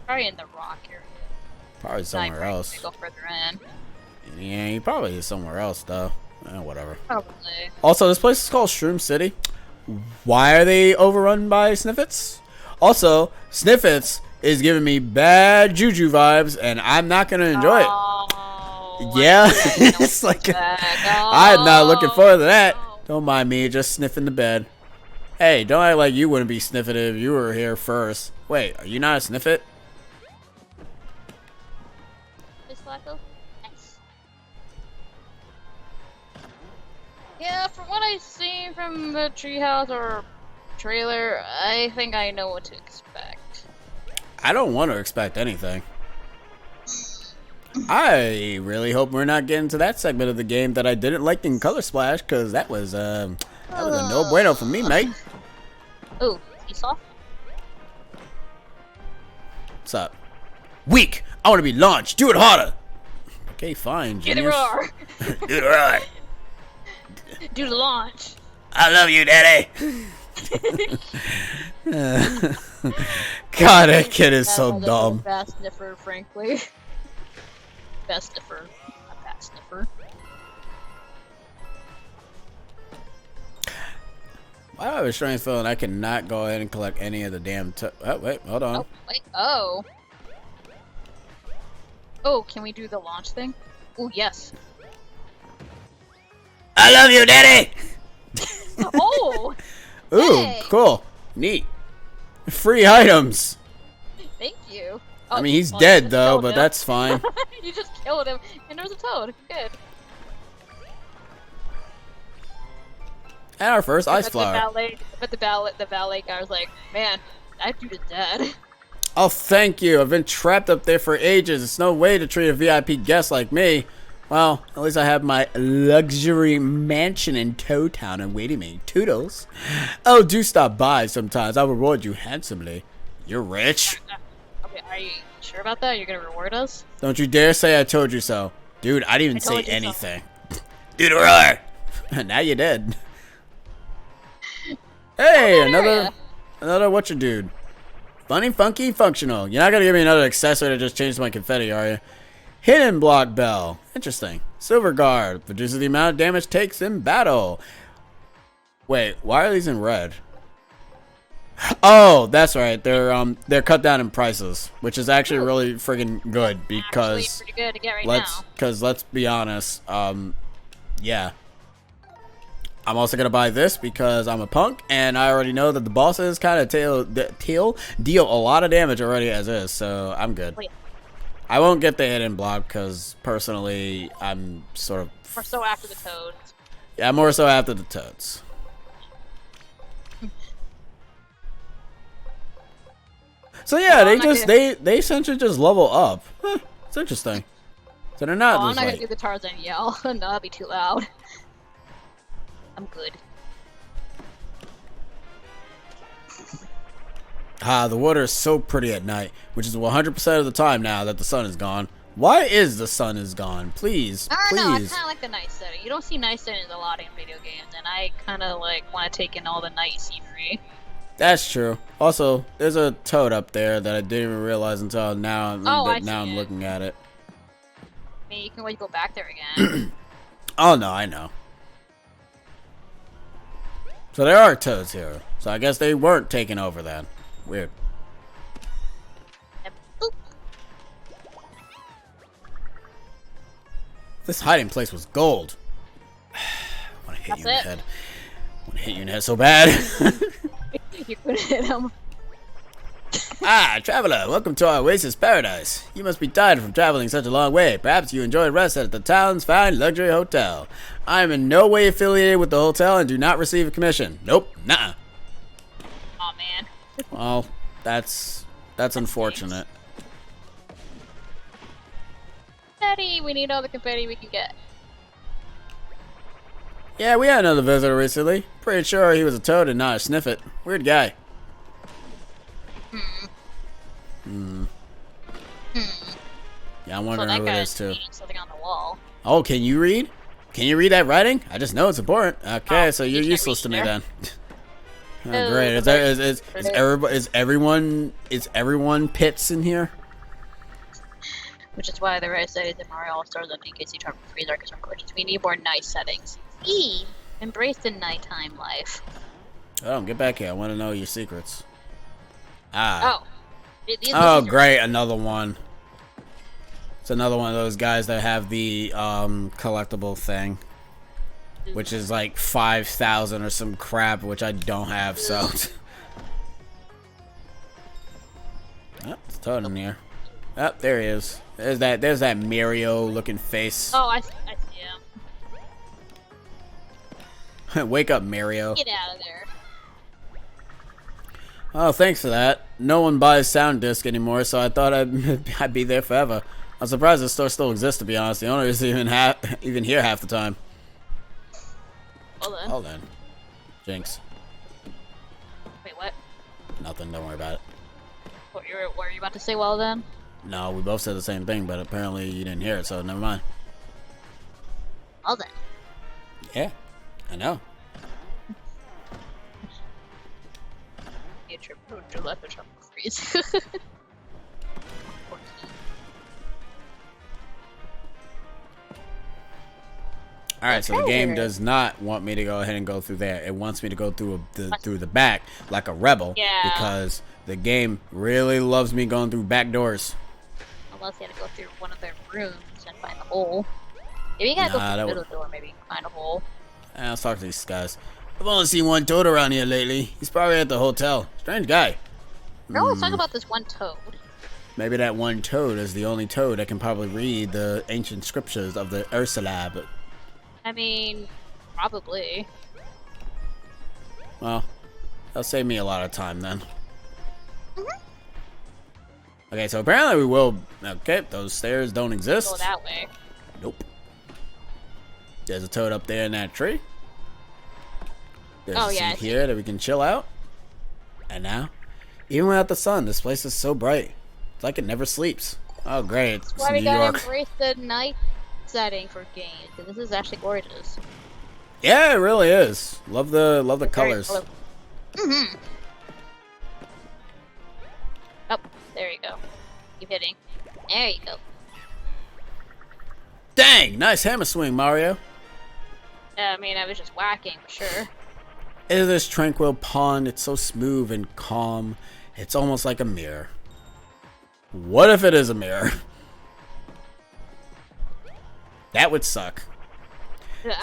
Speaker 2: Probably in the rock area.
Speaker 1: probably somewhere else.
Speaker 2: Go further in.
Speaker 1: Yeah, he probably is somewhere else though. Whatever.
Speaker 2: Probably.
Speaker 1: Also, this place is called Shroom City. Why are they overrun by Sniffets? Also, Sniffets is giving me bad juju vibes, and I'm not gonna enjoy it. Yeah, it's like I'm not looking forward to that. Don't mind me, just sniffing the bed. Hey, don't act like you wouldn't be sniffing if you were here first. Wait, are you not a sniffet?
Speaker 2: Nice. Yeah, from what I've seen from the treehouse or trailer, I think I know what to expect.
Speaker 1: I don't want to expect anything. I really hope we're not getting to that segment of the game that I didn't like in Color Splash, because that was a no bueno for me, mate.
Speaker 2: Oh, you saw?
Speaker 1: What's up?
Speaker 3: Weak. I want to be launched. Do it harder.
Speaker 1: Okay, fine.
Speaker 2: Do the
Speaker 1: genius.
Speaker 2: roar.
Speaker 3: Do it right.
Speaker 2: Do the launch.
Speaker 3: I love you, Daddy.
Speaker 1: God, that kid is so dumb.
Speaker 2: Fast sniffer, frankly. Best sniffer, not fast sniffer.
Speaker 1: Why do I have a strange feeling I cannot go ahead and collect any of the damn oh, wait, hold on.
Speaker 2: Oh, wait, oh. Oh, can we do the launch thing? Oh, yes.
Speaker 3: I love you, Daddy.
Speaker 2: Oh!
Speaker 1: Ooh,
Speaker 2: Hey.
Speaker 1: cool. Neat. Free items. I mean, he's
Speaker 2: well,
Speaker 1: dead
Speaker 2: you just
Speaker 1: though,
Speaker 2: killed
Speaker 1: but
Speaker 2: him.
Speaker 1: that's fine.
Speaker 2: You just killed him, and there was a toad. Good.
Speaker 1: And our first ice
Speaker 2: But
Speaker 1: flower.
Speaker 2: the valet guy was like, man, that dude is dead.
Speaker 1: Oh, thank you. I've been trapped up there for ages. It's no way to treat a VIP guest like me. Well, at least I have my luxury mansion in Tow Town awaiting me. Toodles. Oh, do stop by sometimes. I'll reward you handsomely. You're rich.
Speaker 2: Okay, are you sure about that? You're gonna reward us?
Speaker 1: Don't you dare say I told you so. Dude, I didn't even say
Speaker 2: told you so.
Speaker 1: anything.
Speaker 3: Do the roar.
Speaker 1: Now you did. Hey,
Speaker 2: area.
Speaker 1: another whatcha dude. Funny, funky, functional. You're not gonna give me another accessory to just change my confetti, are you? Hidden block bell. Interesting. Silver guard. Reduces the amount of damage takes in battle. Wait, why are these in red? Oh, that's right. They're cut down in prices, which is actually really friggin' good because
Speaker 2: Actually pretty good to get right now.
Speaker 1: let's be honest. Yeah. I'm also gonna buy this because I'm a punk and I already know that the bosses kind of deal a lot of damage already as is, so I'm good.
Speaker 2: Oh, yeah.
Speaker 1: I won't get the hidden block because personally I'm sort of
Speaker 2: We're so after the toads.
Speaker 1: yeah, more so after the toads. So yeah,
Speaker 2: Well,
Speaker 1: they essentially just level up. Huh, it's interesting. So they're not
Speaker 2: Oh, I'm
Speaker 1: just
Speaker 2: not
Speaker 1: like
Speaker 2: gonna do the Tarzan yell. No, that'd be too loud. I'm good.
Speaker 1: the water is so pretty at night, which is 100% of the time now that the sun is gone. Why is the sun is gone? Please,
Speaker 2: I don't know, I
Speaker 1: please.
Speaker 2: kinda like the night setting. You don't see night settings a lot in video games, and I kinda like wanna take in all the night scenery.
Speaker 1: That's true. Also, there's a toad up there that I didn't even realize until now.
Speaker 2: Oh, I
Speaker 1: now
Speaker 2: see
Speaker 1: I'm
Speaker 2: it.
Speaker 1: looking at it.
Speaker 2: I mean, you can always go back there again.
Speaker 1: Oh no, I know. So there are toads here. So I guess they weren't taken over then. Weird.
Speaker 2: And boop.
Speaker 1: This hiding place was gold. I want to hit you in the
Speaker 2: That's it.
Speaker 1: head. I want to hit you in the head so bad.
Speaker 2: You couldn't hit him.
Speaker 1: Traveler, welcome to our oasis paradise. You must be tired from traveling such a long way. Perhaps you enjoy rest at the town's fine luxury hotel. I am in no way affiliated with the hotel and do not receive a commission. Nope, nuh-uh.
Speaker 2: Aw, man.
Speaker 1: Well, that's unfortunate.
Speaker 2: Confetti, we need all the confetti we can get.
Speaker 1: Yeah, we had another visitor recently. Pretty sure he was a toad and not a sniffet. Weird guy. Yeah, I'm
Speaker 2: So
Speaker 1: wondering
Speaker 2: that
Speaker 1: who
Speaker 2: guy
Speaker 1: it
Speaker 2: is
Speaker 1: is too.
Speaker 2: reading something on the wall.
Speaker 1: Oh, can you read? Can you read that writing? I just know it's important. Okay,
Speaker 2: Oh,
Speaker 1: so
Speaker 2: you
Speaker 1: you're
Speaker 2: can't
Speaker 1: useless to
Speaker 2: read
Speaker 1: me
Speaker 2: there.
Speaker 1: then. Oh, great. Is everyone pits in here?
Speaker 2: Which is why the right settings in Mario All-Stars on DKC Turbo Freeze are concerned gorgeous. We need more night settings. E! Embrace the nighttime life.
Speaker 1: Oh, get back here. I want to know your secrets.
Speaker 2: Oh. These
Speaker 1: Oh,
Speaker 2: are-
Speaker 1: great. Another one. It's another one of those guys that have the collectible thing. Which is like 5,000 or some crap, which I don't have, so. Oh, it's Toad in here. Oh, there he is. There's that Mario looking face.
Speaker 2: Oh, I see him.
Speaker 1: Wake up, Mario.
Speaker 2: Get out of there.
Speaker 1: Oh, thanks for that. No one buys sound disc anymore, so I thought I'd be there forever. I'm surprised the store still exists, to be honest. The owner isn't even here half the time.
Speaker 2: Well then.
Speaker 1: Oh, then. Jinx.
Speaker 2: Wait, what?
Speaker 1: Nothing, don't worry about it.
Speaker 2: What were you about to say, well then?
Speaker 1: No, we both said the same thing, but apparently you didn't hear it, so never mind.
Speaker 2: Well then.
Speaker 1: Yeah, I know.
Speaker 2: You left the Turbo Freeze.
Speaker 1: Alright, so the
Speaker 2: Okay.
Speaker 1: game does not want me to go ahead and go through there. It wants me to go through through the back like a rebel.
Speaker 2: Yeah.
Speaker 1: Because the game really loves me going through back doors.
Speaker 2: Unless you had to go through one of their rooms and find the hole. Maybe you gotta
Speaker 1: Nah,
Speaker 2: go through
Speaker 1: that
Speaker 2: the
Speaker 1: would-
Speaker 2: middle door, maybe find a hole.
Speaker 1: Let's talk to these guys. I've only seen one Toad around here lately. He's probably at the hotel. Strange guy.
Speaker 2: No, let's talk about this one toad.
Speaker 1: Maybe that one toad is the only toad that can probably read the ancient scriptures of the Ursulab.
Speaker 2: I mean, probably.
Speaker 1: Well, that'll save me a lot of time then. Okay, so apparently we will... Okay, those stairs don't exist.
Speaker 2: Go that way.
Speaker 1: Nope. There's a toad up there in that tree. There's a seat here that we can chill out. And now, even without the sun, this place is so bright. It's like it never sleeps. Oh, great. It's
Speaker 2: That's why we
Speaker 1: New
Speaker 2: gotta
Speaker 1: York.
Speaker 2: embrace the night setting for games, because this is actually gorgeous.
Speaker 1: Yeah, it really is. Love the colors.
Speaker 2: Mm-hmm. Oh, there you go. Keep hitting. There you go.
Speaker 1: Dang, nice hammer swing, Mario.
Speaker 2: I mean, I was just whacking, for sure.
Speaker 1: Into this tranquil pond, it's so smooth and calm. It's almost like a mirror. What if it is a mirror? That would suck.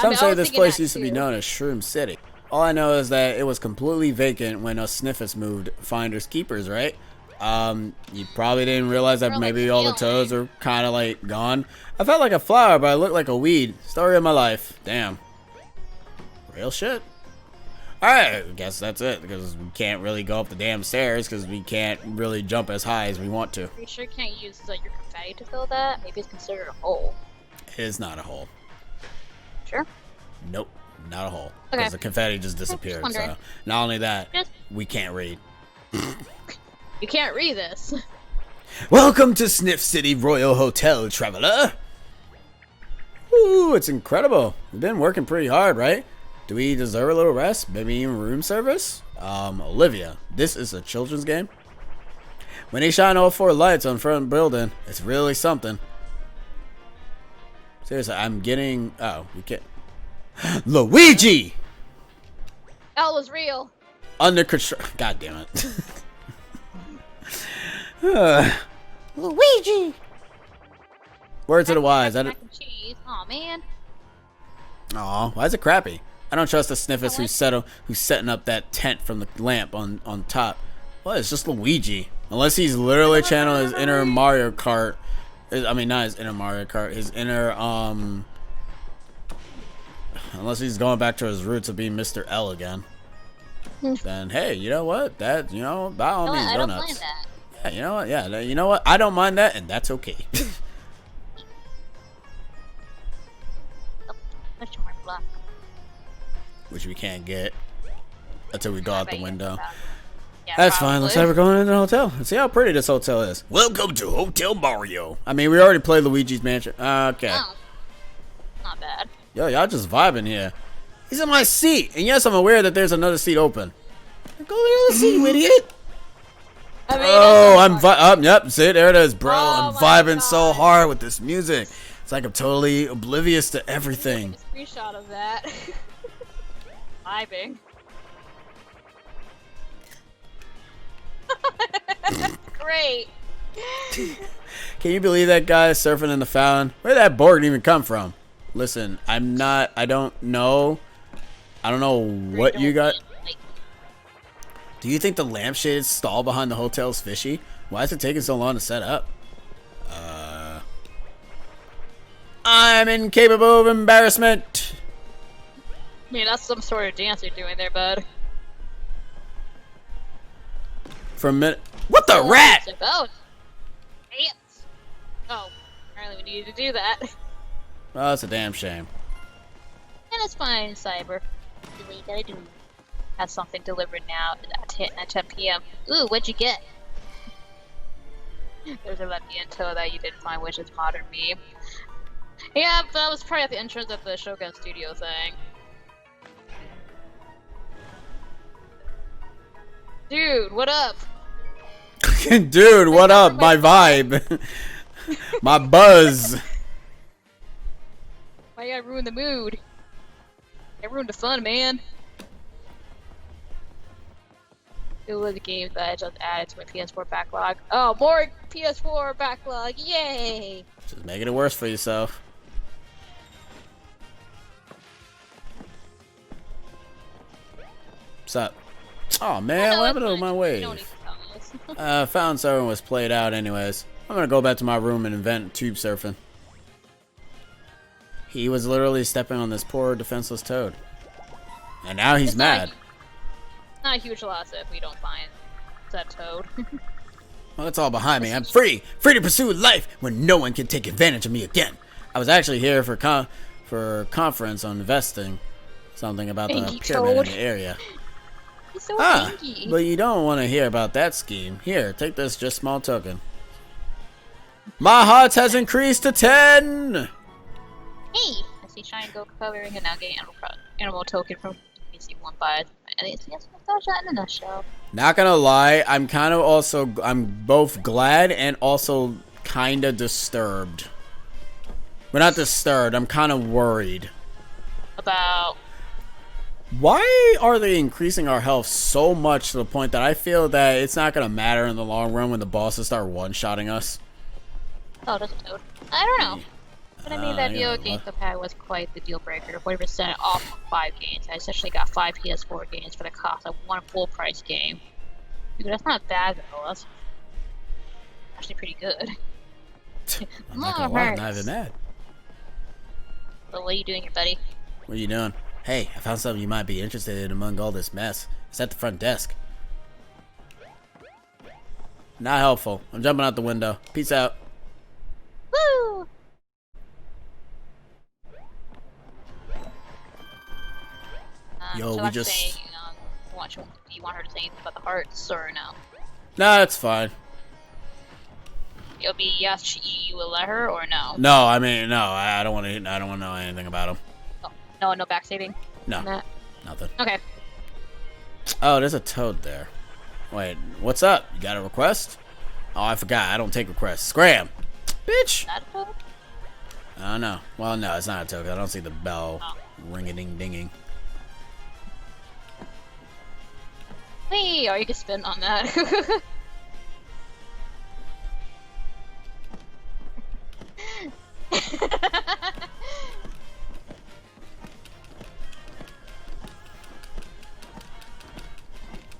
Speaker 1: Some say this place used to be known as Shroom City. All I know is that it was completely vacant when us Sniffers moved Finders Keepers, right? You probably didn't realize that maybe all the toads are kind of like gone. I felt like a flower, but I looked like a weed. Story of my life. Damn. Real shit. Alright, I guess that's it, because we can't really go up the damn stairs, because we can't really jump as high as we want to.
Speaker 2: Are you sure you can't use your confetti to fill that? Maybe it's considered a hole.
Speaker 1: It is not a hole.
Speaker 2: Sure?
Speaker 1: Nope, not a hole.
Speaker 2: Okay.
Speaker 1: Because the confetti just disappeared, so... Not only that, we can't read.
Speaker 2: You can't read this.
Speaker 1: Welcome to Sniff City Royal Hotel, traveler! Ooh, it's incredible. We've been working pretty hard, right? Do we deserve a little rest? Maybe even room service? Olivia, this is a children's game? When they shine all 4 lights on front building, it's really something. Seriously, I'm getting... Oh, we can't... Luigi!
Speaker 2: That was real.
Speaker 1: Under control... God damn it. Luigi! Word to the wise.
Speaker 2: Mac and cheese. Aw, man.
Speaker 1: Aw, why is it crappy? I don't trust the Sniffers who's setting up that tent from the lamp on top. Well, it's just Luigi. Unless he's literally channeling his inner Mario Kart. I mean, not his inner Mario Kart. His inner, unless he's going back to his roots of being Mr. L again. Then, hey, you know what? That, you know, by all means, go nuts. I don't mind that. Yeah, you know what? Yeah, you know what? I don't mind that, and that's okay. Which we can't get until we go out the window. Yeah, that's fine. Looks like we're going into the hotel. Let's see how pretty this hotel is.
Speaker 3: Welcome to Hotel Mario.
Speaker 1: I mean, we already played Luigi's Mansion. Okay.
Speaker 2: Oh, not bad.
Speaker 1: Yo, y'all just vibing here. He's in my seat. And yes, I'm aware that there's another seat open. Go to the other seat, you idiot. I mean, I'm yep, see, there it is, bro. I'm vibing so hard with this music. It's like I'm totally oblivious to everything.
Speaker 2: A screenshot of that. Vibing. Great.
Speaker 1: Can you believe that guy is surfing in the fountain? Where did that board even come from? Listen, I don't know. I don't know what you got. Do you think the lampshade stall behind the hotel is fishy? Why is it taking so long to set up? I'm incapable of embarrassment.
Speaker 2: I mean, that's some sort of dance you're doing there, bud.
Speaker 1: For a minute. What the rat?
Speaker 2: Oh, ants. Oh, apparently we needed to do that.
Speaker 1: Oh, that's a damn shame.
Speaker 2: And it's fine, Cyber. Do what you gotta do. Has something delivered now at 10 p.m. Ooh, what'd you get? There's a Lempianto that you didn't find, which is modern me. Yeah, that was probably at the entrance of the Shogun Studio thing. Dude, what up?
Speaker 1: Dude, what up? My vibe. My buzz.
Speaker 2: Why you gotta ruin the mood? You ruined the fun, man. It was a game that I just added to my PS4 backlog. Oh, more PS4 backlog! Yay!
Speaker 1: Just making it worse for yourself. What's up? Oh man, what happened to my wave? Found Surfing was played out anyways. I'm gonna go back to my room and invent tube surfing. He was literally stepping on this poor defenseless toad. And now he's mad.
Speaker 2: Not a huge loss if we don't find that toad.
Speaker 1: Well, it's all behind me. I'm free! Free to pursue life when no one can take advantage of me again. I was actually here for a conference on investing. Something about the
Speaker 2: Thank you,
Speaker 1: pyramid
Speaker 2: toad.
Speaker 1: in the area.
Speaker 2: He's so hanky.
Speaker 1: But you don't want to hear about that scheme. Here, take this just small token. My heart has increased to 10!
Speaker 2: Hey! I see Shine Go covering and now getting animal token from PC1 by and it's that in a nutshell.
Speaker 1: Not gonna lie, I'm both glad and also kinda disturbed. We're not disturbed, I'm kinda worried.
Speaker 2: About
Speaker 1: Why are they increasing our health so much to the point that I feel that it's not gonna matter in the long run when the bosses start one-shotting us?
Speaker 2: oh, there's a toad. I don't know. But I mean, that
Speaker 1: yeah,
Speaker 2: video game pad was quite the deal breaker. 40% off of 5 games. I essentially got 5 PS4 games for the cost of 1 full price game. Dude, that's not bad though. That's actually pretty good.
Speaker 1: I'm not gonna lie, I'm not even mad.
Speaker 2: So what are you doing here, buddy?
Speaker 1: What are you doing? Hey, I found something you might be interested in among all this mess. It's at the front desk. Not helpful. I'm jumping out the window. Peace out.
Speaker 2: Woo!
Speaker 1: Yo,
Speaker 2: so
Speaker 1: we
Speaker 2: I'm
Speaker 1: just...
Speaker 2: saying, do you want her to say anything about the hearts or no?
Speaker 1: Nah, it's fine.
Speaker 2: It'll be yes, you will let her or no?
Speaker 1: No, I mean, no, I don't want to know anything about him.
Speaker 2: Oh, no backstabbing?
Speaker 1: No,
Speaker 2: on that?
Speaker 1: nothing.
Speaker 2: Okay.
Speaker 1: Oh, there's a toad there. Wait, what's up? You got a request? Oh, I forgot. I don't take requests. Scram! Bitch!
Speaker 2: Is that a toad?
Speaker 1: I don't know. Well, no, it's not a toad. I don't see the bell ring-a-ding-dinging.
Speaker 2: Wait, or you can spin on that.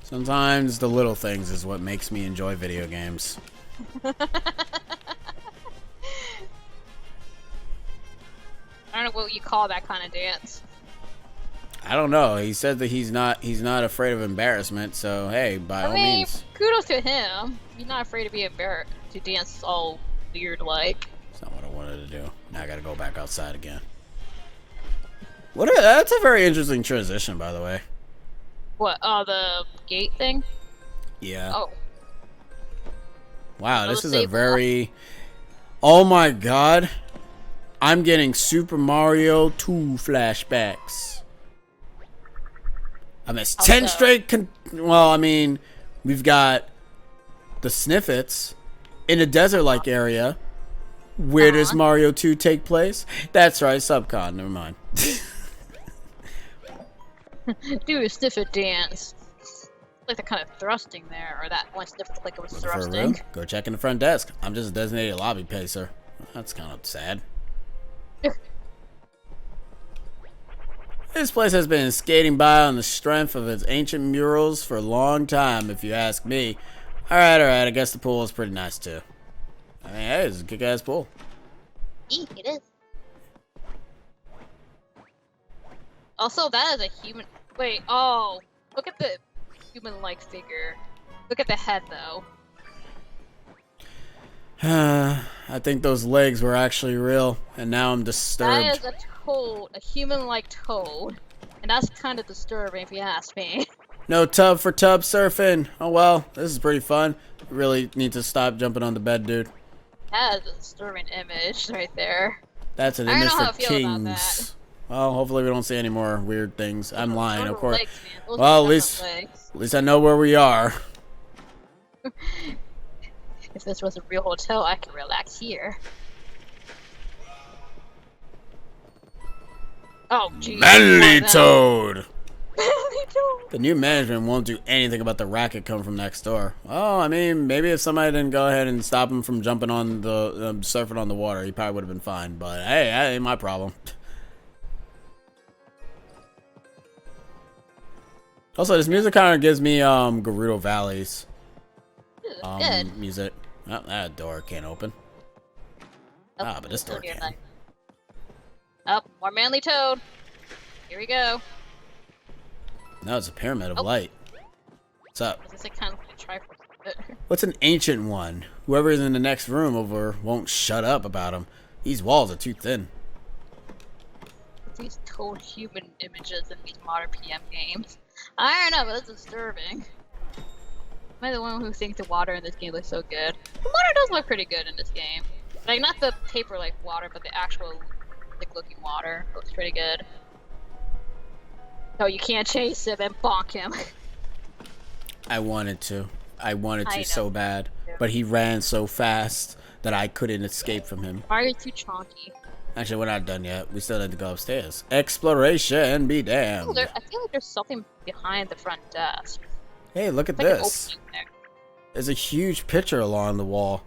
Speaker 1: Sometimes the little things is what makes me enjoy video games.
Speaker 2: I don't know what you call that kind of dance.
Speaker 1: I don't know. He said that he's not afraid of embarrassment, so hey, by all means.
Speaker 2: Kudos to him. He's not afraid to be embarrassed to dance all weird like.
Speaker 1: That's not what I wanted to do. Now I gotta go back outside again. That's a very interesting transition, by the way.
Speaker 2: What? Oh, the gate thing?
Speaker 1: Yeah.
Speaker 2: Oh.
Speaker 1: Wow, this is a
Speaker 2: Sable.
Speaker 1: very... Oh my god. I'm getting Super Mario 2 flashbacks. I missed 10
Speaker 2: so?
Speaker 1: straight... Well, I mean, we've got the Sniffets in a desert-like area. Where does Mario 2 take place? That's right, Subcon. Never mind.
Speaker 2: Do a sniff it dance. Like the kind of thrusting there, or that one sniff looked like it was
Speaker 1: Looking for a
Speaker 2: thrusting.
Speaker 1: room? Go check in the front desk. I'm just a designated lobby pacer. That's kind of sad. This place has been skating by on the strength of its ancient murals for a long time, if you ask me. Alright, I guess the pool is pretty nice too. I mean, hey, it's a kick-ass pool.
Speaker 2: Eek, it is. Also, that is a human. Wait, oh, look at the human-like figure. Look at the head, though.
Speaker 1: I think those legs were actually real, and now I'm disturbed.
Speaker 2: That is a toad, a human-like toad, and that's kind of disturbing if you ask me.
Speaker 1: No tub for tub surfing. Oh well, this is pretty fun. Really need to stop jumping on the bed, dude.
Speaker 2: That is a disturbing image right there.
Speaker 1: That's an
Speaker 2: I don't
Speaker 1: image
Speaker 2: know how
Speaker 1: for
Speaker 2: I feel about
Speaker 1: kings. Well, hopefully we don't see any more weird things. I'm lying,
Speaker 2: Those
Speaker 1: of
Speaker 2: are
Speaker 1: course.
Speaker 2: legs, man. Those
Speaker 1: Well,
Speaker 2: are
Speaker 1: at
Speaker 2: definitely
Speaker 1: least I know where we are.
Speaker 2: If this was a real hotel, I could relax here. Oh, jeez.
Speaker 1: Manly Toad!
Speaker 2: Manly Toad!
Speaker 1: The new management won't do anything about the racket coming from next door. Oh, I mean, maybe if somebody didn't go ahead and stop him from jumping on the surfing on the water, he probably would have been fine. But hey, that ain't my problem. Also, this music kind of gives me Gerudo Valleys.
Speaker 2: Good.
Speaker 1: music. Oh, that door can't open.
Speaker 2: Oh,
Speaker 1: But this door can.
Speaker 2: Oh, more manly toad. Here we go.
Speaker 1: No, it's a pyramid of light. What's up?
Speaker 2: Is this kind of like a Triforce?
Speaker 1: What's an ancient one? Whoever's in the next room over won't shut up about him. These walls are too thin.
Speaker 2: These toad human images in these modern PM games. I don't know, but it's disturbing. Am I the one who thinks the water in this game looks so good? The water does look pretty good in this game. Like, not the paper-like water, but the actual thick-looking water looks pretty good. No, you can't chase him and bonk him.
Speaker 1: I wanted to. I wanted to
Speaker 2: know.
Speaker 1: so bad. But he ran so fast that I couldn't escape from him.
Speaker 2: Why are you too chonky?
Speaker 1: Actually, we're not done yet. We still need to go upstairs. Exploration be damned.
Speaker 2: I feel like there's something behind the front desk.
Speaker 1: Hey, look at
Speaker 2: Like an
Speaker 1: this.
Speaker 2: opening there.
Speaker 1: There's a huge picture along the wall.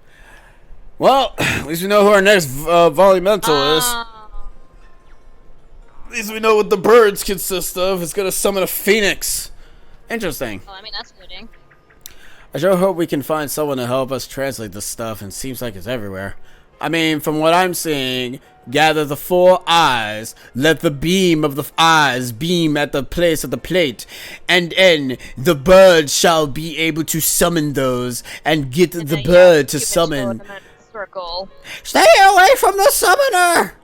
Speaker 1: Well, at least we know who our next volumental is. At least we know what the birds consist of. It's gonna summon a phoenix. Interesting.
Speaker 2: Well, I mean, that's fitting.
Speaker 1: I sure hope we can find someone to help us translate this stuff, and seems like it's everywhere. I mean, from what I'm seeing, gather the 4 eyes, let the beam of the eyes beam at the place of the plate, and then the bird shall be able to summon those, and get
Speaker 2: And
Speaker 1: the
Speaker 2: then,
Speaker 1: bird to
Speaker 2: keep it
Speaker 1: summon.
Speaker 2: short in a circle.
Speaker 1: Stay away from the summoner!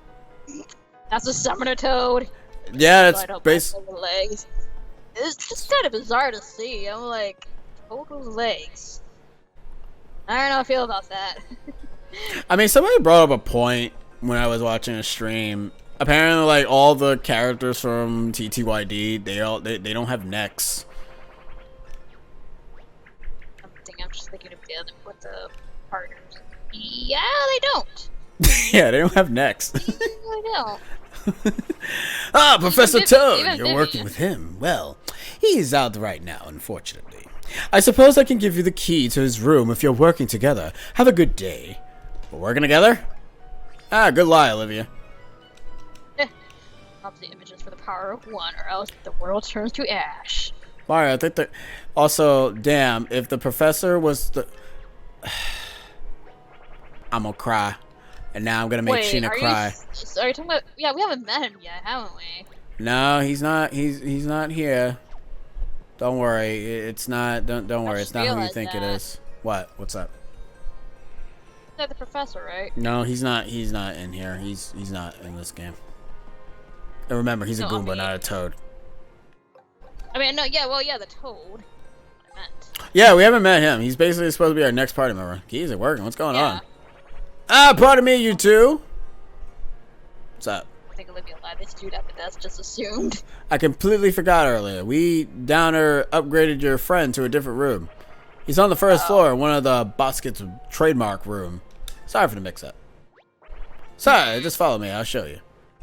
Speaker 2: That's a summoner toad.
Speaker 1: Yeah,
Speaker 2: Right
Speaker 1: that's
Speaker 2: up my
Speaker 1: basically.
Speaker 2: fucking legs. It's just kind of bizarre to see. I'm like, toad with legs. I don't know how I feel about that.
Speaker 1: I mean, somebody brought up a point when I was watching a stream. Apparently, like, all the characters from TTYD, they don't have necks.
Speaker 2: I'm just thinking of them with the partners. Yeah, they don't.
Speaker 1: Yeah, they don't have necks.
Speaker 2: They don't.
Speaker 1: Ah, Professor
Speaker 2: Even
Speaker 1: Toad, you're
Speaker 2: Vivian.
Speaker 1: working with him. Well, he's out right now, unfortunately. I suppose I can give you the key to his room if you're working together. Have a good day. We're working together? Ah, good lie, Olivia.
Speaker 2: Up the images for the power of one, or else the world turns to ash.
Speaker 1: Mario, I think that... Also, damn, if the professor was the... I'm gonna cry. And now I'm gonna make Sheena cry.
Speaker 2: Are you talking about... Yeah, we haven't met him yet, haven't we?
Speaker 1: No, he's not. He's not here. Don't worry. It's not. Don't worry. It's not who you think it is. What? What's up?
Speaker 2: They're the professor, right?
Speaker 1: No, he's not. He's not in here. He's not in this game. And remember, he's a
Speaker 2: No, I
Speaker 1: Goomba,
Speaker 2: mean-
Speaker 1: not a Toad.
Speaker 2: I mean, no, yeah, well, yeah, the toad. I meant.
Speaker 1: Yeah, we haven't met him. He's basically supposed to be our next party member. Keys are working. What's going
Speaker 2: Yeah.
Speaker 1: on? Ah, pardon me, you two. What's up?
Speaker 2: I think Olivia lied. This dude at the desk just assumed.
Speaker 1: I completely forgot earlier. We downer upgraded your friend to a different room. He's on the first floor in one of the Bosket's trademark room. Sorry for the mix-up. Sorry, just follow me. I'll show you.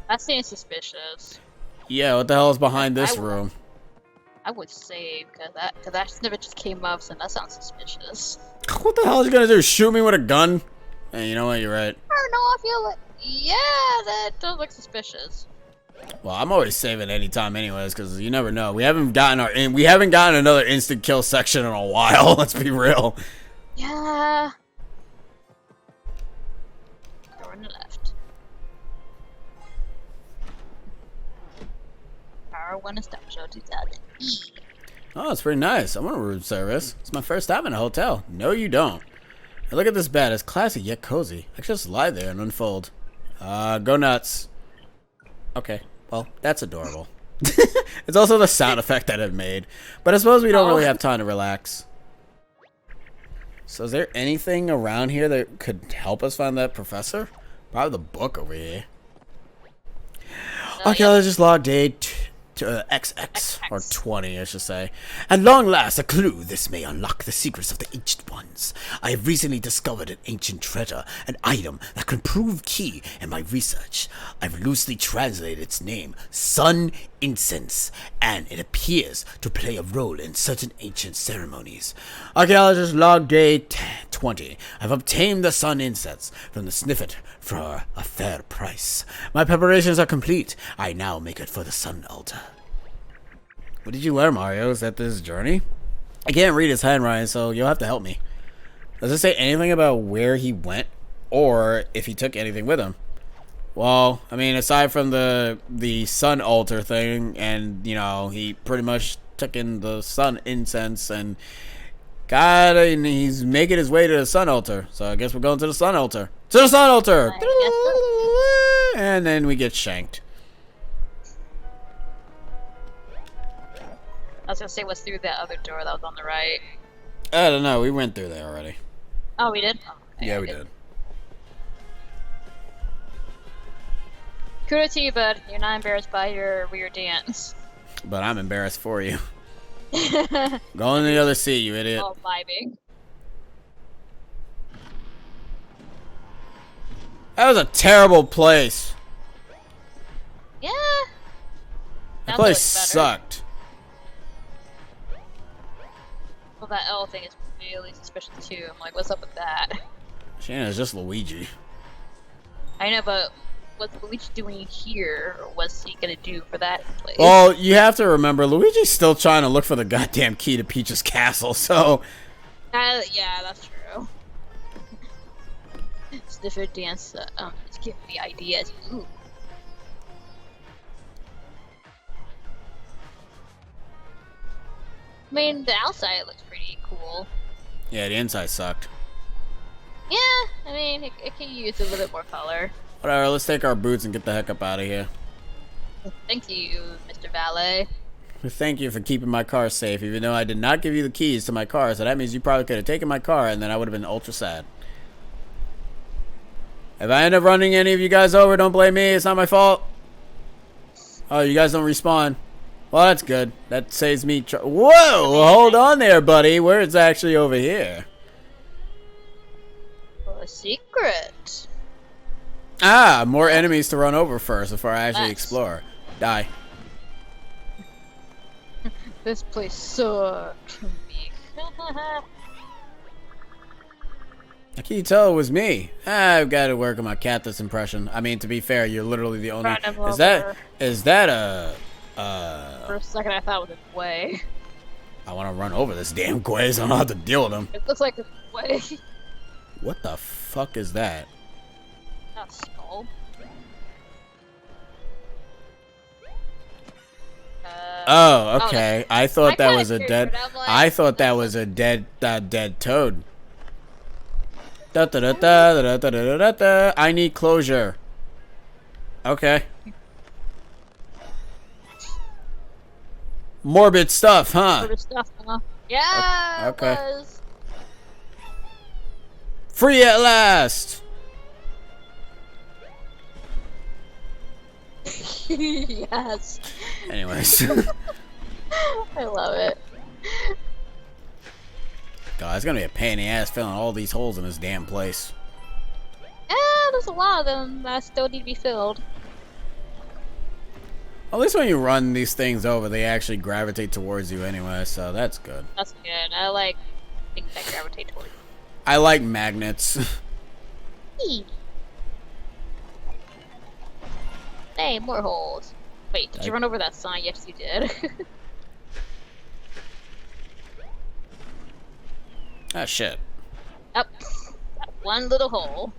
Speaker 2: That seems suspicious.
Speaker 1: Yeah, what the hell is behind this
Speaker 2: I-
Speaker 1: room?
Speaker 2: I would save, cause that never just came up, so that sounds suspicious.
Speaker 1: What the hell is he gonna do? Shoot me with a gun? Hey, you know what? You're right.
Speaker 2: I don't know, I feel like... Yeah, that does look suspicious.
Speaker 1: Well, I'm always saving anytime, anyways, because you never know. We haven't gotten another instant kill section in a while. Let's be real.
Speaker 2: Yeah. Door on the left. Power one is show 2000.
Speaker 1: Oh, it's pretty nice. I want a room service. It's my first time in a hotel. No, you don't. Now look at this bed. It's classy yet cozy. I could just lie there and unfold. Go nuts. Okay. Well, that's adorable. It's also the sound effect that it made. But I suppose we don't really have time to relax. So is there anything around here that could help us find that professor? Probably the book over here. Okay,
Speaker 2: yeah.
Speaker 1: let's just log date to XX, or 20, I should say. At long last, a clue. This may unlock the secrets of the ancient ones. I have recently discovered an ancient treasure, an item that can prove key in my research. I've loosely translated its name, Sun Incense, and it appears to play a role in certain ancient ceremonies. Archaeologist log date 20. I've obtained the Sun Incense from the Sniffet for a fair price. My preparations are complete. I now make it for the Sun Altar. What did you learn, Mario? Is that this journey? I can't read his handwriting, so you'll have to help me. Does it say anything about where he went or if he took anything with him? Well, I mean, aside from the sun altar thing, and you know, he pretty much took in the sun incense and and he's making his way to the sun altar. So I guess we're going to the sun altar. To the sun altar! And then we get shanked.
Speaker 2: I was gonna say what's through that other door that was on the right.
Speaker 1: I don't know. We went through there already.
Speaker 2: Oh, we did? Oh, okay,
Speaker 1: Yeah, we did.
Speaker 2: Kudos to you, bud. You're not embarrassed by your weird dance.
Speaker 1: But I'm embarrassed for you. Go in the other seat, you idiot.
Speaker 2: Oh, vibing.
Speaker 1: That was a terrible place.
Speaker 2: Yeah.
Speaker 1: That place sucked.
Speaker 2: Well, that L thing is really suspicious too. I'm like, what's up with that?
Speaker 1: Shana's just Luigi.
Speaker 2: I know, but what's Luigi doing here? Or what's he gonna do for that place?
Speaker 1: Well, you have to remember, Luigi's still trying to look for the goddamn key to Peach's castle, so...
Speaker 2: yeah, that's true. Sniffer dance, it's giving me ideas. Ooh. I mean, the outside looks pretty cool.
Speaker 1: Yeah, the inside sucked.
Speaker 2: Yeah, I mean, it can use a little bit more color.
Speaker 1: Whatever, let's take our boots and get the heck up out of here.
Speaker 2: Thank you, Mr. Valet.
Speaker 1: Thank you for keeping my car safe, even though I did not give you the keys to my car, so that means you probably could have taken my car, and then I would have been ultra sad. If I end up running any of you guys over, don't blame me, it's not my fault. Oh, you guys don't respawn. Well, that's good. That saves me whoa! Hold on there, buddy. Where it's actually over here.
Speaker 2: A secret.
Speaker 1: Ah, more enemies to run over first before I actually explore. Die.
Speaker 2: This place sucks.
Speaker 1: How can you tell it was me? I've got to work on my Cactus impression. I mean, to be fair, you're literally the only... Is that a...
Speaker 2: For a second I thought it was a way.
Speaker 1: I want to run over this damn Quay, so I don't have to deal with him.
Speaker 2: It looks like a way.
Speaker 1: What the fuck is that?
Speaker 2: Not skull.
Speaker 1: Oh, okay. I thought that was a dead...
Speaker 2: Like,
Speaker 1: I thought that was a dead toad. Da da da da da da da da da. I need closure. Okay. Morbid stuff, huh?
Speaker 2: Morbid stuff, huh? Yeah.
Speaker 1: Okay.
Speaker 2: It was.
Speaker 1: Free at last.
Speaker 2: Yes.
Speaker 1: Anyways.
Speaker 2: I love it.
Speaker 1: God, it's gonna be a pain in the ass filling all these holes in this damn place.
Speaker 2: Yeah, there's a lot of them that still need to be filled.
Speaker 1: At least when you run these things over, they actually gravitate towards you anyway, so that's good.
Speaker 2: That's good. I like things that gravitate towards you.
Speaker 1: I like magnets.
Speaker 2: Hey, more holes. Wait, did you run over that sign? Yes, you did.
Speaker 1: Ah, shit.
Speaker 2: Up. That one little hole.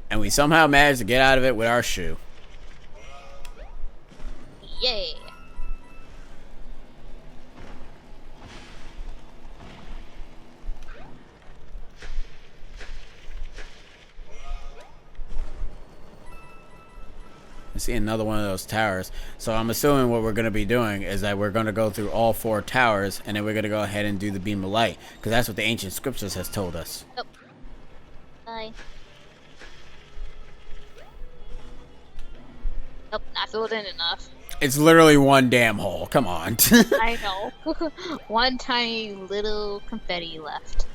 Speaker 1: And we somehow managed to get out of it with our shoe.
Speaker 2: Yay.
Speaker 1: I see another one of those towers. So I'm assuming what we're going to be doing is that we're going to go through all 4 towers, and then we're going to go ahead and do the beam of light, because that's what the ancient scriptures has told us.
Speaker 2: Oh. Bye. Nope, not filled in enough.
Speaker 1: It's literally one damn hole. Come on.
Speaker 2: I know. One tiny little confetti left.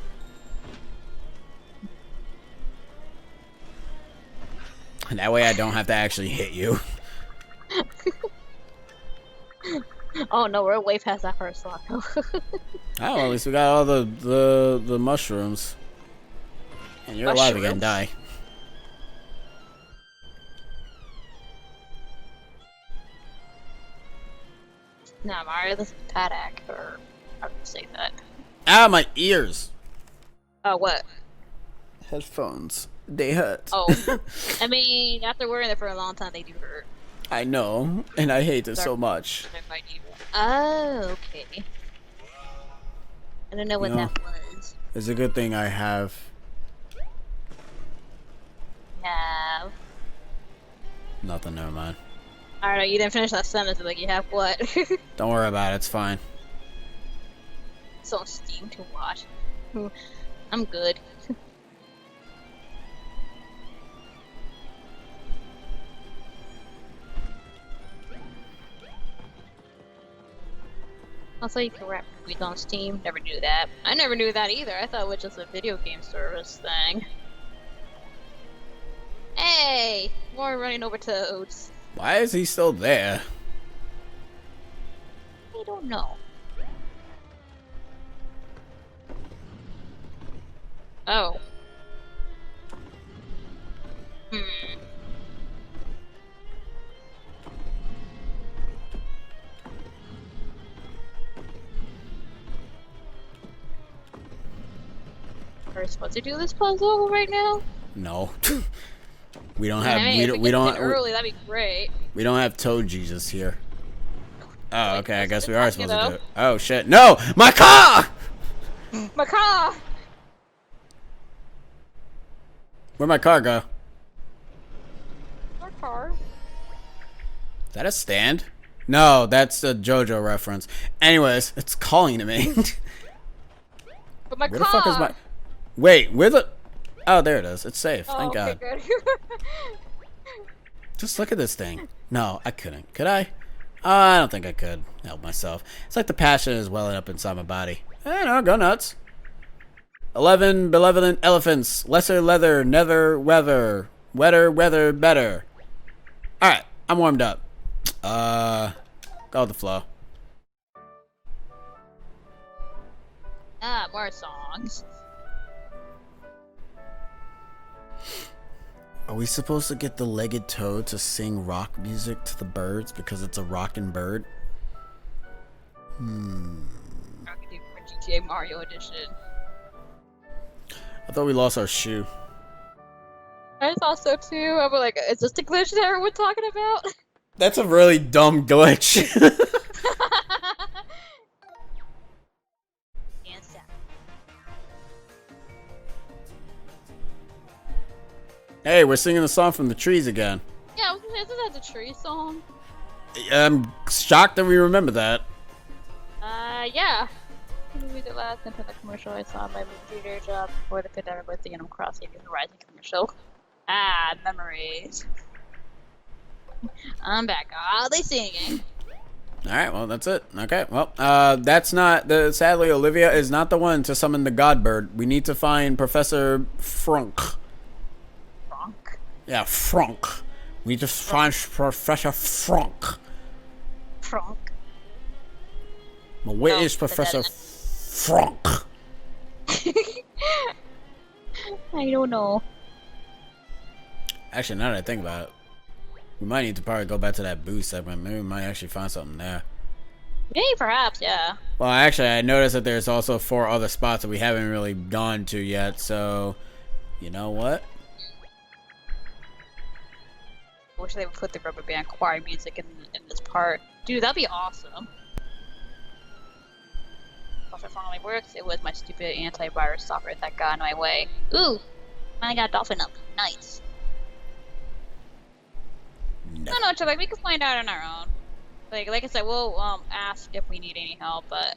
Speaker 1: And that way I don't have to actually hit you.
Speaker 2: Oh no, we're way past that first one.
Speaker 1: Oh, well, at least we got all the mushrooms. And you're alive again, die.
Speaker 2: No, Mario, this is Padak, or how do you say that?
Speaker 1: Ah, my ears.
Speaker 2: Oh, what?
Speaker 1: headphones. They hurt.
Speaker 2: Oh, I mean, after wearing it for a long time, they do hurt.
Speaker 1: I know, and I hate it so much.
Speaker 2: Oh, okay. I don't know what that was.
Speaker 1: It's a good thing I have.
Speaker 2: Have.
Speaker 1: Nothing, never mind.
Speaker 2: Alright, you didn't finish that sentence. Like, you have what?
Speaker 1: Don't worry about it, it's fine.
Speaker 2: It's on Steam to watch. I'm good. Also, you can rap movies on Steam. Never knew that. I never knew that either. I thought it was just a video game service thing. Hey! More running over toads.
Speaker 1: Why is he still there?
Speaker 2: I don't know. Oh. Are we supposed to do this puzzle right now?
Speaker 1: No. We don't have
Speaker 2: I mean, we don't early, that'd be great.
Speaker 1: We don't have Toad Jesus here. Oh,
Speaker 2: Wait,
Speaker 1: okay, I guess we are supposed to do
Speaker 2: know?
Speaker 1: it. Oh shit. No! My car!
Speaker 2: My car!
Speaker 1: Where'd my car go?
Speaker 2: Our car?
Speaker 1: Is that a stand? No, that's a JoJo reference. Anyways, it's calling to me.
Speaker 2: But my
Speaker 1: Where
Speaker 2: car!
Speaker 1: the fuck is my... Wait, where the... Oh, there it is. It's safe.
Speaker 2: Oh,
Speaker 1: Thank God.
Speaker 2: okay, good.
Speaker 1: Just look at this thing. No, I couldn't. Could I? I don't think I could help myself. It's like the passion is welling up inside my body. I know, go nuts. 11 benevolent elephants. Lesser leather, never weather. Wetter weather better. Alright, I'm warmed up. Go with the flow.
Speaker 2: Ah, more songs.
Speaker 1: Are we supposed to get the legged toad to sing rock music to the birds because it's a rockin' bird?
Speaker 2: I could do for GTA Mario Edition.
Speaker 1: I thought we lost our shoe.
Speaker 2: I thought so too. I was like, is this the glitch that everyone's talking about?
Speaker 1: That's a really dumb glitch.
Speaker 2: And stop.
Speaker 1: Hey, we're singing the song from the trees again.
Speaker 2: Yeah, I was gonna say, isn't that the tree song?
Speaker 1: I'm shocked that we remember that.
Speaker 2: Yeah. Movie the last Nintendo commercial I saw my theater job before the pandemic was the Animal Crossing New Horizons commercial. Ah, memories. I'm back. Ah, they singing.
Speaker 1: Alright, well, that's it. Okay, well, that's not... Sadly, Olivia is not the one to summon the god bird. We need to find Professor Frunk.
Speaker 2: Frunk?
Speaker 1: Yeah, Frunk. We need to find Professor Frunk.
Speaker 2: Frunk.
Speaker 1: But where
Speaker 2: Oh,
Speaker 1: is Professor Frunk?
Speaker 2: I don't know.
Speaker 1: Actually, now that I think about it, we might need to probably go back to that booth segment. Maybe we might actually find something there.
Speaker 2: Maybe, perhaps, yeah.
Speaker 1: Well, actually, I noticed that there's also 4 other spots that we haven't really gone to yet, so... You know what?
Speaker 2: I wish they would put the rubber band choir music in this part. Dude, that'd be awesome. If it finally works, it was my stupid antivirus software that got in my way. Ooh! I got dolphin up. Nice.
Speaker 1: No.
Speaker 2: No, so like we can find out on our own. Like I said, we'll ask if we need any help, but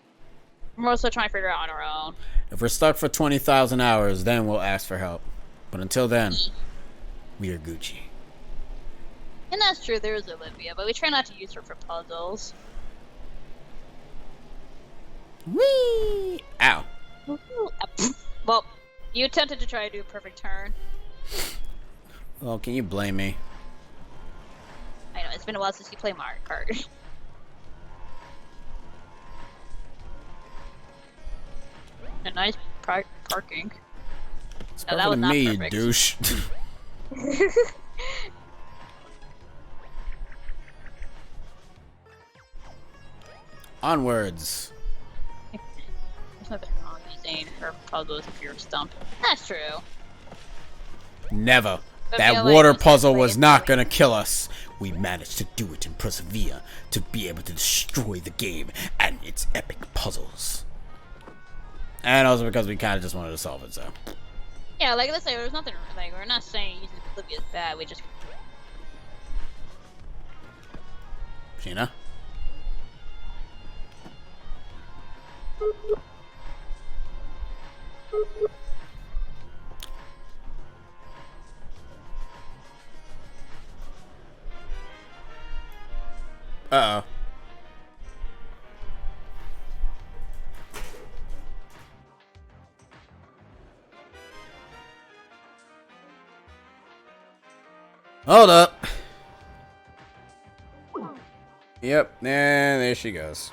Speaker 2: we're also trying to figure it out on our own.
Speaker 1: If we're stuck for 20,000 hours, then we'll ask for help. But until then, we are Gucci.
Speaker 2: And that's true, there is Olivia, but we try not to use her for puzzles.
Speaker 1: Whee! Ow.
Speaker 2: Well, you attempted to try to do a perfect turn.
Speaker 1: Well, can you blame me?
Speaker 2: I know, it's been a while since you played Mario Kart. A nice parking.
Speaker 1: It's
Speaker 2: No,
Speaker 1: perfect
Speaker 2: that was
Speaker 1: to
Speaker 2: not
Speaker 1: me, you
Speaker 2: perfect.
Speaker 1: douche. Onwards.
Speaker 2: There's nothing wrong with using her puzzles if you're stumped. That's true.
Speaker 1: Never.
Speaker 2: I
Speaker 1: That
Speaker 2: feel like
Speaker 1: water
Speaker 2: it's
Speaker 1: puzzle
Speaker 2: like
Speaker 1: was
Speaker 2: it's
Speaker 1: not
Speaker 2: really-
Speaker 1: gonna kill us. We managed to do it and persevere to be able to destroy the game and its epic puzzles. And also because we kind of just wanted to solve it, so.
Speaker 2: Yeah, like let's say there's nothing like we're not saying using Oblivion is bad. We just
Speaker 1: Sheena? Uh-oh. Hold up. Yep, and there she goes.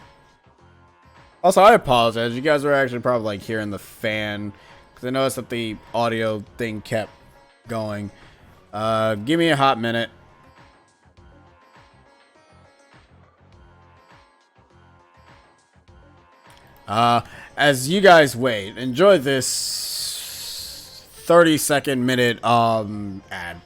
Speaker 1: Also, I apologize. You guys were actually probably like hearing the fan because I noticed that the audio thing kept going. Give me a hot minute. As you guys wait, enjoy this 30-second minute ad.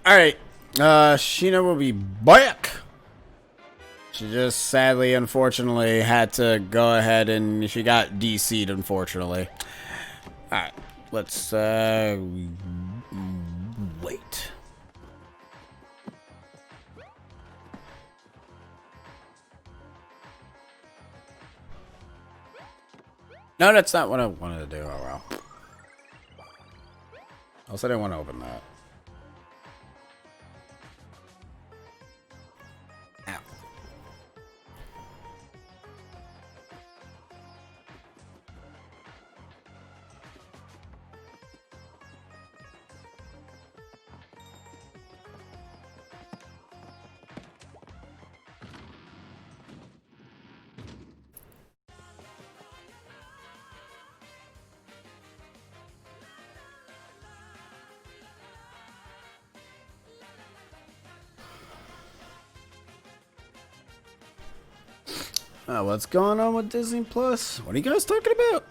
Speaker 1: Alright, Sheena will be back. She just sadly, unfortunately, had to go ahead and she got DC'd, unfortunately. Alright, let's, wait. No, that's not what I wanted to do. Oh, well. Also, I didn't want to open that. Ow. What's going on with Disney Plus? What are you guys talking about?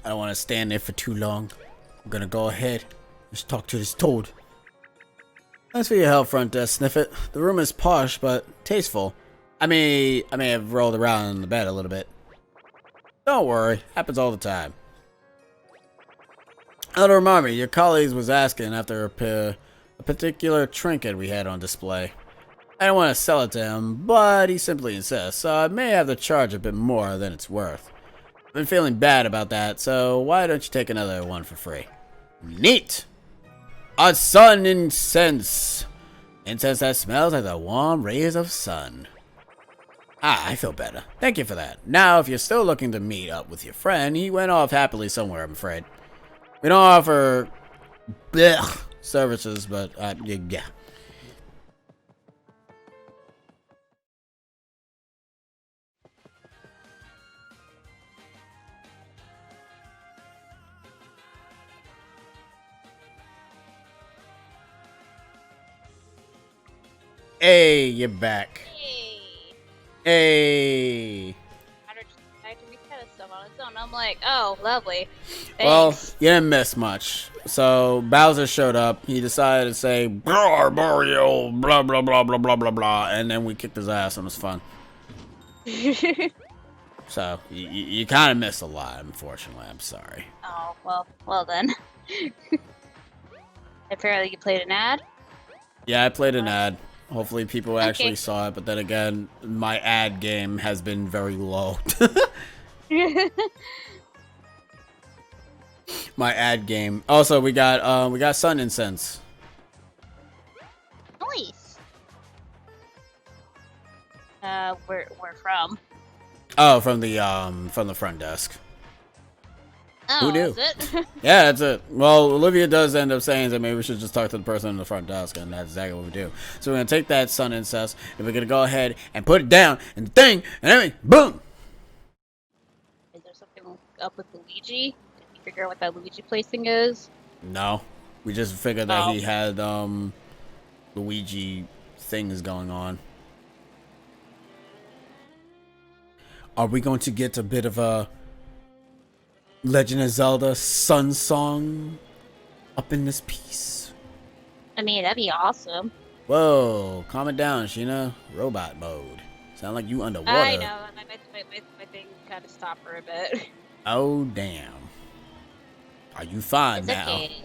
Speaker 1: I don't want to stand there for too long. I'm gonna go ahead. Just talk to this toad. Thanks for your help, front desk sniffet. The room is posh, but tasteful. I may have rolled around in the bed a little bit. Don't worry, happens all the time. Oh, to remind me, your colleague was asking after a particular trinket we had on display. I don't want to sell it to him, but he simply insists, so I may have to charge a bit more than it's worth. I've been feeling bad about that, so why don't you take another one for free? Neat! A sun incense. Incense that smells like the warm rays of sun. Ah, I feel better. Thank you for that. Now, if you're still looking to meet up with your friend, he went off happily somewhere, I'm afraid. We don't offer services, but yeah. Hey, you're back.
Speaker 2: hey.
Speaker 1: Hey.
Speaker 2: I can reset stuff on its own. I'm like, oh, lovely. Thanks.
Speaker 1: Well, you didn't miss much. So Bowser showed up. He decided to say, "Blah, Mario, blah blah blah blah blah blah blah," and then we kicked his ass, and it was fun. So you kind of missed a lot, unfortunately. I'm sorry.
Speaker 2: Oh, well then. Apparently you played an ad.
Speaker 1: Yeah, I played an ad. Hopefully people actually
Speaker 2: Okay.
Speaker 1: saw it, but then again, my ad game has been very low. My ad game. Also, we got sun incense.
Speaker 2: Nice. Where from?
Speaker 1: Oh, from the front desk.
Speaker 2: Oh,
Speaker 1: Who knew?
Speaker 2: that's it?
Speaker 1: Yeah, that's it. Well, Olivia does end up saying that maybe we should just talk to the person in the front desk, and that's exactly what we do. So we're gonna take that sun incense, and we're gonna go ahead and put it down in the thing, and everything, boom.
Speaker 2: Is there something up with Luigi? Did you figure out what that Luigi placing is?
Speaker 1: No, we just figured that
Speaker 2: Oh.
Speaker 1: he had Luigi things going on. Are we going to get a bit of a Legend of Zelda Sun song up in this piece?
Speaker 2: I mean, that'd be awesome.
Speaker 1: Whoa, calm it down, Sheena. Robot mode. Sound like you underwater.
Speaker 2: I know. My thing kind of stopped for a bit.
Speaker 1: Oh, damn. Are you fine
Speaker 2: It's
Speaker 1: now?
Speaker 2: okay.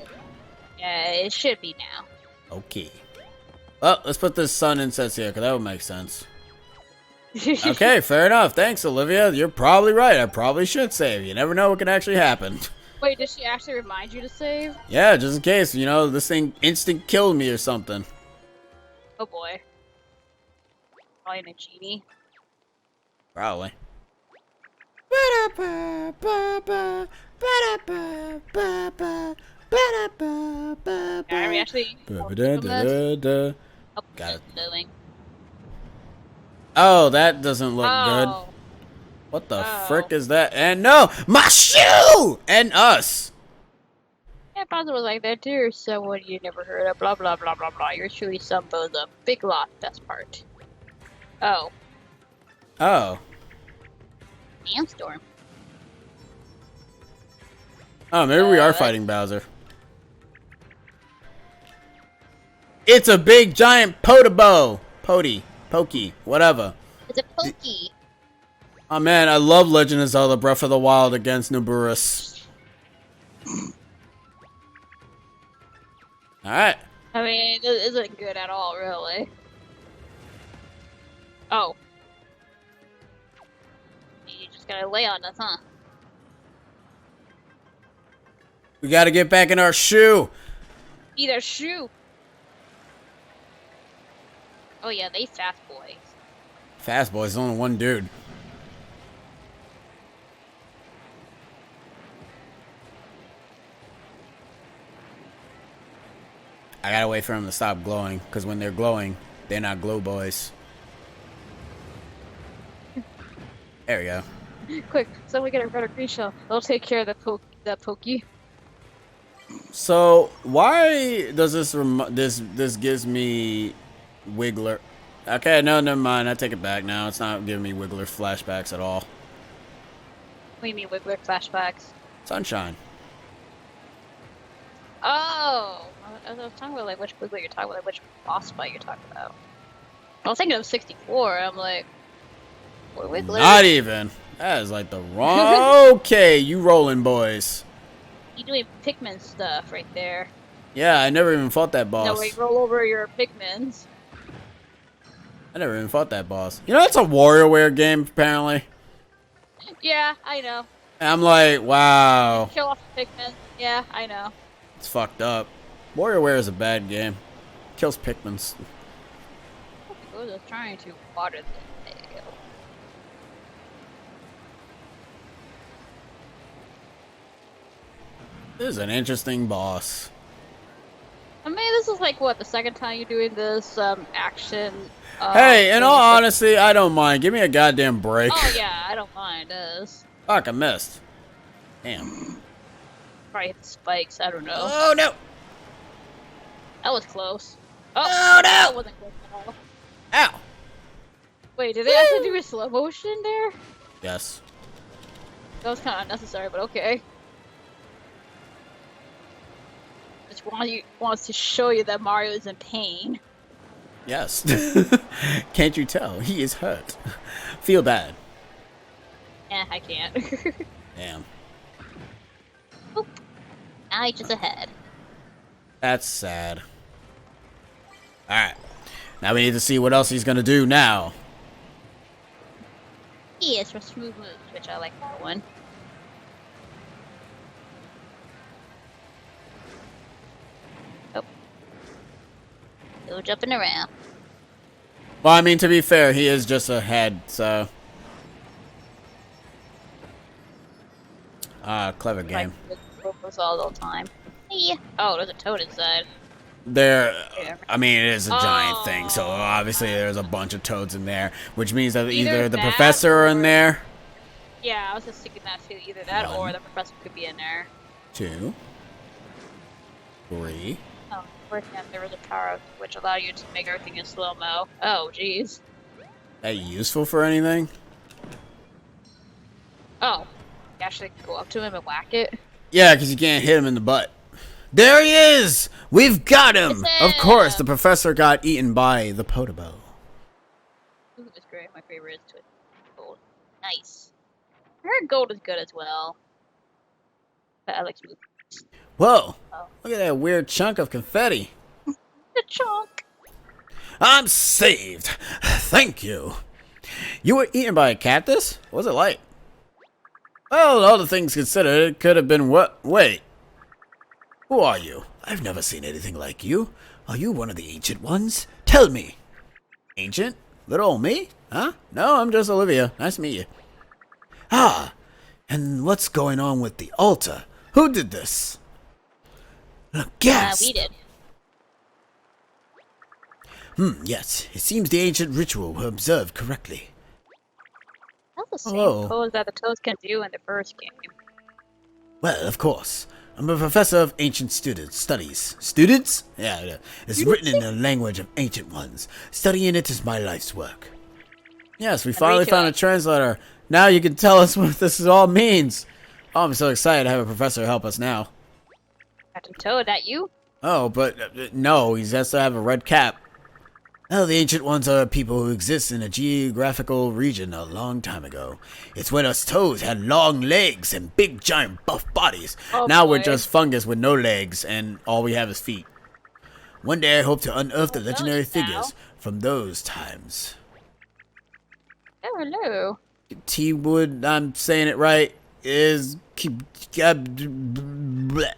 Speaker 2: Yeah, it should be now.
Speaker 1: Okay. Well, let's put this sun incense here, because that would make sense. Okay, fair enough. Thanks, Olivia. You're probably right. I probably should save. You never know what can actually happen.
Speaker 2: Wait, did she actually remind you to save?
Speaker 1: Yeah, just in case, you know, this thing instant killed me or something.
Speaker 2: Oh boy. Probably in a genie.
Speaker 1: Probably.
Speaker 2: Are we actually
Speaker 1: Got it.
Speaker 2: doing?
Speaker 1: Oh, that doesn't look good.
Speaker 2: Oh.
Speaker 1: What the
Speaker 2: Oh.
Speaker 1: frick is that? And no, my shoe! And us.
Speaker 2: Yeah, Bowser was like that too. Someone you never heard of. Blah blah blah blah blah. You're truly some bozo. Big lot. Best part. Oh.
Speaker 1: Oh.
Speaker 2: Sandstorm.
Speaker 1: Oh, maybe we are fighting Bowser. It's a big giant Potabo. Pokey, whatever.
Speaker 2: It's a pokey.
Speaker 1: Oh man, I love Legend of Zelda Breath of the Wild against Nuburus. Alright.
Speaker 2: I mean, it isn't good at all, really. Oh. You just gotta lay on us, huh?
Speaker 1: We gotta get back in our shoe.
Speaker 2: Eat a shoe. Oh yeah, they fast boys.
Speaker 1: Fast boys, only one dude. I gotta wait for them to stop glowing, because when they're glowing, they're not glow boys. There we go.
Speaker 2: Quick, someone get a red or green shell. They'll take care of the pokey.
Speaker 1: So why does this this gives me Wiggler? Okay, no, never mind. I take it back now. It's not giving me Wiggler flashbacks at all.
Speaker 2: What do you mean, Wiggler flashbacks?
Speaker 1: Sunshine.
Speaker 2: Oh! I was talking about, like, which Wiggler you're talking about, like, which boss fight you're talking about. I was thinking of 64. I'm like, what Wiggler?
Speaker 1: Not even. That is like the wrong. Okay, you rolling boys.
Speaker 2: You doing Pikmin stuff right there.
Speaker 1: Yeah, I never even fought that boss.
Speaker 2: No, we roll over your Pikmins.
Speaker 1: I never even fought that boss. You know, it's a WarioWare game, apparently.
Speaker 2: Yeah, I know.
Speaker 1: And I'm like, wow.
Speaker 2: Kill off the Pikmin. Yeah, I know.
Speaker 1: It's fucked up. WarioWare is a bad game. Kills Pikmins.
Speaker 2: I was trying to water them. There you go.
Speaker 1: This is an interesting boss.
Speaker 2: I mean, this is like, what, the second time you're doing this, action,
Speaker 1: Hey, in all
Speaker 2: thing.
Speaker 1: honesty, I don't mind. Give me a goddamn break.
Speaker 2: Oh, yeah, I don't mind this.
Speaker 1: Fuck, I missed. Damn.
Speaker 2: Probably hit the spikes, I don't know.
Speaker 1: Oh, no.
Speaker 2: That was close.
Speaker 1: Oh, no.
Speaker 2: That wasn't close at all.
Speaker 1: Ow.
Speaker 2: Wait, did they actually do a slow motion there?
Speaker 1: Yes.
Speaker 2: That was kind of unnecessary, but okay. Just wants to show you that Mario is in pain.
Speaker 1: Yes. Can't you tell? He is hurt. Feel bad.
Speaker 2: I can't.
Speaker 1: Damn.
Speaker 2: Oop. Now he's just ahead.
Speaker 1: That's sad. Alright. Now we need to see what else he's gonna do now.
Speaker 2: Yes, for smooth moves, which I like that one. Oh. Still jumping around.
Speaker 1: Well, I mean, to be fair, he is just a head, so... clever game.
Speaker 2: Like, all the time. Yeah. Oh, there's a toad inside.
Speaker 1: I mean, it is a giant thing, so obviously there's a bunch of toads in there, which means that either the professor are in there.
Speaker 2: Yeah, I was just thinking that too. Either that or the professor could be in there.
Speaker 1: 2, 3.
Speaker 2: Oh, working out there was a power which allowed you to make everything in slow-mo. Oh, jeez.
Speaker 1: That useful for anything?
Speaker 2: Oh, you actually go up to him and whack it?
Speaker 1: Yeah, because you can't hit him in the butt. There he is! We've got him! Of course, the professor got eaten by the Podobo.
Speaker 2: Ooh, that's great. My favorite is Twist Gold. Nice. I heard gold is good as well. But I like smooth.
Speaker 1: Whoa!
Speaker 2: Oh.
Speaker 1: Look at that weird chunk of confetti.
Speaker 2: The chunk!
Speaker 1: I'm saved! Thank you. You were eaten by a cactus? What was it like? Well, all the things considered, it could have been what? Wait. Who are you? I've never seen anything like you. Are you one of the ancient ones? Tell me. Ancient? Little old me? Huh? No, I'm just Olivia. Nice to meet you. Ah, and what's going on with the altar? Who did this? Gasp.
Speaker 2: We did.
Speaker 1: Yes. It seems the ancient ritual was observed correctly.
Speaker 2: That's the same
Speaker 1: Hello.
Speaker 2: pose that the toads can do in the first game.
Speaker 1: Well, of course. I'm a professor of ancient studies. Students? Yeah. It's written in the language of ancient ones. Studying it is my life's work. Yes, we finally found a translator. Now you can tell us what this all means. Oh, I'm so excited to have a professor help us now.
Speaker 2: Captain Toad, that you?
Speaker 1: Oh, but no, he has to have a red cap. Well, the ancient ones are people who exist in a geographical region a long time ago. It's when us toads had long legs and big giant buff bodies.
Speaker 2: Oh,
Speaker 1: now
Speaker 2: boy.
Speaker 1: we're just fungus with no legs and all we have is feet. One day I hope to unearth the legendary figures from those times.
Speaker 2: Oh, hello.
Speaker 1: T-Wood, I'm saying it right, is...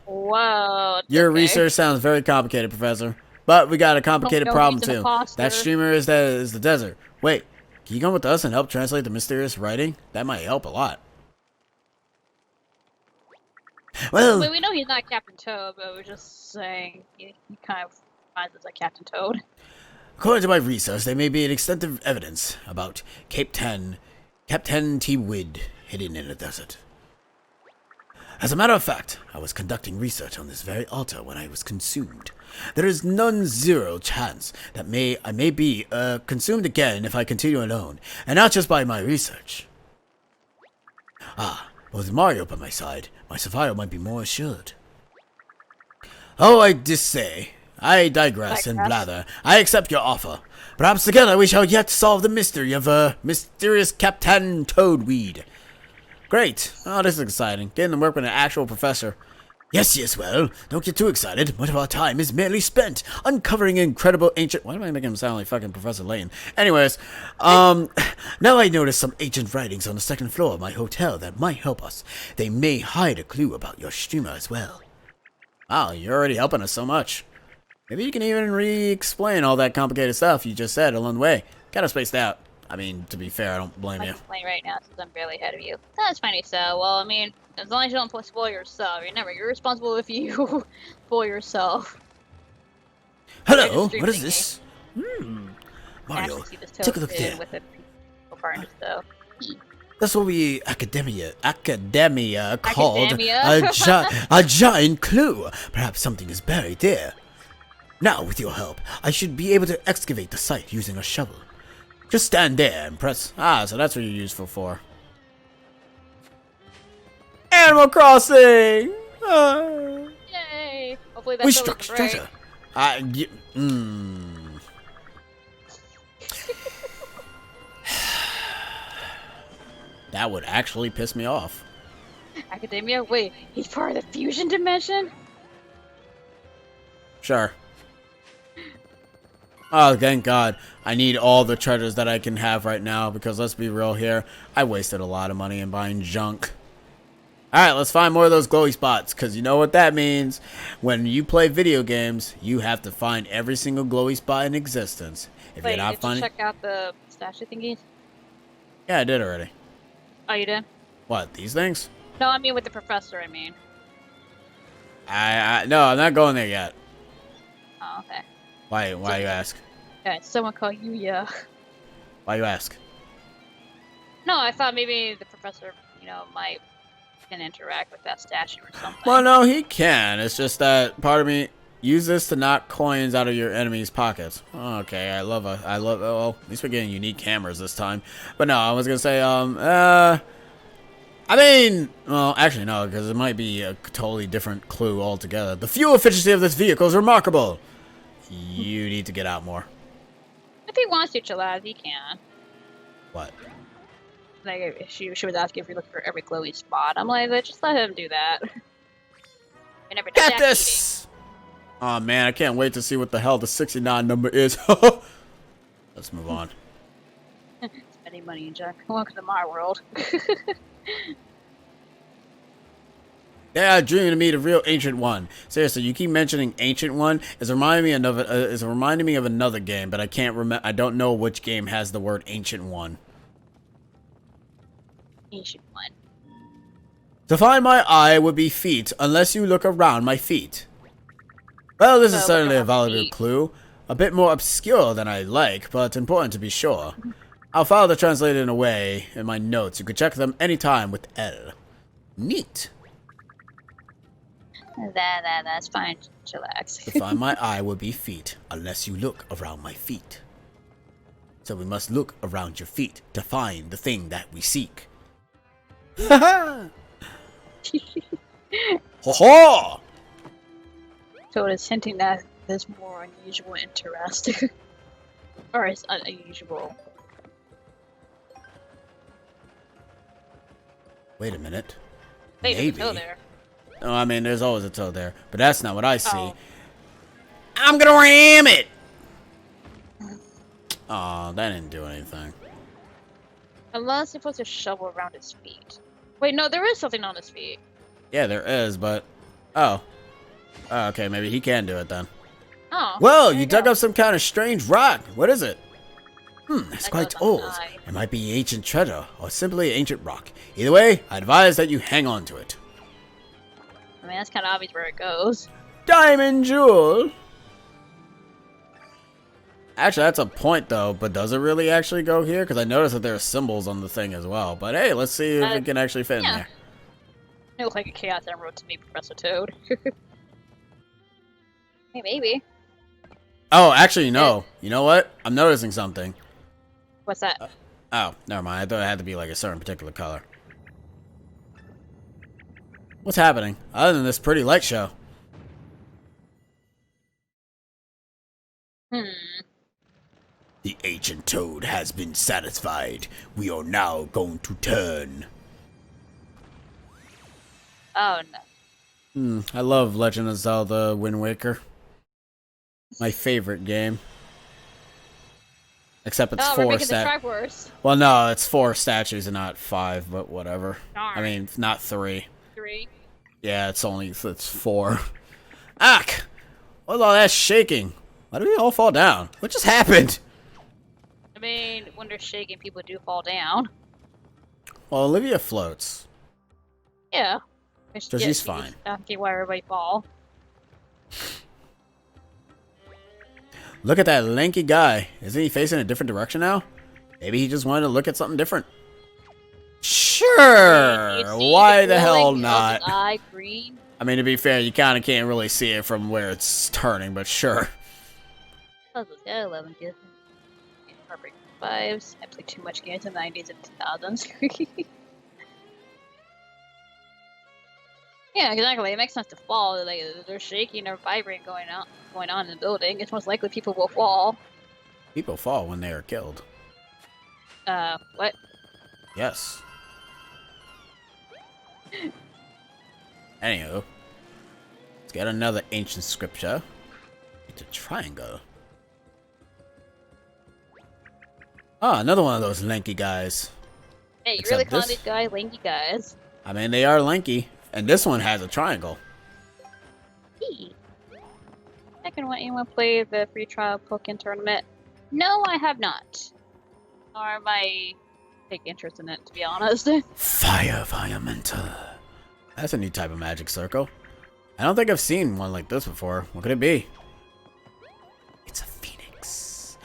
Speaker 2: Whoa.
Speaker 1: Your
Speaker 2: okay.
Speaker 1: research sounds very complicated, Professor. But we got a complicated
Speaker 2: No,
Speaker 1: problem
Speaker 2: he's an
Speaker 1: too.
Speaker 2: imposter.
Speaker 1: That streamer is the desert. Wait, can you come with us and help translate the mysterious writing? That might help a lot. Well,
Speaker 2: we know he's not Captain Toad, but we're just saying he kind of finds us like Captain Toad.
Speaker 1: according to my research, there may be an extensive evidence about Captain T. Wid hidden in the desert. As a matter of fact, I was conducting research on this very altar when I was consumed. There is zero chance that I may be consumed again if I continue alone, and not just by my research. With Mario by my side, my survival might be more assured. Oh, I digress and blather. I accept your offer. Perhaps together we shall yet solve the mystery of mysterious Captain Toadweed. Great. Oh, this is exciting. Getting to work with an actual professor. Yes, well, don't get too excited. Much of our time is merely spent uncovering incredible ancient... Why am I making him sound like fucking Professor Layton? Anyways, now I noticed some ancient writings on the second floor of my hotel that might help us. They may hide a clue about your streamer as well. Wow, you're already helping us so much. Maybe you can even re-explain all that complicated stuff you just said along the way. Kinda spaced out. I mean, to be fair, I don't blame you.
Speaker 2: I'm playing right now since I'm barely ahead of you. That's funny, so, well, I mean, as long as you don't spoil yourself. Remember, you're responsible if you spoil yourself.
Speaker 1: Hello, what is this? Mario, take a look there.
Speaker 2: With so.
Speaker 1: That's what we academia called
Speaker 2: Academia?
Speaker 1: a giant clue. Perhaps something is buried there. Now, with your help, I should be able to excavate the site using a shovel. Just stand there and press... so that's what you're useful for. Animal Crossing!
Speaker 2: Yay! Hopefully that's
Speaker 1: We struck treasure. That would actually piss me off.
Speaker 2: Academia? Wait, he's part of the fusion dimension?
Speaker 1: Sure. Oh, thank God. I need all the treasures that I can have right now, because let's be real here. I wasted a lot of money in buying junk. Alright, let's find more of those glowy spots, because you know what that means. When you play video games, you have to find every single glowy spot in existence. If
Speaker 2: Wait,
Speaker 1: you're not
Speaker 2: did you
Speaker 1: finding...
Speaker 2: check out the statue thingies?
Speaker 1: Yeah, I did already.
Speaker 2: Oh, you did?
Speaker 1: What, these things?
Speaker 2: No, I mean with the professor, I mean.
Speaker 1: No, I'm not going there yet.
Speaker 2: Oh, okay.
Speaker 1: Why you ask?
Speaker 2: Yeah, someone call you, yeah.
Speaker 1: Why you ask?
Speaker 2: No, I thought maybe the professor, you know, might can interact with that statue or something.
Speaker 1: Well, no, he can. It's just that part of me use this to knock coins out of your enemy's pockets. Okay, I love. Well, at least we're getting unique hammers this time. But no, I was gonna say, I mean, well, actually no, because it might be a totally different clue altogether. The fuel efficiency of this vehicle is remarkable. You need to get out more.
Speaker 2: If he wants to chill out, he can.
Speaker 1: What?
Speaker 2: Like, if she was asking if you're looking for every glowy spot. I'm like, just let him do that. I never did
Speaker 1: Get
Speaker 2: that
Speaker 1: this! Oh man, I can't wait to see what the hell the 69 number is. Let's move on.
Speaker 2: Spending money in junk. Welcome to my world.
Speaker 1: Yeah, dreaming to meet a real ancient one. Seriously, you keep mentioning ancient one. It's reminding me of another game, but I can't remember. I don't know which game has the word ancient one.
Speaker 2: Ancient one.
Speaker 1: To find my eye would be feet, unless you look around my feet. Well, this is certainly a valuable clue. A bit more obscure than I like, but important to be sure. I'll file the translated away in my notes. You can check them anytime with L. Neat.
Speaker 2: That's fine. Chillax.
Speaker 1: To find my eye would be feet, unless you look around my feet. So we must look around your feet to find the thing that we seek. Ha ha! Ho ho!
Speaker 2: So it is hinting that there's more unusual interest. Or it's unusual.
Speaker 1: Wait a minute.
Speaker 2: Wait,
Speaker 1: Maybe.
Speaker 2: there's a toe there.
Speaker 1: No, I mean, there's always a toe there, but that's not what I see.
Speaker 2: Oh.
Speaker 1: I'm gonna ram it! Aw, that didn't do anything.
Speaker 2: Unless it puts a shovel around his feet. Wait, no, there is something on his feet.
Speaker 1: Yeah, there is, but... Oh. Oh, okay, maybe he can do it then.
Speaker 2: Oh.
Speaker 1: Well,
Speaker 2: there
Speaker 1: you
Speaker 2: go.
Speaker 1: dug up some kind of strange rock. What is it? It's
Speaker 2: That
Speaker 1: quite
Speaker 2: goes on
Speaker 1: old.
Speaker 2: the eye.
Speaker 1: It might be ancient treasure, or simply ancient rock. Either way, I advise that you hang on to it.
Speaker 2: I mean, that's kind of obvious where it goes.
Speaker 1: Diamond jewel! Actually, that's a point, though, but does it really actually go here? Because I noticed that there are symbols on the thing as well. But hey, let's see if it can actually fit in there.
Speaker 2: It looks like a Chaos Emerald to me, Professor Toad. Hey, maybe.
Speaker 1: Oh, actually, no. You know what? I'm noticing something.
Speaker 2: What's that?
Speaker 1: Oh, never mind. I thought it had to be like a certain particular color. What's happening? Other than this pretty light show. The ancient toad has been satisfied. We are now going to turn.
Speaker 2: Oh, no.
Speaker 1: I love Legend of Zelda Wind Waker. My favorite game. Except it's
Speaker 2: Oh, we're
Speaker 1: four
Speaker 2: making the
Speaker 1: statues.
Speaker 2: tribe worse.
Speaker 1: Well, no, it's 4 statues and not 5, but whatever.
Speaker 2: Darn.
Speaker 1: I mean, not 3.
Speaker 2: 3.
Speaker 1: Yeah, it's 4. Ack! What's all that shaking? Why did we all fall down? What just happened?
Speaker 2: I mean, when they're shaking, people do fall down.
Speaker 1: Well, Olivia floats.
Speaker 2: Yeah.
Speaker 1: So she's fine.
Speaker 2: Okay, why everybody fall?
Speaker 1: Look at that lanky guy. Isn't he facing a different direction now? Maybe he just wanted to look at something different. Sure!
Speaker 2: You see
Speaker 1: Why the hell
Speaker 2: glowing
Speaker 1: not?
Speaker 2: eye green?
Speaker 1: I mean, to be fair, you kind of can't really see it from where it's turning, but sure.
Speaker 2: Puzzles, yeah, 11 gives me Heartbreak 5s. I played too much games in the 90s and 2000s. Yeah, exactly. It makes sense to fall. Like, they're shaking or vibrating going on in the building. It's most likely people will fall.
Speaker 1: People fall when they are killed.
Speaker 2: What?
Speaker 1: Yes. Anywho, let's get another ancient scripture. The triangle. Oh, another one of those lanky guys.
Speaker 2: Hey, you
Speaker 1: Except
Speaker 2: really calling
Speaker 1: this-
Speaker 2: these guys lanky guys?
Speaker 1: I mean, they are lanky. And this one has a triangle.
Speaker 2: Hey. Second one, anyone play the free trial Pokemon tournament? No, I have not. Nor am I take interest in it, to be honest.
Speaker 1: Fire Elemental. That's a new type of magic circle. I don't think I've seen one like this before. What could it be? It's a phoenix.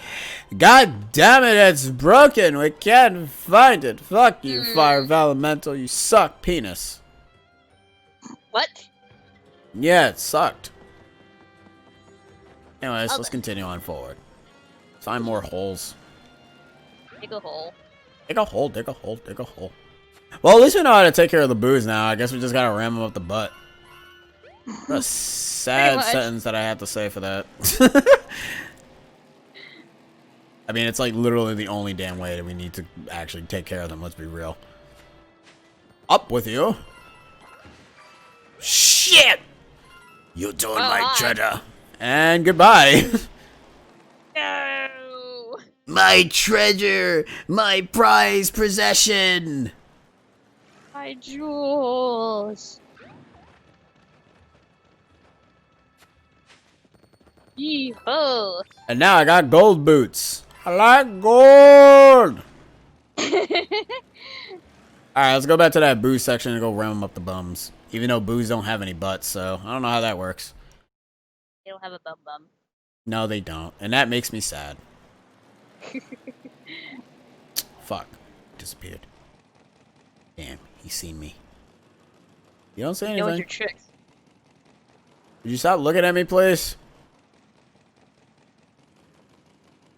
Speaker 1: God damn it, it's broken. We can't find it. Fuck you, Fire Elemental. You suck, penis.
Speaker 2: What?
Speaker 1: Yeah, it sucked. Anyways,
Speaker 2: Okay.
Speaker 1: let's continue on forward. Find more holes.
Speaker 2: Dig a hole.
Speaker 1: Dig a hole, dig a hole, dig a hole. Well, at least we know how to take care of the boos now. I guess we just gotta ram them up the butt. What a sad
Speaker 2: much.
Speaker 1: sentence that I have to say for that. I mean, it's like literally the only damn way that we need to actually take care of them. Let's be real. Up with you.
Speaker 3: Shit! You doing my
Speaker 2: hi.
Speaker 3: treasure.
Speaker 1: And goodbye.
Speaker 2: No!
Speaker 3: My treasure! My prized possession!
Speaker 2: My jewels! Yee-ho!
Speaker 1: And now I got gold boots. I like gold. Alright, let's go back to that boo section and go ram them up the bums. Even though boos don't have any butts, so I don't know how that works.
Speaker 2: They don't have a bum bum.
Speaker 1: No, they don't. And that makes me sad. Fuck. Disappeared. Damn, he seen me. You don't say
Speaker 2: You know
Speaker 1: anything?
Speaker 2: your tricks.
Speaker 1: Would you stop looking at me, please?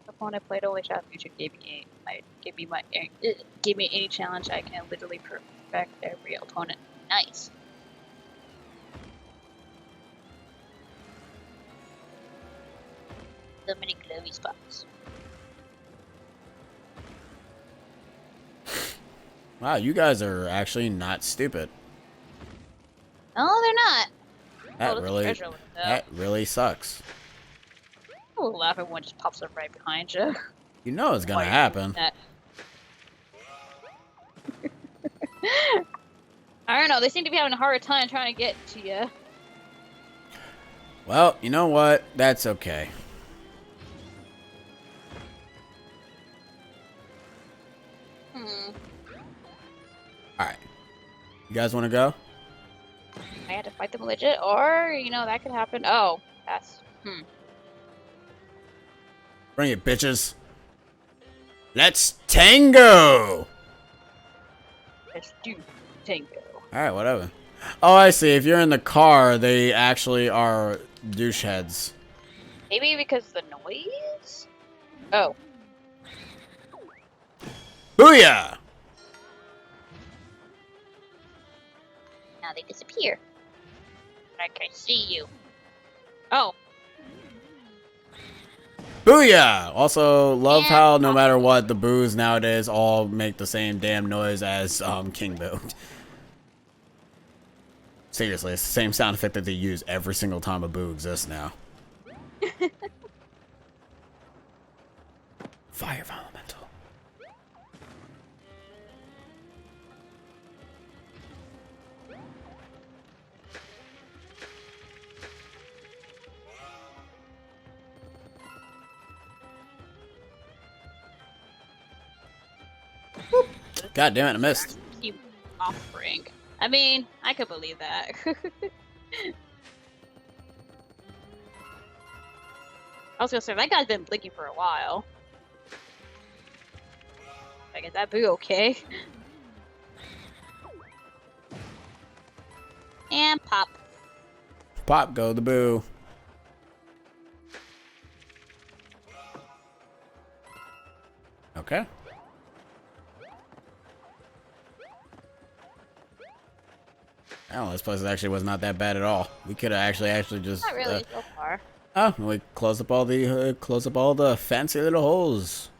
Speaker 2: Opponent played only shot future gave me any challenge I can literally perfect every opponent. Nice. So many glowy spots.
Speaker 1: Wow, you guys are actually not stupid.
Speaker 2: No, they're not.
Speaker 1: That
Speaker 2: there's
Speaker 1: really,
Speaker 2: treasure with
Speaker 1: that really sucks.
Speaker 2: I will laugh if one just pops up right behind you.
Speaker 1: You know it's gonna
Speaker 2: Why are you
Speaker 1: happen.
Speaker 2: doing that? I don't know. They seem to be having a hard time trying to get to you.
Speaker 1: Well, you know what? That's okay. Alright. You guys want to go?
Speaker 2: I had to fight them legit, or that could happen. Oh, that's
Speaker 1: Bring it, bitches. Let's tango!
Speaker 2: Let's do tango.
Speaker 1: Alright, whatever. Oh, I see. If you're in the car, they actually are douche heads.
Speaker 2: Maybe because of the noise. Oh,
Speaker 1: Booyah!
Speaker 2: now they disappear. I can see you. Oh,
Speaker 1: Booyah! Also, love how no matter what, the boos nowadays all make the same damn noise as King Boo. Seriously, it's the same sound effect that they use every single time a boo exists now. Fire Elemental. God damn it, I missed.
Speaker 2: keep offering. I mean, I could believe that. I was gonna say that guy's been blinking for a while. Like, is that boo okay? And pop.
Speaker 1: Pop go the boo. Okay. I don't know, this place actually was not that bad at all. We could have actually just
Speaker 2: Not really so far.
Speaker 1: oh, we closed up all the fancy little holes.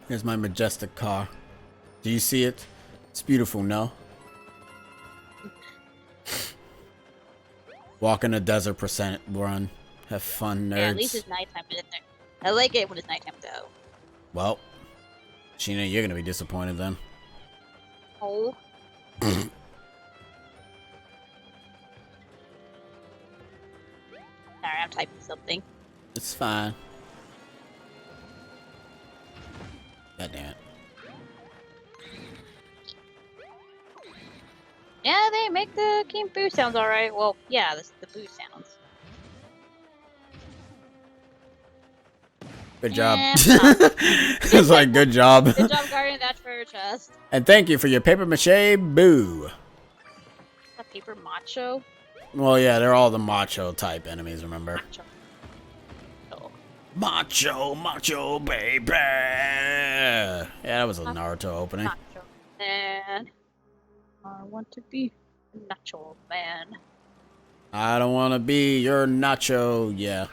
Speaker 1: Here's my majestic car. Do you see it? It's beautiful, no? Walk in a desert percent run. Have fun, nerds.
Speaker 2: Yeah, at least it's nighttime, isn't it? I like it when it's nighttime, though.
Speaker 1: Well, Sheena, you're gonna be disappointed then.
Speaker 2: Oh. Sorry, I'm typing something.
Speaker 1: It's fine. God damn it.
Speaker 2: Yeah, they make the King Boo sounds alright. Well, yeah, the Boo sounds.
Speaker 1: Good job.
Speaker 2: Eh,
Speaker 1: It's like, good job.
Speaker 2: Good job guarding that treasure chest.
Speaker 1: And thank you for your paper mache boo.
Speaker 2: A paper macho?
Speaker 1: Well, yeah, they're all the macho type enemies, remember?
Speaker 2: Macho. Oh.
Speaker 1: Macho, baby. Yeah, that was a Naruto opening.
Speaker 2: Nacho man. I want to be a nacho man.
Speaker 1: I don't want to be your nacho, yeah.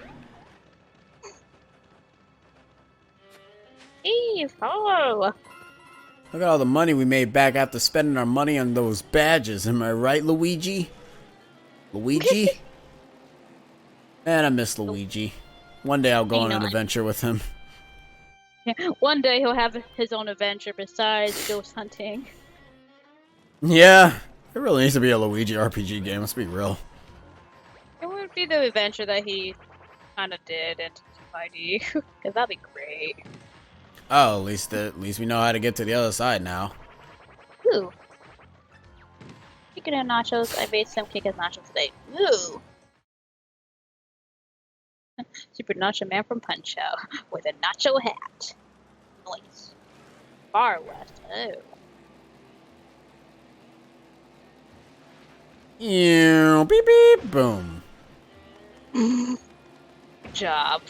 Speaker 2: Eve, hello.
Speaker 1: Look at all the money we made back after spending our money on those badges. Am I right, Luigi? Luigi? Man, I miss Luigi. One day I'll go on an adventure with him.
Speaker 2: One day he'll have his own adventure besides ghost hunting.
Speaker 1: Yeah, it really needs to be a Luigi RPG game, let's be real.
Speaker 2: It would be the adventure that he kind of did in 2D, because that'd be great.
Speaker 1: Oh, at least we know how to get to the other side now.
Speaker 2: Ooh. Speaking of nachos, I made some kick-ass nachos today. Ooh. Super Nacho Man from Punch-Out with a nacho hat. Nice. Far West. Oh.
Speaker 1: Ew, beep beep, boom.
Speaker 2: Good job.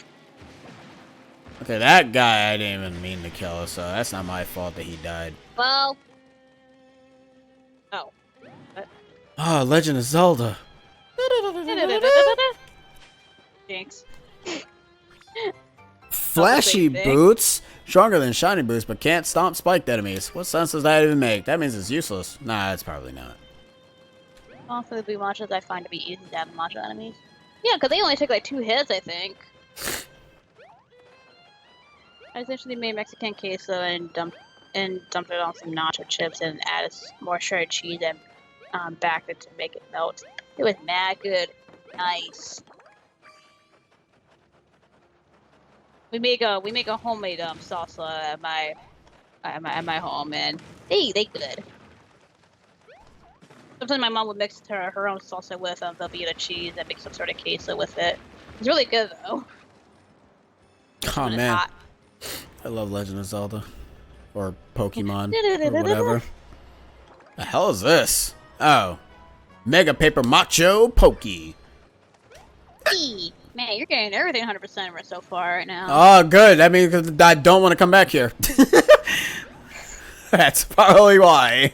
Speaker 1: Okay, that guy I didn't even mean to kill, so that's not my fault that he died.
Speaker 2: Well. Oh.
Speaker 1: Oh, Legend of Zelda.
Speaker 2: Jinx.
Speaker 1: Flashy
Speaker 2: That's a big thing.
Speaker 1: boots? Stronger than shiny boots, but can't stomp spiked enemies. What sense does that even make? That means it's useless. Nah, it's probably not.
Speaker 2: Also, the blue machos I find to be easy to have macho enemies. Yeah, because they only take like 2 hits, I think. I essentially made Mexican queso and dumped it on some nacho chips and added more shredded cheese and backed it to make it melt. It was mad good. Nice. We make a homemade salsa at my home, and hey, they good. Sometimes my mom would mix her own salsa with Velveeta cheese and make some sort of queso with it. It's really good though.
Speaker 1: Oh
Speaker 2: When it's
Speaker 1: man,
Speaker 2: hot.
Speaker 1: I love Legend of Zelda. Or Pokemon, or whatever. The hell is this? Oh. Mega Paper Macho Pokey.
Speaker 2: Hey, man, you're getting everything 100% so far right now.
Speaker 1: Oh, good. That means I don't want to come back here. That's probably why.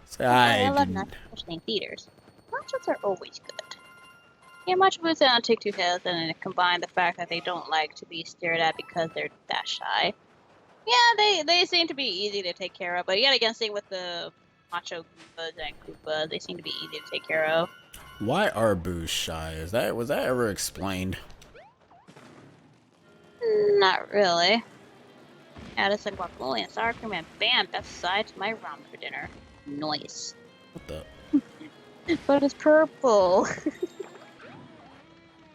Speaker 1: So
Speaker 2: I love
Speaker 1: didn't-
Speaker 2: not questioning theaters. Machos are always good. Yeah, macho boots don't take 2 hits, and combine the fact that they don't like to be stared at because they're that shy. Yeah, they seem to be easy to take care of, but yet again, same with the macho Goombas and Koopas, they seem to be easy to take care of.
Speaker 1: Why are boos shy? Was that ever explained?
Speaker 2: Not really. Add some guacamole and sour cream and bam, that's side to my ramen for dinner. Nice.
Speaker 1: What the?
Speaker 2: But it's purple.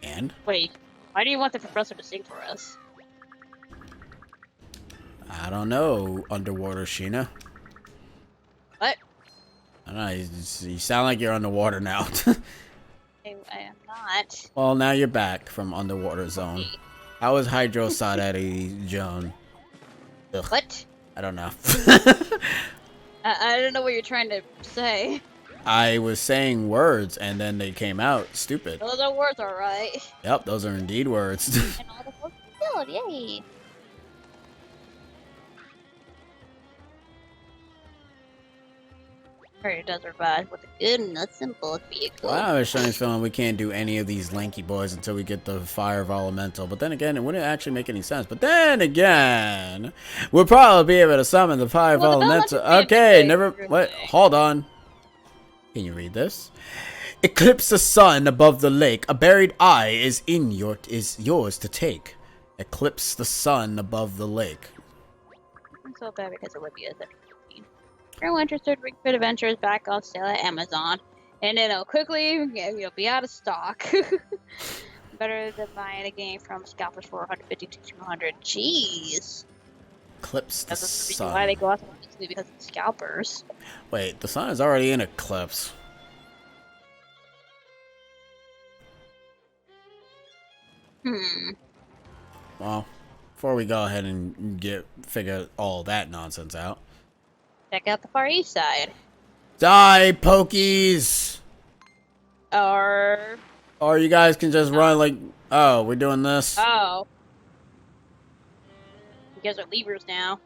Speaker 1: And?
Speaker 2: Wait, why do you want the professor to sing for us?
Speaker 1: I don't know, Underwater Sheena.
Speaker 2: What?
Speaker 1: I don't know, you sound like you're underwater now.
Speaker 2: I am not.
Speaker 1: Well, now you're back from Underwater Zone.
Speaker 2: Okay.
Speaker 1: How was Hydro Sadati Joan? Ugh,
Speaker 2: What?
Speaker 1: I don't know.
Speaker 2: I don't know what you're trying to say.
Speaker 1: I was saying words and then they came out stupid.
Speaker 2: Those are words, alright.
Speaker 1: Yep, those are indeed words.
Speaker 2: And all the books filled, yay! It does revive with a good and a simple vehicle.
Speaker 1: Well, I have a strange feeling we can't do any of these lanky boys until we get the Fire of Elemental. But then again, it wouldn't actually make any sense. But then again, we'll probably be able to summon the Fire of
Speaker 2: Well, the
Speaker 1: Elemental.
Speaker 2: Elemental
Speaker 1: Okay,
Speaker 2: can't
Speaker 1: never.
Speaker 2: do
Speaker 1: Wait,
Speaker 2: anything.
Speaker 1: hold on. Can you read this? Eclipse the sun above the lake. A buried eye is yours to take. Eclipse the sun above the lake.
Speaker 2: I'm so bad because Olivia is 17. If you're interested, Ring Fit Adventure is back on sale at Amazon. And it'll quickly, you'll be out of stock. Better than buying a game from scalpers for 150 to 200. Jeez.
Speaker 1: Eclipse the
Speaker 2: That's
Speaker 1: sun.
Speaker 2: why they go out so easily, because of scalpers.
Speaker 1: Wait, the sun is already in eclipse. Well, before we go ahead and figure all that nonsense out.
Speaker 2: Check out the Far East side.
Speaker 1: Die, Pokies! Or you guys can just run like... Oh, we're doing this?
Speaker 2: Oh. You guys are levers now.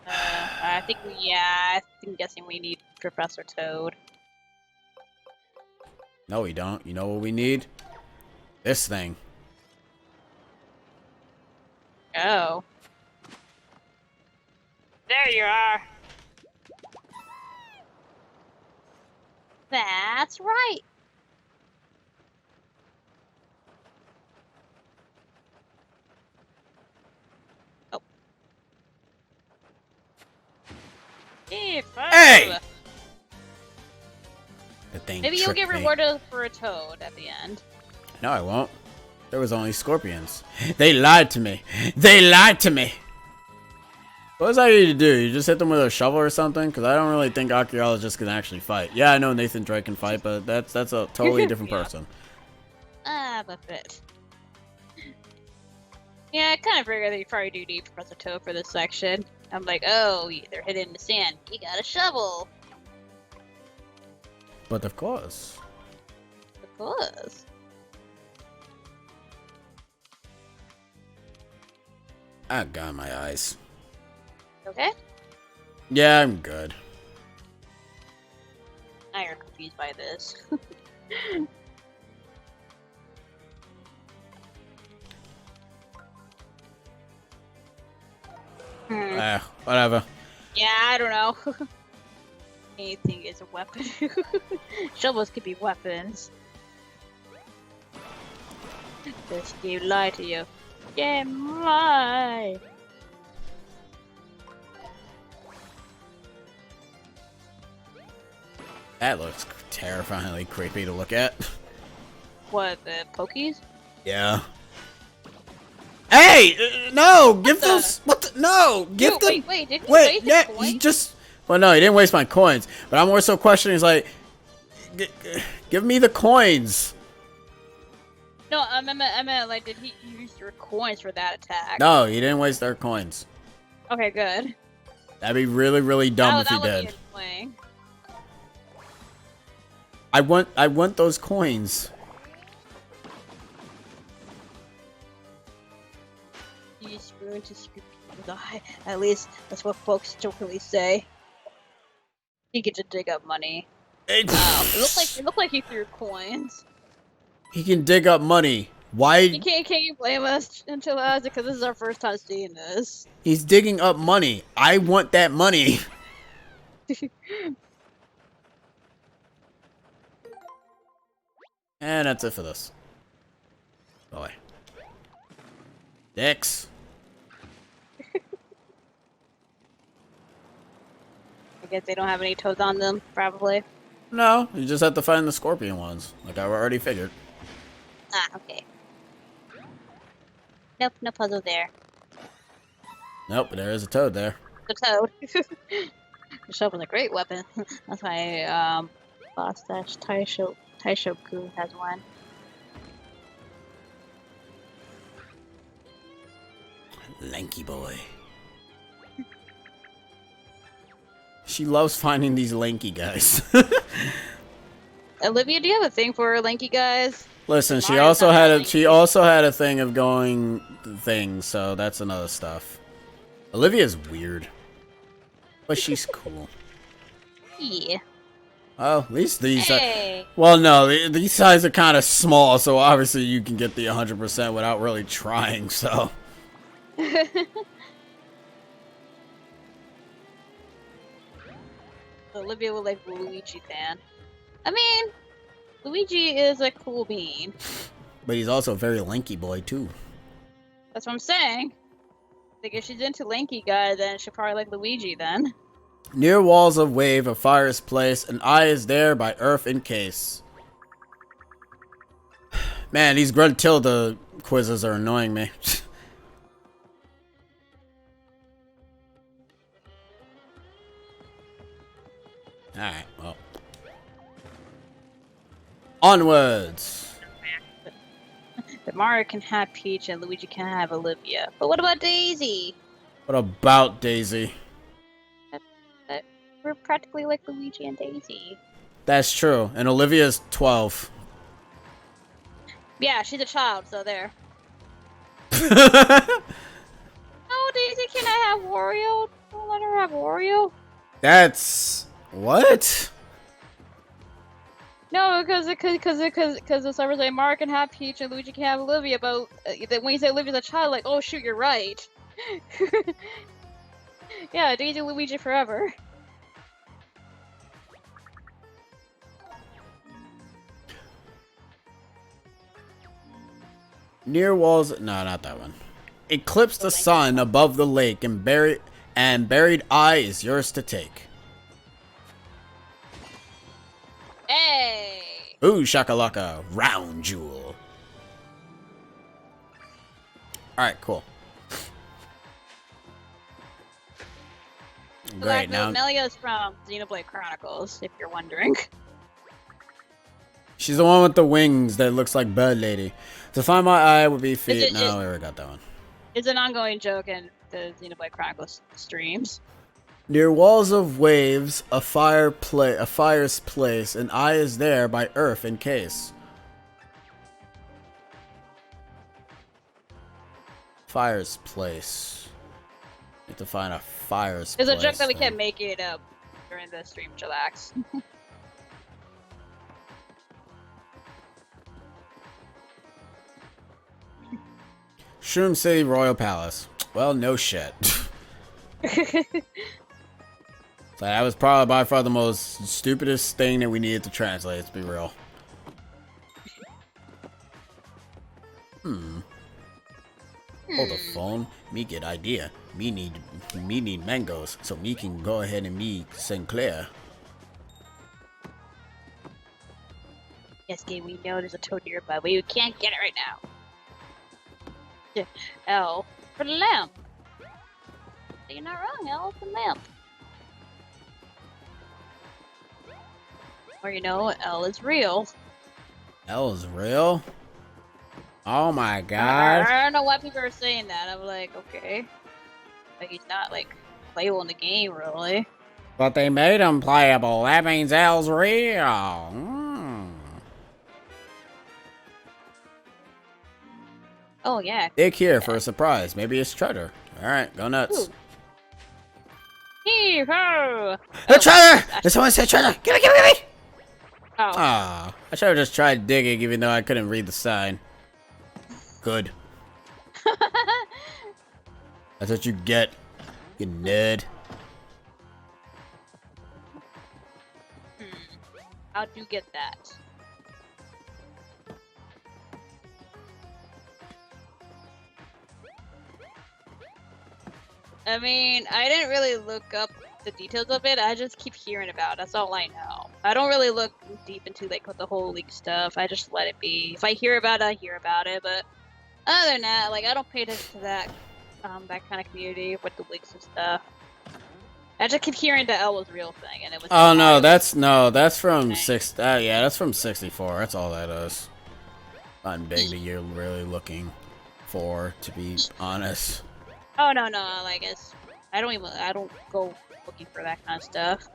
Speaker 2: I'm guessing we need Professor Toad.
Speaker 1: No, we don't. You know what we need? This thing.
Speaker 2: Oh. There you are. That's right. Oh.
Speaker 1: Hey! The thing
Speaker 2: Maybe you'll get
Speaker 1: tricked me.
Speaker 2: rewarded for a toad at the end.
Speaker 1: No, I won't. There was only scorpions. They lied to me. They lied to me. What does that need to do? You just hit them with a shovel or something? Because I don't really think archaeologists can actually fight. Yeah, I know Nathan Drake can fight, but that's a totally different person.
Speaker 2: But fit. Yeah, I kind of figured that you probably do need Professor Toad for this section. I'm like, oh, they're hidden in the sand. You got a shovel.
Speaker 1: But of course.
Speaker 2: Of course.
Speaker 1: I got my eyes.
Speaker 2: Okay?
Speaker 1: Yeah, I'm good.
Speaker 2: Now you're confused by this.
Speaker 1: Whatever.
Speaker 2: Yeah, I don't know. Anything is a weapon. Shovels could be weapons. This game lied to you. Game lie.
Speaker 1: That looks terrifyingly creepy to look at.
Speaker 2: What, the Pokies?
Speaker 1: Yeah. Hey! No! Give those... What the... No! Give them...
Speaker 2: Wait, didn't you
Speaker 1: Wait,
Speaker 2: waste
Speaker 1: yeah,
Speaker 2: a coin?
Speaker 1: he just... Well, no, he didn't waste my coins. But I'm more so questioning, he's like... Give me the coins!
Speaker 2: No, I meant, like, did he use your coins for that attack?
Speaker 1: No, he didn't waste our coins.
Speaker 2: Okay, good.
Speaker 1: That'd be really, really dumb if he
Speaker 2: that would
Speaker 1: did.
Speaker 2: be annoying.
Speaker 1: I want those coins.
Speaker 2: You spoon to scoop people's eye. At least that's what folks jokingly say. You get to dig up money. It looked like he threw coins.
Speaker 1: He can dig up money. Why?
Speaker 2: Can you blame us until us? Because this is our first time seeing this.
Speaker 1: He's digging up money. I want that money. And that's it for this. Boy. Dicks.
Speaker 2: I guess they don't have any toads on them, probably.
Speaker 1: No, you just have to find the scorpion ones, like I already figured.
Speaker 2: Ah, okay. Nope, no puzzle there.
Speaker 1: Nope, there is a toad there.
Speaker 2: The toad. The shovel's a great weapon. That's why, boss dash Taishoku has one.
Speaker 3: Lanky boy.
Speaker 1: She loves finding these lanky guys.
Speaker 2: Olivia, do you have a thing for lanky guys?
Speaker 1: Listen, she
Speaker 2: Mine's
Speaker 1: also
Speaker 2: not
Speaker 1: had a
Speaker 2: lanky.
Speaker 1: thing of going things, so that's another stuff. Olivia's weird, but she's cool.
Speaker 2: Yeah.
Speaker 1: Well, at least these.
Speaker 2: Hey.
Speaker 1: Well, no, these sides are kind of small, so obviously you can get the 100% without really trying. So.
Speaker 2: Olivia will like Luigi fan. I mean, Luigi is a cool bean.
Speaker 1: But he's also a very lanky boy, too.
Speaker 2: That's what I'm saying. Like, if she's into lanky guy, then she'll probably like Luigi then.
Speaker 1: Near walls of wave, a fire is placed, an eye is there by earth in case. Man, these Gruntilda quizzes are annoying me. Alright, well. Onwards!
Speaker 2: But Mario can have Peach and Luigi can have Olivia. But what about Daisy?
Speaker 1: What about Daisy?
Speaker 2: But we're practically like Luigi and Daisy.
Speaker 1: That's true, and Olivia's 12.
Speaker 2: Yeah, she's a child, so there. No, Daisy, can I have Wario? Don't let her have Wario.
Speaker 1: That's... what?
Speaker 2: No, because the servers say Mario can have Peach and Luigi can have Olivia, but when you say Olivia's a child, like, oh shoot, you're right. Yeah, Daisy Luigi forever.
Speaker 1: Near walls... no, not that one. Eclipse the sun above the lake and buried eye is yours to take.
Speaker 2: Hey!
Speaker 1: Ooh, shakalaka. Round jewel. Alright, cool. Great, now...
Speaker 2: Melia's from Xenoblade Chronicles, if you're wondering.
Speaker 1: she's the one with the wings that looks like Bird Lady. To find my eye would be feet. No, we already got that one.
Speaker 2: It's an ongoing joke in the Xenoblade Chronicles streams.
Speaker 1: Near walls of waves, a fire's place, an eye is there by earth in case. Fire's place. You have to find a fire's place.
Speaker 2: It's a joke that we kept making up during the stream, chillax.
Speaker 1: Shroom City Royal Palace. Well, no shit. So that was probably by far the most stupidest thing that we needed to translate, let's be real. Hold the phone. Me get idea. Me need mangoes, so me can go ahead and me Sinclair.
Speaker 2: Yes, game, we know there's a toad nearby, but we can't get it right now. L for the lamp. You're not wrong, L for the lamp. Or you know, L is real.
Speaker 1: L is real? Oh my god.
Speaker 2: I don't know why people are saying that. I'm like, okay. Like, he's not, like, playable in the game, really.
Speaker 1: But they made him playable. That means L's real.
Speaker 2: Oh, yeah.
Speaker 1: Dick here for a surprise. Maybe it's treasure. Alright, go nuts.
Speaker 2: Hee-ho!
Speaker 1: The treasure! Did someone say treasure? Give me!
Speaker 2: Oh.
Speaker 1: Ah, I should have just tried digging even though I couldn't read the sign. Good. That's what you get, you nerd.
Speaker 2: How'd you get that? I mean, I didn't really look up the details of it. I just keep hearing about it. That's all I know. I don't really look deep into like the whole league stuff. I just let it be. If I hear about it, I hear about it. But other than that, like I don't pay attention to that kind of community with the leaks and stuff. I just keep hearing the L was real thing, and it was.
Speaker 1: Oh no, that's from yeah, that's from 64. That's all that is. Not big that you're really looking for, to be honest.
Speaker 2: Oh no, like I don't go looking for that kind of stuff.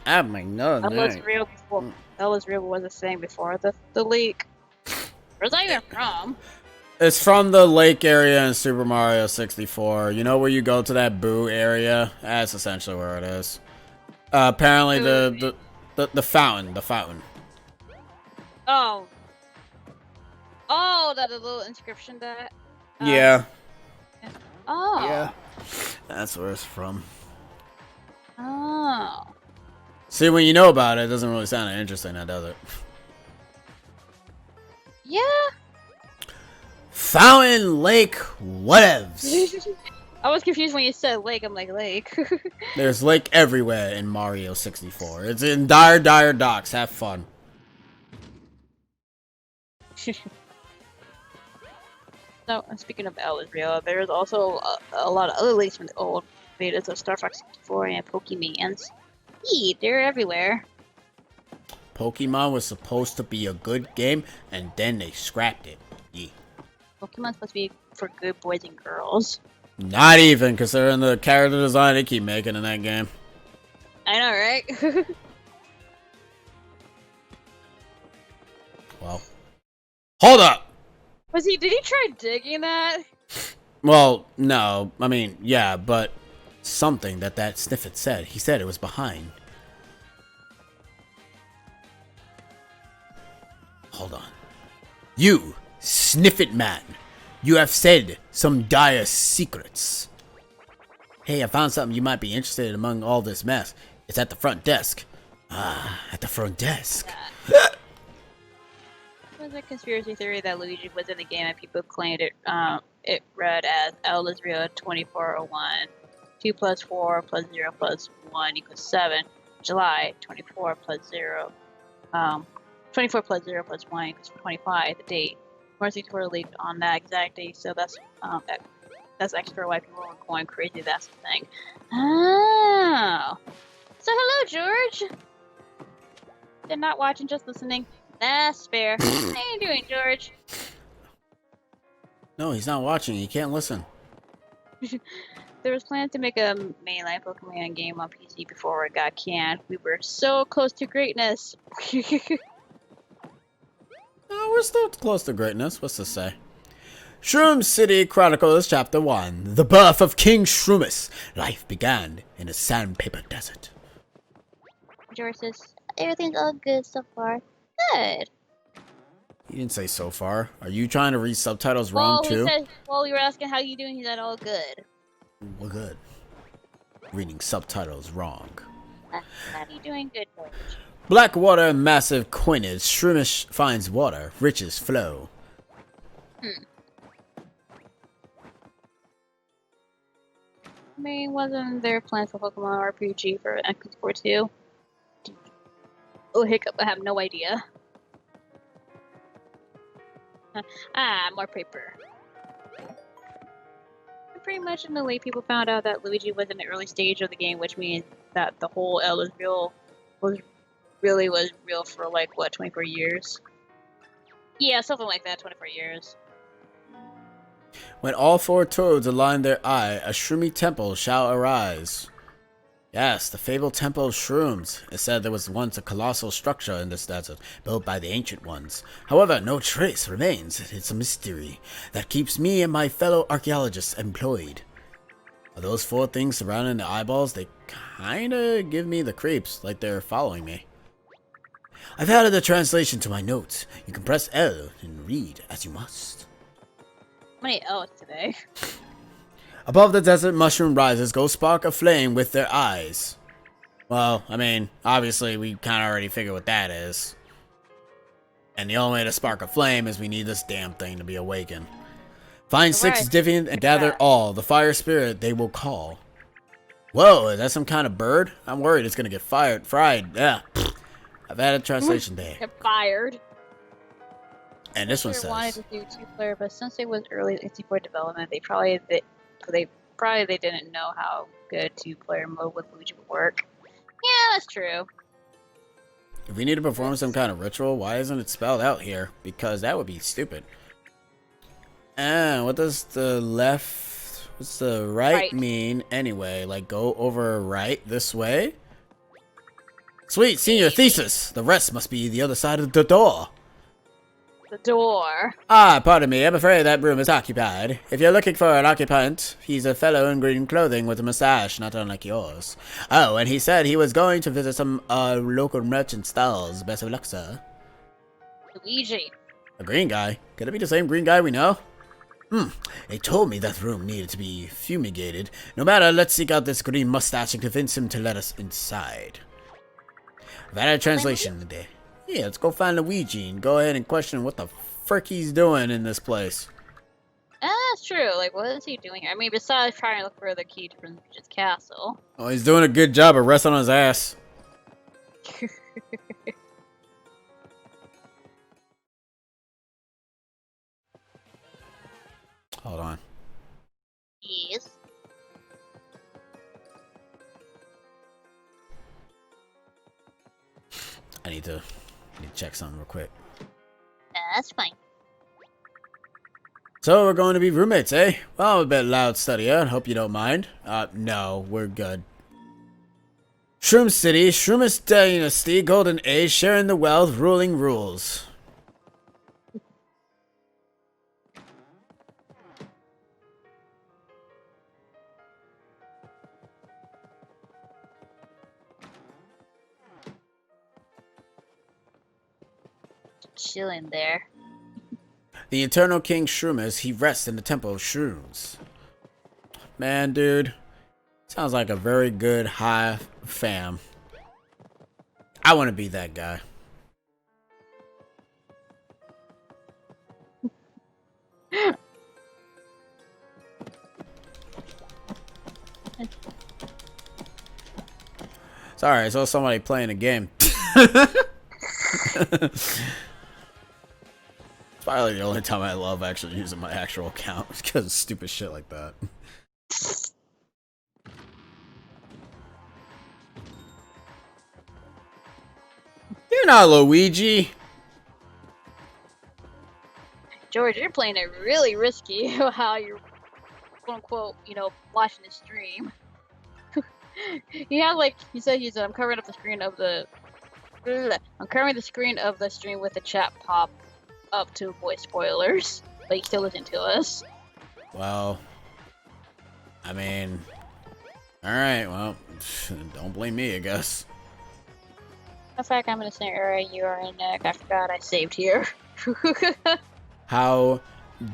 Speaker 1: Oh my god.
Speaker 2: That was real before. That was real. Was the same before the leak. Where's that even from?
Speaker 1: It's from the lake area in Super Mario 64. You know where you go to that Boo area? That's essentially where it is. Apparently the fountain. The fountain.
Speaker 2: Oh. Oh, that little inscription that.
Speaker 1: Yeah.
Speaker 2: Oh.
Speaker 1: Yeah. That's where it's from.
Speaker 2: Oh.
Speaker 1: See, when you know about it, it doesn't really sound interesting, now does it?
Speaker 2: Yeah.
Speaker 1: Fountain Lake whatevs.
Speaker 2: I was confused when you said lake. I'm like, lake.
Speaker 1: There's lake everywhere in Mario 64. It's in dire docks. Have fun.
Speaker 2: So, speaking of Elizabeth, there's also a lot of other lakes from the old betas of Star Fox 64 and Pokemans. Yee, they're everywhere.
Speaker 1: Pokemon was supposed to be a good game, and then they scrapped it. Yeah.
Speaker 2: Pokemon's supposed to be for good boys and girls.
Speaker 1: Not even, considering the character design they keep making in that game.
Speaker 2: I know, right?
Speaker 1: Well. Hold up!
Speaker 2: Did he try digging that?
Speaker 1: Well, no. I mean, yeah, but something that Sniffet said. He said it was behind. Hold on. You, Sniffet Man. You have said some dire secrets. Hey, I found something you might be interested in among all this mess. It's at the front desk. Ah, at the front desk.
Speaker 2: There's a conspiracy theory that Luigi was in the game and people claimed it read as L is real 2401. 2 plus 4 plus 0 plus 1 equals 7. July 24 plus 0. 24 plus 0 plus 1 equals 25. The date. Morrissey were leaked on that exact date, so that's extra why people were going crazy. That's the thing. Oh. So hello, George. They're not watching, just listening. That's fair. How you doing, George?
Speaker 1: No, he's not watching. He can't listen.
Speaker 2: There was plans to make a mainline Pokemon game on PC before it got canned. We were so close to greatness.
Speaker 1: Oh, we're still close to greatness. What's this say? Shroom City Chronicles Chapter 1. The birth of King Shroomus. Life began in a sandpaper desert.
Speaker 2: George says, everything's all good so far. Good.
Speaker 1: He didn't say so far. Are you trying to read subtitles wrong too?
Speaker 2: You were asking how you doing, he said all good.
Speaker 1: Well, good. Reading subtitles wrong.
Speaker 2: How you doing, good, George?
Speaker 1: Blackwater massive coinage. Shroomish finds water. Riches flow.
Speaker 2: I mean, wasn't there plans for Pokemon RPG for N64 too? Oh, hiccup, I have no idea. More paper. Pretty much in the late, people found out that Luigi was in the early stage of the game, which means that the whole L was real for like, what, 24 years? Yeah, something like that, 24 years.
Speaker 1: When all four toads align their eye, a shroomy temple shall arise. Yes, the fabled Temple of Shrooms. It said there was once a colossal structure in this desert, built by the ancient ones. However, no trace remains. It's a mystery that keeps me and my fellow archaeologists employed. Are those four things surrounding the eyeballs? They kinda give me the creeps, like they're following me. I've added a translation to my notes. You can press L and read as you must.
Speaker 2: How many L's today?
Speaker 1: Above the desert mushroom rises go spark a flame with their eyes. Well, I mean, obviously we kind of already figured what that is. And the only way to spark a flame is we need this damn thing to be awakened. Find 6 Divian and gather all. The fire spirit they will call. Whoa, is that some kind of bird? I'm worried it's gonna get fried. Yeah. I've added translation there.
Speaker 2: Get fired.
Speaker 1: And this one
Speaker 2: They
Speaker 1: says,
Speaker 2: wanted to do 2-player, but since it was early N64 development, they probably didn't know how good 2-player mode with Luigi would work. Yeah, that's true.
Speaker 1: if we need to perform some kind of ritual, why isn't it spelled out here? Because that would be stupid. What does what's the right mean anyway? Like go over right this way? Sweet, senior thesis! The rest must be the other side of the door.
Speaker 2: The door.
Speaker 1: Ah, pardon me, I'm afraid that room is occupied. If you're looking for an occupant, he's a fellow in green clothing with a mustache, not unlike yours. Oh, and he said he was going to visit some local merchant stalls. Best of luck, sir.
Speaker 2: Luigi.
Speaker 1: A green guy? Could it be the same green guy we know? They told me that room needed to be fumigated. No matter, let's seek out this green mustache and convince him to let us inside. I've had a translation today. Yeah, let's go find Luigi and go ahead and question what the frick he's doing in this place.
Speaker 2: That's true. Like, what is he doing here? I mean, besides trying to look for the key to Prince Peach's castle.
Speaker 1: Oh, he's doing a good job of resting on his ass. Hold on.
Speaker 2: Yes.
Speaker 1: I need to check something real quick.
Speaker 2: That's fine.
Speaker 1: So we're going to be roommates, eh? Well, I'm a bit loud studier. Hope you don't mind. No, we're good. Shroom City, Shroomus Dynasty, Golden Age, sharing the wealth, ruling rules.
Speaker 2: Chilling there.
Speaker 1: The Eternal King Shroomus, he rests in the Temple of Shrooms. Man, dude. Sounds like a very good high fam. I want to be that guy. Sorry, I saw somebody playing a game. It's probably the only time I love actually using my actual account because of stupid shit like that. You're not Luigi.
Speaker 2: George, you're playing it really risky how you're, quote unquote, watching the stream. You have he said, I'm covering up the screen of the. I'm covering the screen of the stream with the chat pop up to avoid spoilers, but you still listen to us.
Speaker 1: Well, I mean, alright, well, don't blame me, I guess.
Speaker 2: In fact, I'm in the same area you are in, Nick. I forgot I saved here.
Speaker 1: How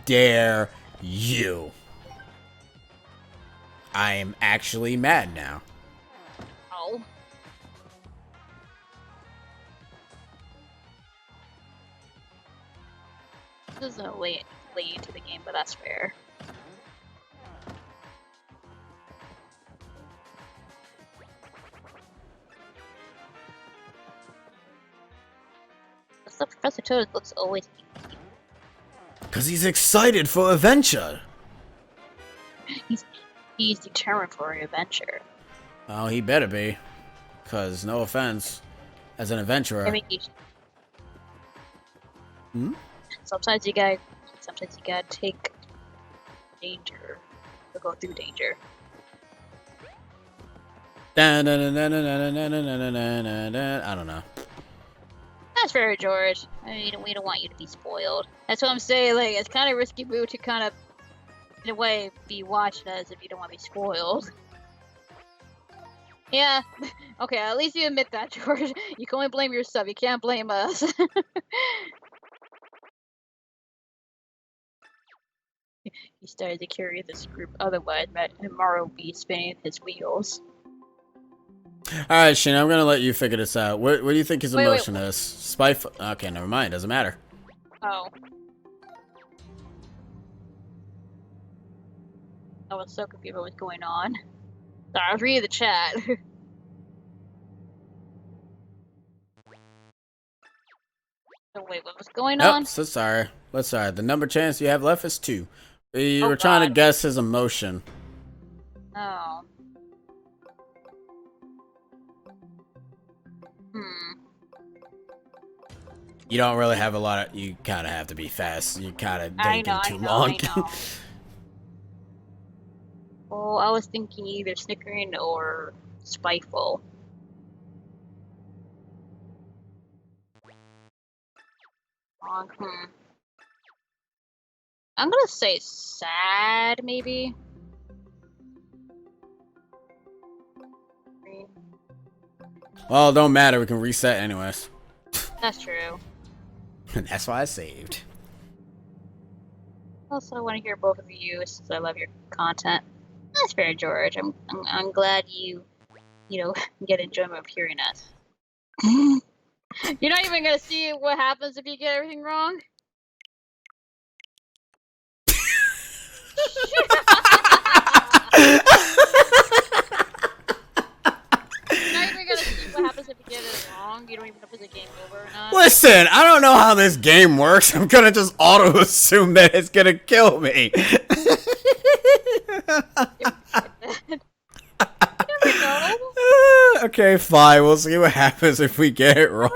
Speaker 1: dare you? I'm actually mad now.
Speaker 2: Oh. This is no way into the game, but that's fair. The Professor Toad looks always.
Speaker 1: Because he's excited for adventure.
Speaker 2: He's determined for an adventure.
Speaker 1: Well, he better be. Because, no offense, as an adventurer.
Speaker 2: I mean, sometimes you gotta take danger to go through danger.
Speaker 1: I don't know.
Speaker 2: That's fair, George. I mean, we don't want you to be spoiled. That's what I'm saying. Like, it's kind of risky move to kind of, in a way, be watched as if you don't want to be spoiled. Yeah. Okay, at least you admit that, George. You can only blame yourself. You can't blame us. He started to carry this group. Otherwise, Mario would be spinning his wheels.
Speaker 1: Alright, Shane, I'm gonna let you figure this out. What do you think his emotion
Speaker 2: wait.
Speaker 1: is? Spiteful? Okay, never mind. Doesn't matter.
Speaker 2: Oh. I was so confused what was going on. Sorry, I was reading the chat. So wait, what was going on?
Speaker 1: Oh, so sorry. What's sorry? The number chance you have left is 2. You
Speaker 2: Oh,
Speaker 1: were trying to
Speaker 2: God.
Speaker 1: guess his emotion.
Speaker 2: Oh.
Speaker 1: You don't really have a lot of. You kind of have to be fast. You kind of thinking too long.
Speaker 2: I know. Well, I was thinking either snickering or spiteful. I'm gonna say sad, maybe.
Speaker 1: Well, it don't matter. We can reset anyways.
Speaker 2: That's true.
Speaker 1: That's why I saved.
Speaker 2: Also, I want to hear both of you since I love your content. That's fair, George. I'm glad you get enjoyment of hearing us. You're not even gonna see what happens if you get everything wrong. You're not even gonna see what happens if you get it wrong. You don't even know if it's a game over or not.
Speaker 1: Listen, I don't know how this game works. I'm gonna just auto assume that it's gonna kill me.
Speaker 2: You never know.
Speaker 1: Okay, fine. We'll see what happens if we get it wrong.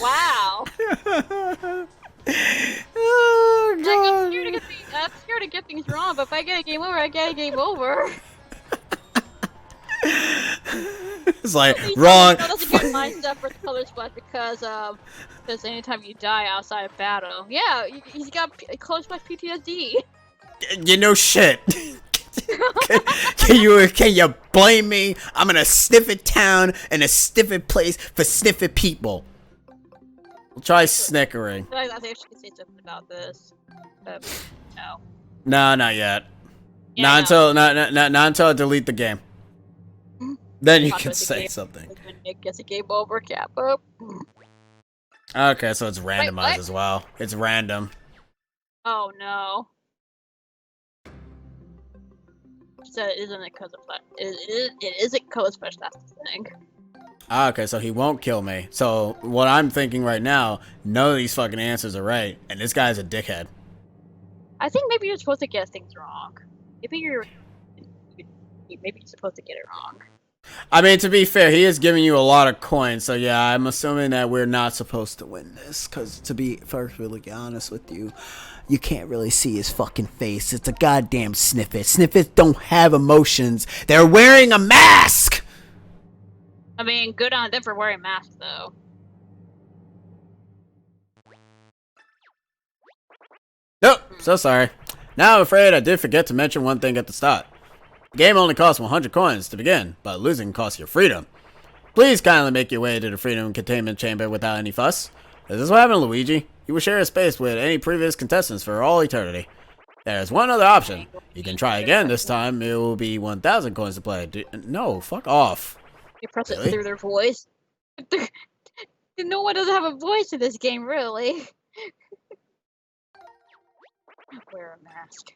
Speaker 2: Wow.
Speaker 1: Oh,
Speaker 2: Like,
Speaker 1: God.
Speaker 2: I'm scared to get things wrong, but if I get a game over, I get a game over.
Speaker 1: It's like, wrong.
Speaker 2: That's a good mindset for Color Splash because anytime you die outside of battle, yeah, he's got Color Splash PTSD.
Speaker 1: You know shit. Can you blame me? I'm in a sniffed town and a sniffed place for sniffed people. We'll try snickering.
Speaker 2: I think I should say something about this. No.
Speaker 1: No, not yet.
Speaker 2: Yeah,
Speaker 1: Not until I delete the game. Then you
Speaker 2: Talk
Speaker 1: can
Speaker 2: about the
Speaker 1: say
Speaker 2: game.
Speaker 1: something.
Speaker 2: When Nick gets a game over, cap up.
Speaker 1: Okay, so it's randomized
Speaker 2: what?
Speaker 1: as well. It's random.
Speaker 2: Oh no. So isn't it because of that? It isn't Color Splash, that's the thing.
Speaker 1: Okay, so he won't kill me. So what I'm thinking right now, none of these fucking answers are right, and this guy's a dickhead.
Speaker 2: I think maybe you're supposed to get things wrong. Maybe you're supposed to get it wrong.
Speaker 1: I mean, to be fair, he is giving you a lot of coins, so yeah, I'm assuming that we're not supposed to win this, because to be perfectly honest with you, you can't really see his fucking face. It's a goddamn sniffet. Sniffets don't have emotions. They're wearing a mask!
Speaker 2: I mean, good on them for wearing masks, though.
Speaker 1: Nope, so sorry. Now I'm afraid I did forget to mention one thing at the start. The game only costs 100 coins to begin, but losing costs your freedom. Please kindly make your way to the freedom containment chamber without any fuss. Is this what happened, Luigi? You will share a space with any previous contestants for all eternity. There's one other option. You can try again this time. It will be 1,000 coins to play. No, fuck off.
Speaker 2: You press
Speaker 1: Really?
Speaker 2: it through their voice. No one doesn't have a voice in this game, really. Wear a mask.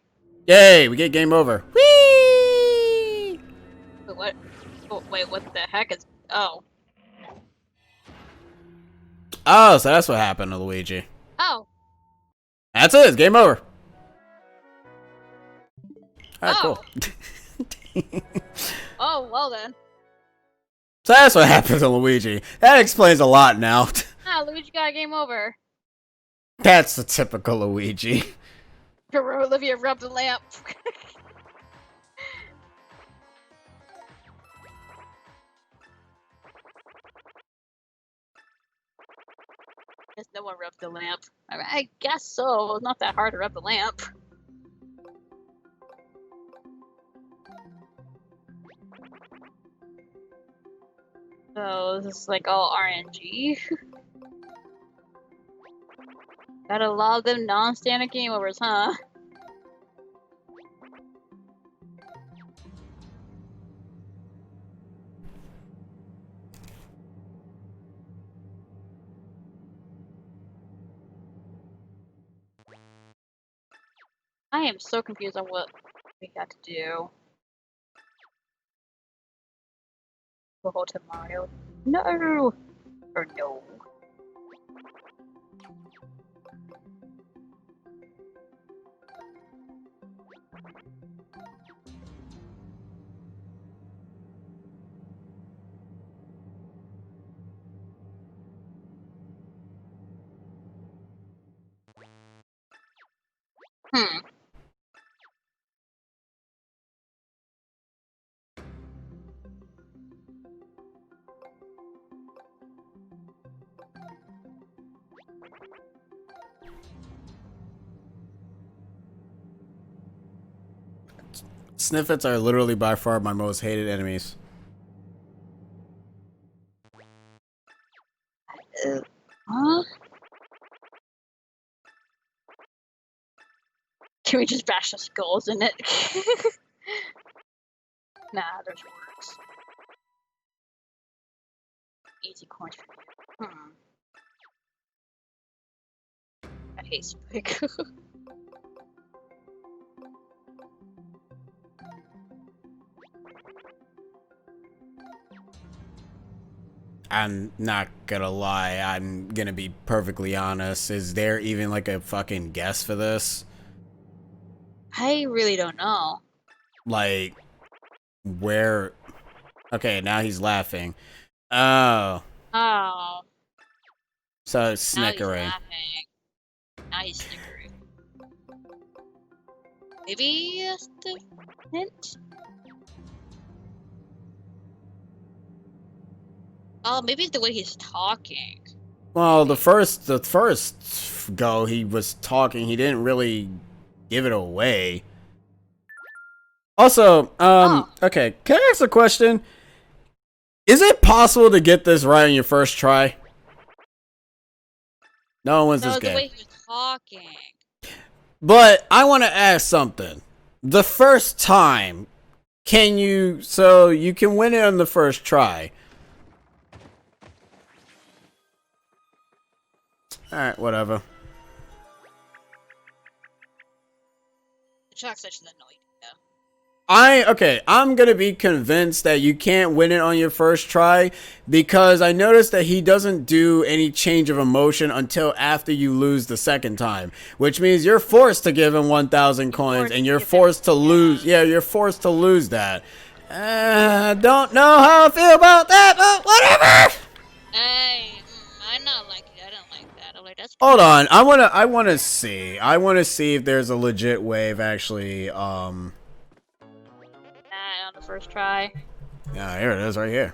Speaker 1: Yay, we get game over. Whee!
Speaker 2: Wait, what? Oh, wait, what the heck is... Oh.
Speaker 1: Oh, so that's what happened to Luigi.
Speaker 2: Oh.
Speaker 1: That's it, it's game over. Alright,
Speaker 2: Oh.
Speaker 1: cool.
Speaker 2: Oh, well then.
Speaker 1: So that's what happened to Luigi. That explains a lot now.
Speaker 2: Ah, Luigi got a game over.
Speaker 1: That's the typical Luigi.
Speaker 2: Olivia rubbed the lamp. Guess no one rubbed the lamp. I guess so. It's not that hard to rub the lamp. So this is like all RNG. Gotta log them non-standard game overs, huh? I am so confused on what we got to do. The whole time Mario. No! Or no. Hmm.
Speaker 1: Sniffets are literally by far my most hated enemies.
Speaker 2: Huh? Can we just bash the skulls in it? Nah, there's works. Easy coins for you. I hate Spike.
Speaker 1: I'm not gonna lie, I'm gonna be perfectly honest. Is there even like a fucking guess for this?
Speaker 2: I really don't know.
Speaker 1: Like, where? Okay, now he's laughing. Oh.
Speaker 2: Oh.
Speaker 1: So it's
Speaker 2: Now he's
Speaker 1: snickering.
Speaker 2: laughing. Now he's snickering. Maybe that's the hint? Oh, maybe it's the way he's talking.
Speaker 1: Well, the first go he was talking, he didn't really give it away. Also, okay, can I ask a question? Is it possible to get this right on your first try? No one wins
Speaker 2: No,
Speaker 1: this
Speaker 2: the
Speaker 1: game.
Speaker 2: way he was talking.
Speaker 1: But I want to ask something. The first time, so you can win it on the first try. Alright, whatever.
Speaker 2: The chalk's such an annoying.
Speaker 1: I'm gonna be convinced that you can't win it on your first try because I noticed that he doesn't do any change of emotion until after you lose the second time, which means you're forced to give him 1,000 coins and you're forced to lose. Yeah, you're forced to lose that. Don't know how I feel about that, but whatever.
Speaker 2: I'm not like it. I don't like that. I'm like, that's.
Speaker 1: Hold on, I wanna see if there's a legit way of actually
Speaker 2: On the first try.
Speaker 1: Yeah, here it is, right here.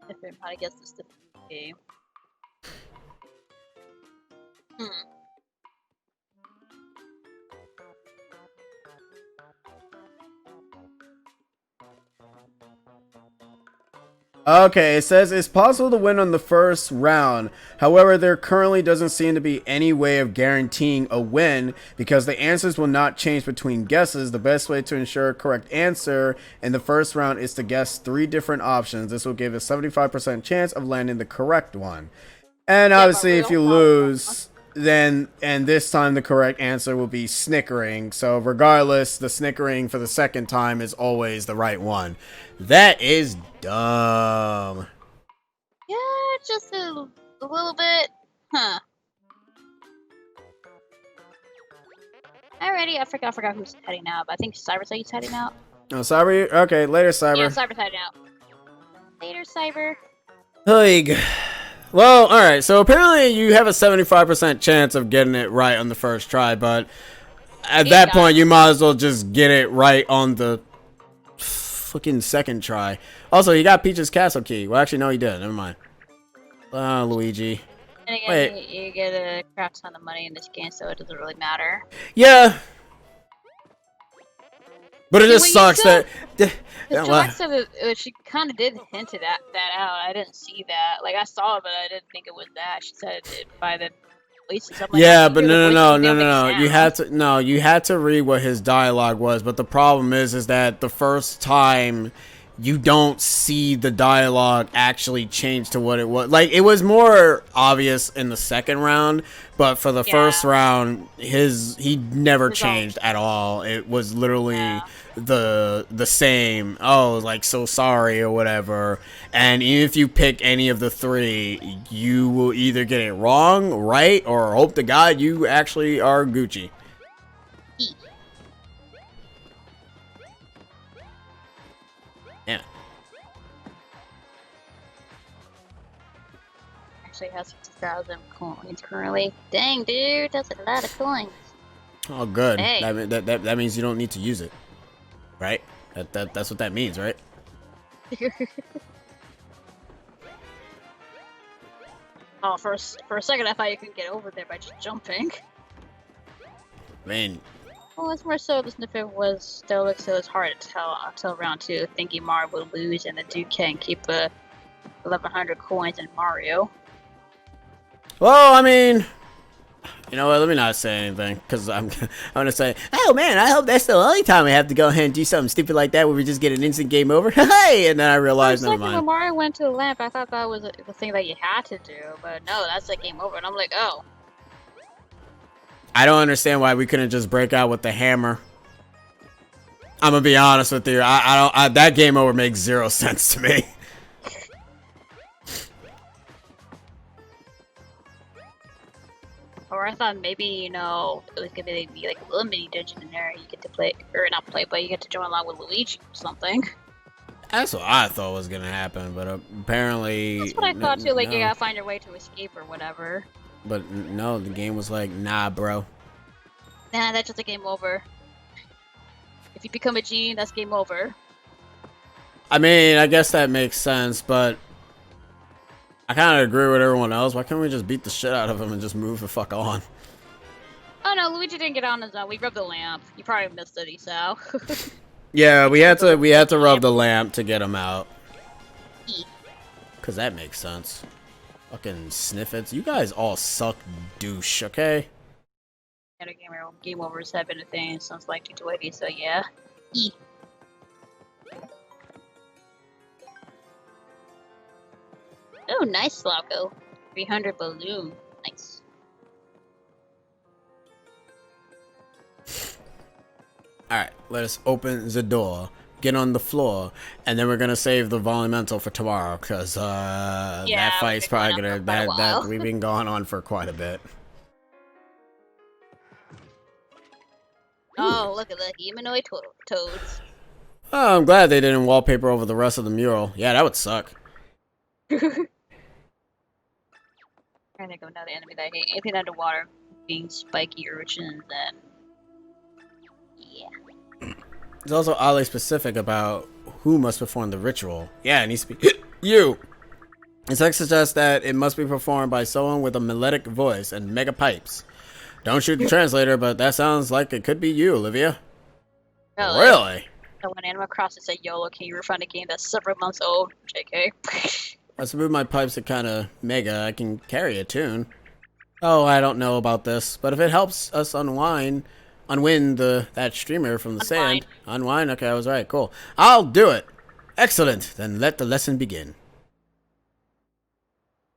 Speaker 2: If I'm how to guess this game.
Speaker 1: Okay, it says it's possible to win on the first round. However, there currently doesn't seem to be any way of guaranteeing a win because the answers will not change between guesses. The best way to ensure a correct answer in the first round is to guess 3 different options. This will give a 75% chance of landing the correct one. And obviously, if you lose, then this time the correct answer will be snickering. So regardless, the snickering for the second time is always the right one. That is dumb.
Speaker 2: Yeah, just a little bit. Huh. Alrighty, I forgot who's heading out, but I think Cyber said he's heading out.
Speaker 1: Oh, Cyber? Okay, later, Cyber.
Speaker 2: Yeah, Cyber's heading out. Later, Cyber.
Speaker 1: Like, well, alright, so apparently you have a 75% chance of getting it right on the first try, but at that point you might as well just get it right on the fucking second try. Also, he got Peach's castle key. Well, actually, no, he didn't. Never mind. Luigi.
Speaker 2: And again, you get a crap ton of money in this game, so it doesn't really matter.
Speaker 1: Yeah. But it just sucks that...
Speaker 2: She kind of did hint at that out. I didn't see that. Like, I saw it, but I didn't think it was that. She said it by the voices. Like,
Speaker 1: yeah, but no. You had to read what his dialogue was. But the problem is that the first time you don't see the dialogue actually change to what it was. Like, it was more obvious in the second round, but for the first round, he never changed at all. It was literally the same. Oh, like, so sorry or whatever. And if you pick any of the 3, you will either get it wrong, right, or hope to God you actually are Gucci. Yeah.
Speaker 2: Actually has 50,000 coins currently. Dang, dude, that's a lot of coins.
Speaker 1: Oh, good.
Speaker 2: Hey.
Speaker 1: That means you don't need to use it, right? That's what that means, right?
Speaker 2: Oh, for a second I thought you could get over there by just jumping.
Speaker 1: Man.
Speaker 2: Well, it's more so the snippet was stoic, so it's hard to tell until round 2, thinking Mario would lose and the Duke can keep 1,100 coins in Mario.
Speaker 1: Well, I mean, You know what? Let me not say anything, because I'm gonna say, oh man, I hope that's the only time we have to go ahead and do something stupid like that, where we just get an instant game over. Hey, and then I
Speaker 2: For a
Speaker 1: realized, never
Speaker 2: second, when
Speaker 1: mind.
Speaker 2: Mario went to the lamp, I thought that was the thing that you had to do, but no, that's the game over. And I'm like, oh.
Speaker 1: I don't understand why we couldn't just break out with the hammer. I'm gonna be honest with you. That game over makes zero sense to me.
Speaker 2: Or I thought maybe, you know, it was gonna be like a little mini dungeon in there you get to play, or not play, but you get to join along with Luigi or something.
Speaker 1: That's what I thought was gonna happen, but apparently...
Speaker 2: That's what I thought too, like
Speaker 1: no.
Speaker 2: you gotta find your way to escape or whatever.
Speaker 1: But no, the game was like, nah, bro.
Speaker 2: Nah, that's just a game over. If you become a genie, that's game over.
Speaker 1: I mean, I guess that makes sense, but... I kind of agree with everyone else. Why can't we just beat the shit out of him and just move the fuck on?
Speaker 2: Oh no, Luigi didn't get on his own. We rubbed the lamp. You probably missed it, so.
Speaker 1: Yeah, we had to rub the lamp to get him out. Cause that makes sense. Fucking sniffits. You guys all suck douche, okay?
Speaker 2: Game overs have been a thing since like 280, so yeah. E. Oh, nice, Slauko. 300 balloon. Nice.
Speaker 1: Alright, let us open the door, get on the floor, and then we're gonna save the volumental for tomorrow, because that fight's probably gonna... We've been going on for quite a bit.
Speaker 2: Oh, look at the humanoid toads.
Speaker 1: Oh, I'm glad they didn't wallpaper over the rest of the mural. Yeah, that would suck.
Speaker 2: I think of another enemy that I hate. Anything underwater, being spiky urchins, and yeah.
Speaker 1: It's also oddly specific about who must perform the ritual. Yeah, it needs to be you. The text suggests that it must be performed by someone with a melodic voice and mega pipes. Don't shoot the translator, but that sounds like it could be you, Olivia. Really?
Speaker 2: So when Animal Crossing said YOLO, can you refund a game that's several months old? JK.
Speaker 1: Let's move my pipes to kind of mega. I can carry a tune. Oh, I don't know about this, but if it helps us unwind that streamer from the sand. Unwind? Okay, I was right. Cool. I'll do it. Excellent. Then let the lesson begin.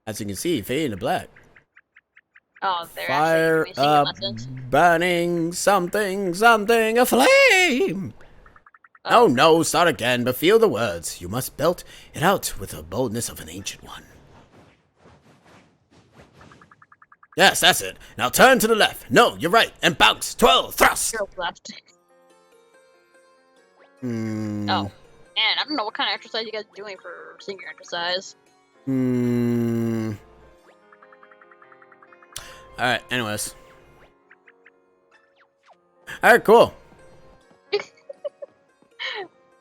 Speaker 1: As you can see, fading to black.
Speaker 2: Oh, they're
Speaker 1: Fire
Speaker 2: actually
Speaker 1: up,
Speaker 2: lessons.
Speaker 1: burning something, something aflame. Oh no, start again, but feel the words. You must belt it out with the boldness of an ancient one. Yes, that's it. Now turn to the left. No, you're right. And bounce. 12, thrust.
Speaker 2: Girl left.
Speaker 1: Hmm.
Speaker 2: Oh. Man, I don't know what kind of exercise you guys are doing for senior exercise.
Speaker 1: Hmm. Alright, anyways. Alright, cool.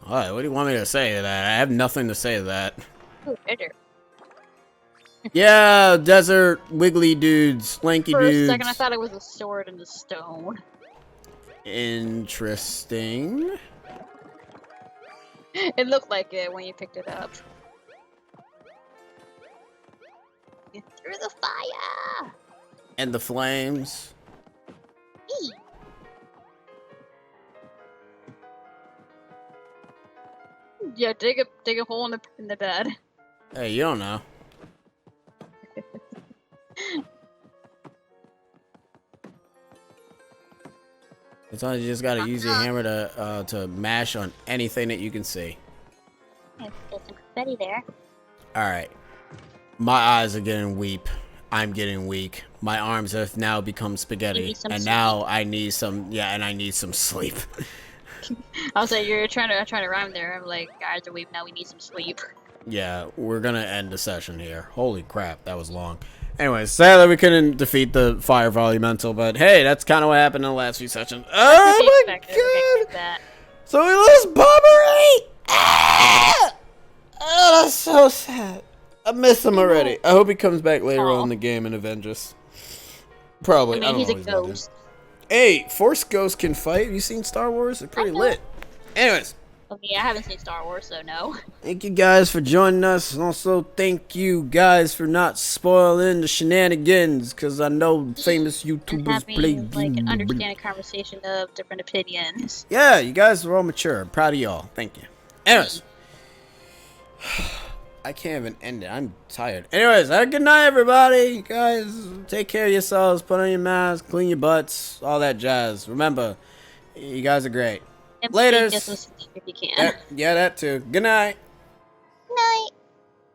Speaker 1: Alright, what do you want me to say to that? I have nothing to say to that.
Speaker 2: Ooh, desert.
Speaker 1: Yeah, desert, wiggly dudes, lanky
Speaker 2: For
Speaker 1: dudes.
Speaker 2: a second, I thought it was a sword in the stone.
Speaker 1: Interesting.
Speaker 2: It looked like it when you picked it up. Through the fire!
Speaker 1: And the flames.
Speaker 2: Eee. Yeah, dig a hole in the bed.
Speaker 1: Hey, you don't know. Sometimes you just gotta use your hammer to mash on anything that you can see.
Speaker 2: There's some confetti there.
Speaker 1: Alright. My eyes are getting weak. I'm getting weak. My arms have now become spaghetti. And now I need some I need some sleep.
Speaker 2: I was like, you're trying to rhyme there. I'm like, guys are weak, now we need some sleep.
Speaker 1: Yeah, we're gonna end the session here. Holy crap, that was long. Anyways, sadly we couldn't defeat the fire volumental, but hey, that's kind of what happened in the last few sessions. Oh my god! So we lost Bobbery! Ah! Oh, that's so sad. I miss him already. I hope he comes back later on in the game and avenges us. Probably.
Speaker 2: I mean, he's a ghost.
Speaker 1: Hey, Force Ghosts can fight. Have you seen Star Wars? They're pretty lit. Anyways,
Speaker 2: I mean, I haven't seen Star Wars, so no.
Speaker 1: Thank you guys for joining us. And also, thank you guys for not spoiling the shenanigans, because I know famous
Speaker 2: And
Speaker 1: YouTubers play.
Speaker 2: having like an understanding conversation of different opinions.
Speaker 1: Yeah, you guys are all mature. I'm proud of y'all. Thank you. Anyways. I can't even end it. I'm tired. Anyways, good night, everybody. You guys, take care of yourselves. Put on your mask. Clean your butts. All that jazz. Remember, you guys are great.
Speaker 2: And
Speaker 1: Laters.
Speaker 2: just listen if you can.
Speaker 1: Yeah, that too. Good night.
Speaker 2: Night.